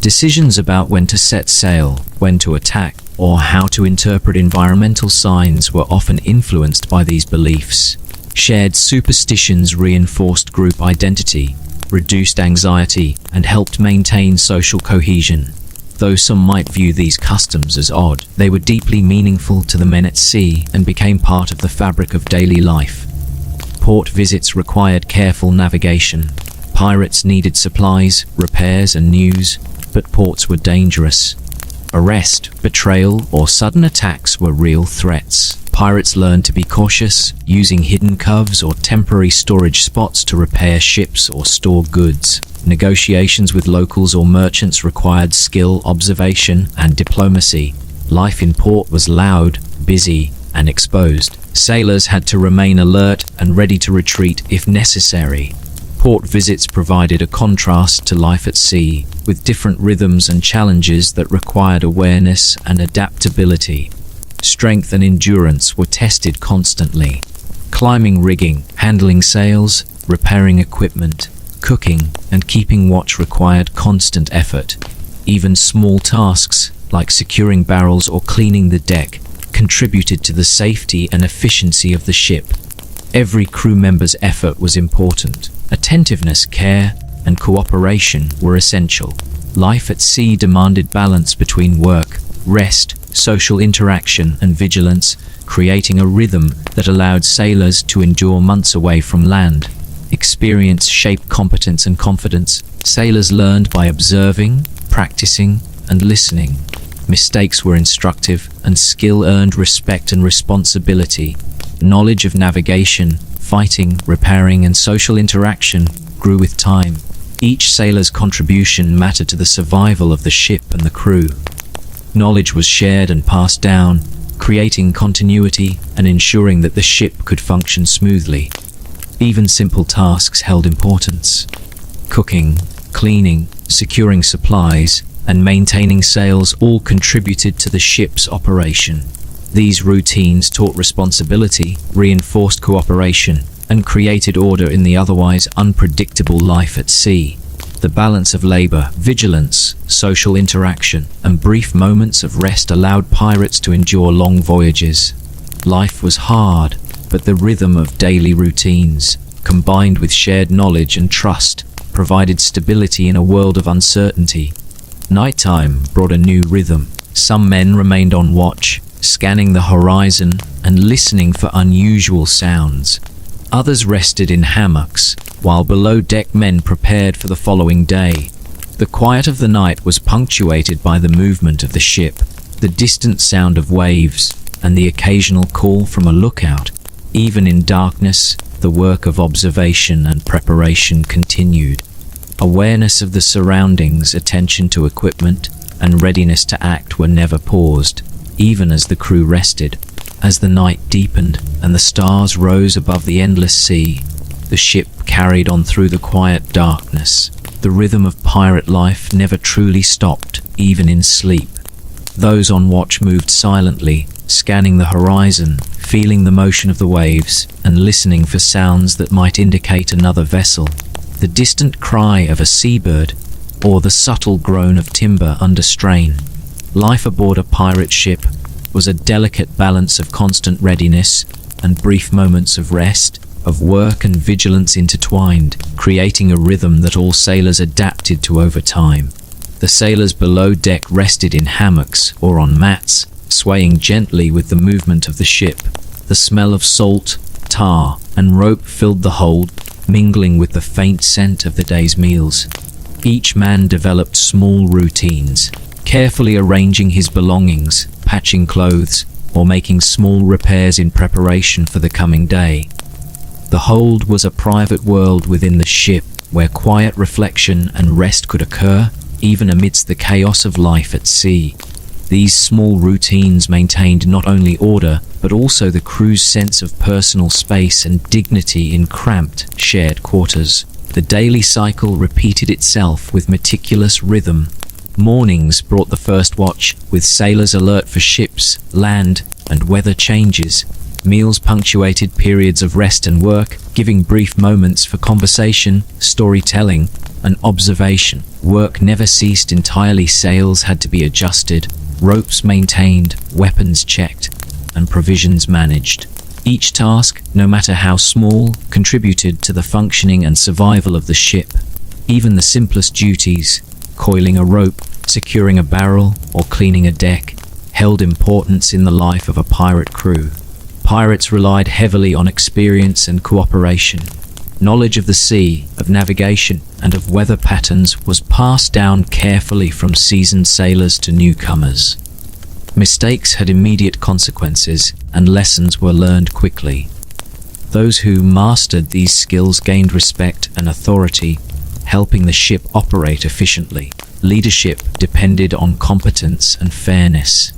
Decisions about when to set sail, when to attack, or how to interpret environmental signs were often influenced by these beliefs. Shared superstitions reinforced group identity, reduced anxiety, and helped maintain social cohesion. Though some might view these customs as odd, they were deeply meaningful to the men at sea and became part of the fabric of daily life. Port visits required careful navigation. Pirates needed supplies, repairs, and news, but ports were dangerous. Arrest, betrayal, or sudden attacks were real threats. Pirates learned to be cautious, using hidden coves or temporary storage spots to repair ships or store goods. Negotiations with locals or merchants required skill, observation, and diplomacy. Life in port was loud, busy, and exposed. Sailors had to remain alert and ready to retreat if necessary. Port visits provided a contrast to life at sea, with different rhythms and challenges that required awareness and adaptability. Strength and endurance were tested constantly. Climbing rigging, handling sails, repairing equipment, cooking, and keeping watch required constant effort. Even small tasks, like securing barrels or cleaning the deck, contributed to the safety and efficiency of the ship. Every crew member's effort was important. Attentiveness, care, and cooperation were essential. Life at sea demanded balance between work, rest, social interaction, and vigilance, creating a rhythm that allowed sailors to endure months away from land. Experience shaped competence and confidence. Sailors learned by observing, practicing, and listening. Mistakes were instructive, and skill earned respect and responsibility. Knowledge of navigation, fighting, repairing, and social interaction grew with time. Each sailor's contribution mattered to the survival of the ship and the crew. Knowledge was shared and passed down, creating continuity and ensuring that the ship could function smoothly. Even simple tasks held importance. Cooking, cleaning, securing supplies, and maintaining sails all contributed to the ship's operation. These routines taught responsibility, reinforced cooperation, and created order in the otherwise unpredictable life at sea. The balance of labor, vigilance, social interaction, and brief moments of rest allowed pirates to endure long voyages. Life was hard, but the rhythm of daily routines, combined with shared knowledge and trust, provided stability in a world of uncertainty. Nighttime brought a new rhythm. Some men remained on watch, scanning the horizon and listening for unusual sounds. Others rested in hammocks, while below-deck men prepared for the following day. The quiet of the night was punctuated by the movement of the ship, the distant sound of waves, and the occasional call from a lookout. Even in darkness, the work of observation and preparation continued. Awareness of the surroundings, attention to equipment, and readiness to act were never paused, even as the crew rested. As the night deepened and the stars rose above the endless sea, the ship carried on through the quiet darkness. The rhythm of pirate life never truly stopped, even in sleep. Those on watch moved silently, scanning the horizon, feeling the motion of the waves and listening for sounds that might indicate another vessel. The distant cry of a seabird or the subtle groan of timber under strain. Life aboard a pirate ship was a delicate balance of constant readiness and brief moments of rest, of work and vigilance intertwined, creating a rhythm that all sailors adapted to over time. The sailors below deck rested in hammocks or on mats, swaying gently with the movement of the ship. The smell of salt, tar, and rope filled the hold, mingling with the faint scent of the day's meals. Each man developed small routines, carefully arranging his belongings, patching clothes, or making small repairs in preparation for the coming day. The hold was a private world within the ship where quiet reflection and rest could occur, even amidst the chaos of life at sea. These small routines maintained not only order, but also the crew's sense of personal space and dignity in cramped, shared quarters. The daily cycle repeated itself with meticulous rhythm. Mornings brought the first watch, with sailors alert for ships, land, and weather changes. Meals punctuated periods of rest and work, giving brief moments for conversation, storytelling, and observation. Work never ceased entirely. Sails had to be adjusted, ropes maintained, weapons checked, and provisions managed. Each task, no matter how small, contributed to the functioning and survival of the ship. Even the simplest duties, coiling a rope, securing a barrel, or cleaning a deck, held importance in the life of a pirate crew. Pirates relied heavily on experience and cooperation. Knowledge of the sea, of navigation, and of weather patterns was passed down carefully from seasoned sailors to newcomers. Mistakes had immediate consequences, and lessons were learned quickly. Those who mastered these skills gained respect and authority, helping the ship operate efficiently. Leadership depended on competence and fairness.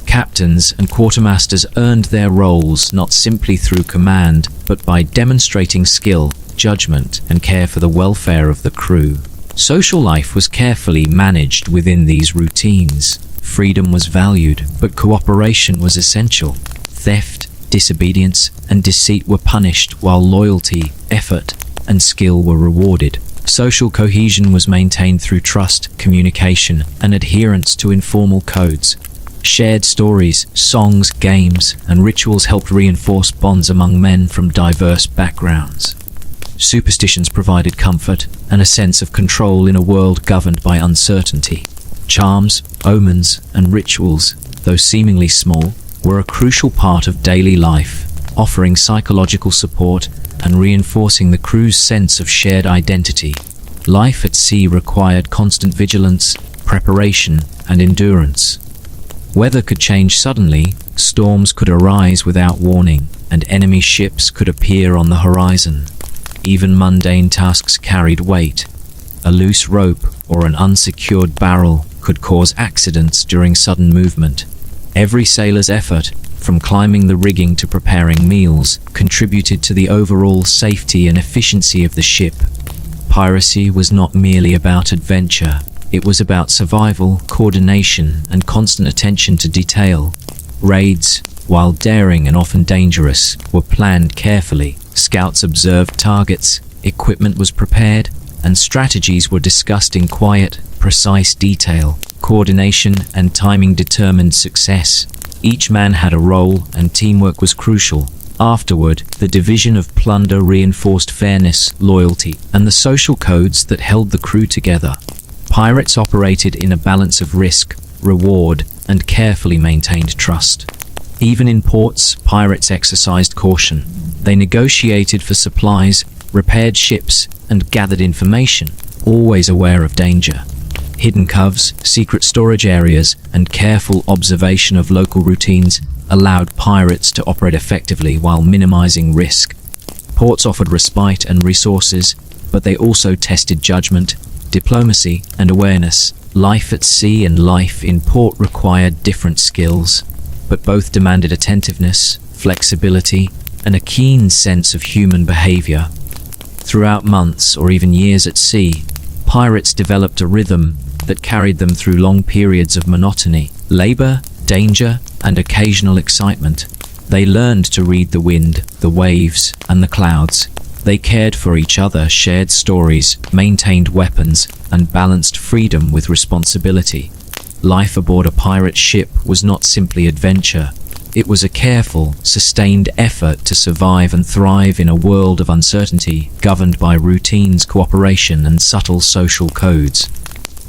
Captains and quartermasters earned their roles not simply through command, but by demonstrating skill, judgment, and care for the welfare of the crew. Social life was carefully managed within these routines. Freedom was valued, but cooperation was essential. Theft, disobedience, and deceit were punished, while loyalty, effort, and skill were rewarded. Social cohesion was maintained through trust, communication, and adherence to informal codes. Shared stories, songs, games, and rituals helped reinforce bonds among men from diverse backgrounds. Superstitions provided comfort and a sense of control in a world governed by uncertainty. Charms, omens, and rituals, though seemingly small, were a crucial part of daily life, offering psychological support and reinforcing the crew's sense of shared identity. Life at sea required constant vigilance, preparation, and endurance. Weather could change suddenly, storms could arise without warning, and enemy ships could appear on the horizon. Even mundane tasks carried weight. A loose rope or an unsecured barrel could cause accidents during sudden movement. Every sailor's effort, from climbing the rigging to preparing meals, contributed to the overall safety and efficiency of the ship. Piracy was not merely about adventure. It was about survival, coordination, and constant attention to detail. Raids, while daring and often dangerous, were planned carefully. Scouts observed targets, equipment was prepared, and strategies were discussed in quiet, precise detail. Coordination and timing determined success. Each man had a role, and teamwork was crucial. Afterward, the division of plunder reinforced fairness, loyalty, and the social codes that held the crew together. Pirates operated in a balance of risk, reward, and carefully maintained trust. Even in ports, pirates exercised caution. They negotiated for supplies, repaired ships, and gathered information, always aware of danger. Hidden coves, secret storage areas, and careful observation of local routines allowed pirates to operate effectively while minimizing risk. Ports offered respite and resources, but they also tested judgment, diplomacy, and awareness. Life at sea and life in port required different skills, but both demanded attentiveness, flexibility, and a keen sense of human behavior. Throughout months or even years at sea, pirates developed a rhythm that carried them through long periods of monotony, labor, danger, and occasional excitement. They learned to read the wind, the waves, and the clouds. They cared for each other, shared stories, maintained weapons, and balanced freedom with responsibility. Life aboard a pirate ship was not simply adventure. It was a careful, sustained effort to survive and thrive in a world of uncertainty, governed by routines, cooperation, and subtle social codes.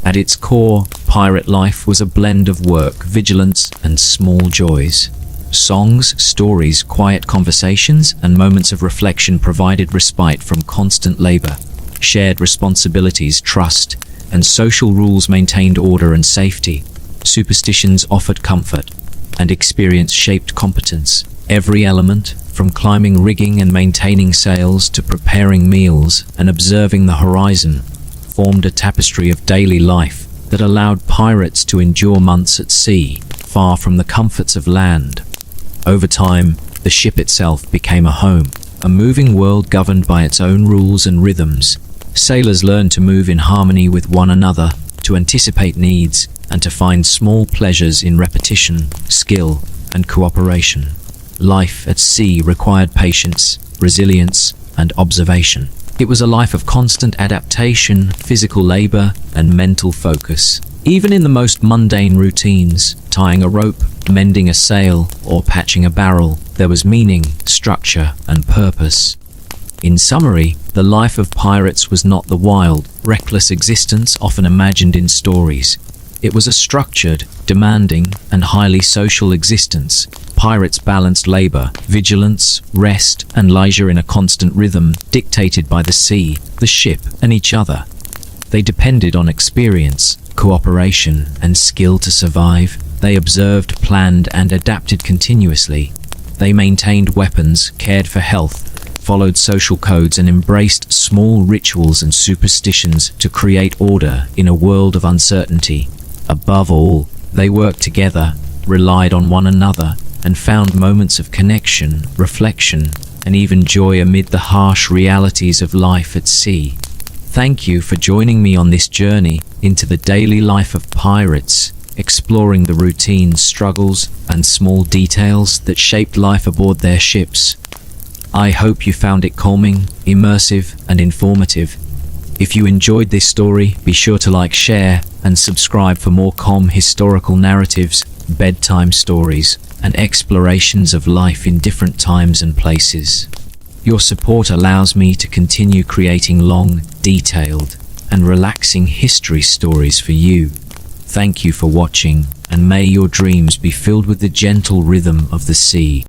At its core, pirate life was a blend of work, vigilance, and small joys. Songs, stories, quiet conversations, and moments of reflection provided respite from constant labor. Shared responsibilities, trust, and social rules maintained order and safety. Superstitions offered comfort, and experience shaped competence. Every element, from climbing rigging and maintaining sails to preparing meals and observing the horizon, formed a tapestry of daily life that allowed pirates to endure months at sea, far from the comforts of land. Over time, the ship itself became a home, a moving world governed by its own rules and rhythms. Sailors learned to move in harmony with one another, to anticipate needs, and to find small pleasures in repetition, skill, and cooperation. Life at sea required patience, resilience, and observation. It was a life of constant adaptation, physical labor, and mental focus. Even in the most mundane routines, tying a rope, mending a sail, or patching a barrel, there was meaning, structure, and purpose. In summary, the life of pirates was not the wild, reckless existence often imagined in stories. It was a structured, demanding, and highly social existence. Pirates balanced labor, vigilance, rest, and leisure in a constant rhythm dictated by the sea, the ship, and each other. They depended on experience, cooperation, and skill to survive. They observed, planned, and adapted continuously. They maintained weapons, cared for health, followed social codes, and embraced small rituals and superstitions to create order in a world of uncertainty. Above all, they worked together, relied on one another, and found moments of connection, reflection, and even joy amid the harsh realities of life at sea. Thank you for joining me on this journey into the daily life of pirates, exploring the routines, struggles, and small details that shaped life aboard their ships. I hope you found it calming, immersive, and informative. If you enjoyed this story, be sure to like, share, and subscribe for more calm historical narratives, bedtime stories, and explorations of life in different times and places. Your support allows me to continue creating long, detailed, and relaxing history stories for you. Thank you for watching, and may your dreams be filled with the gentle rhythm of the sea.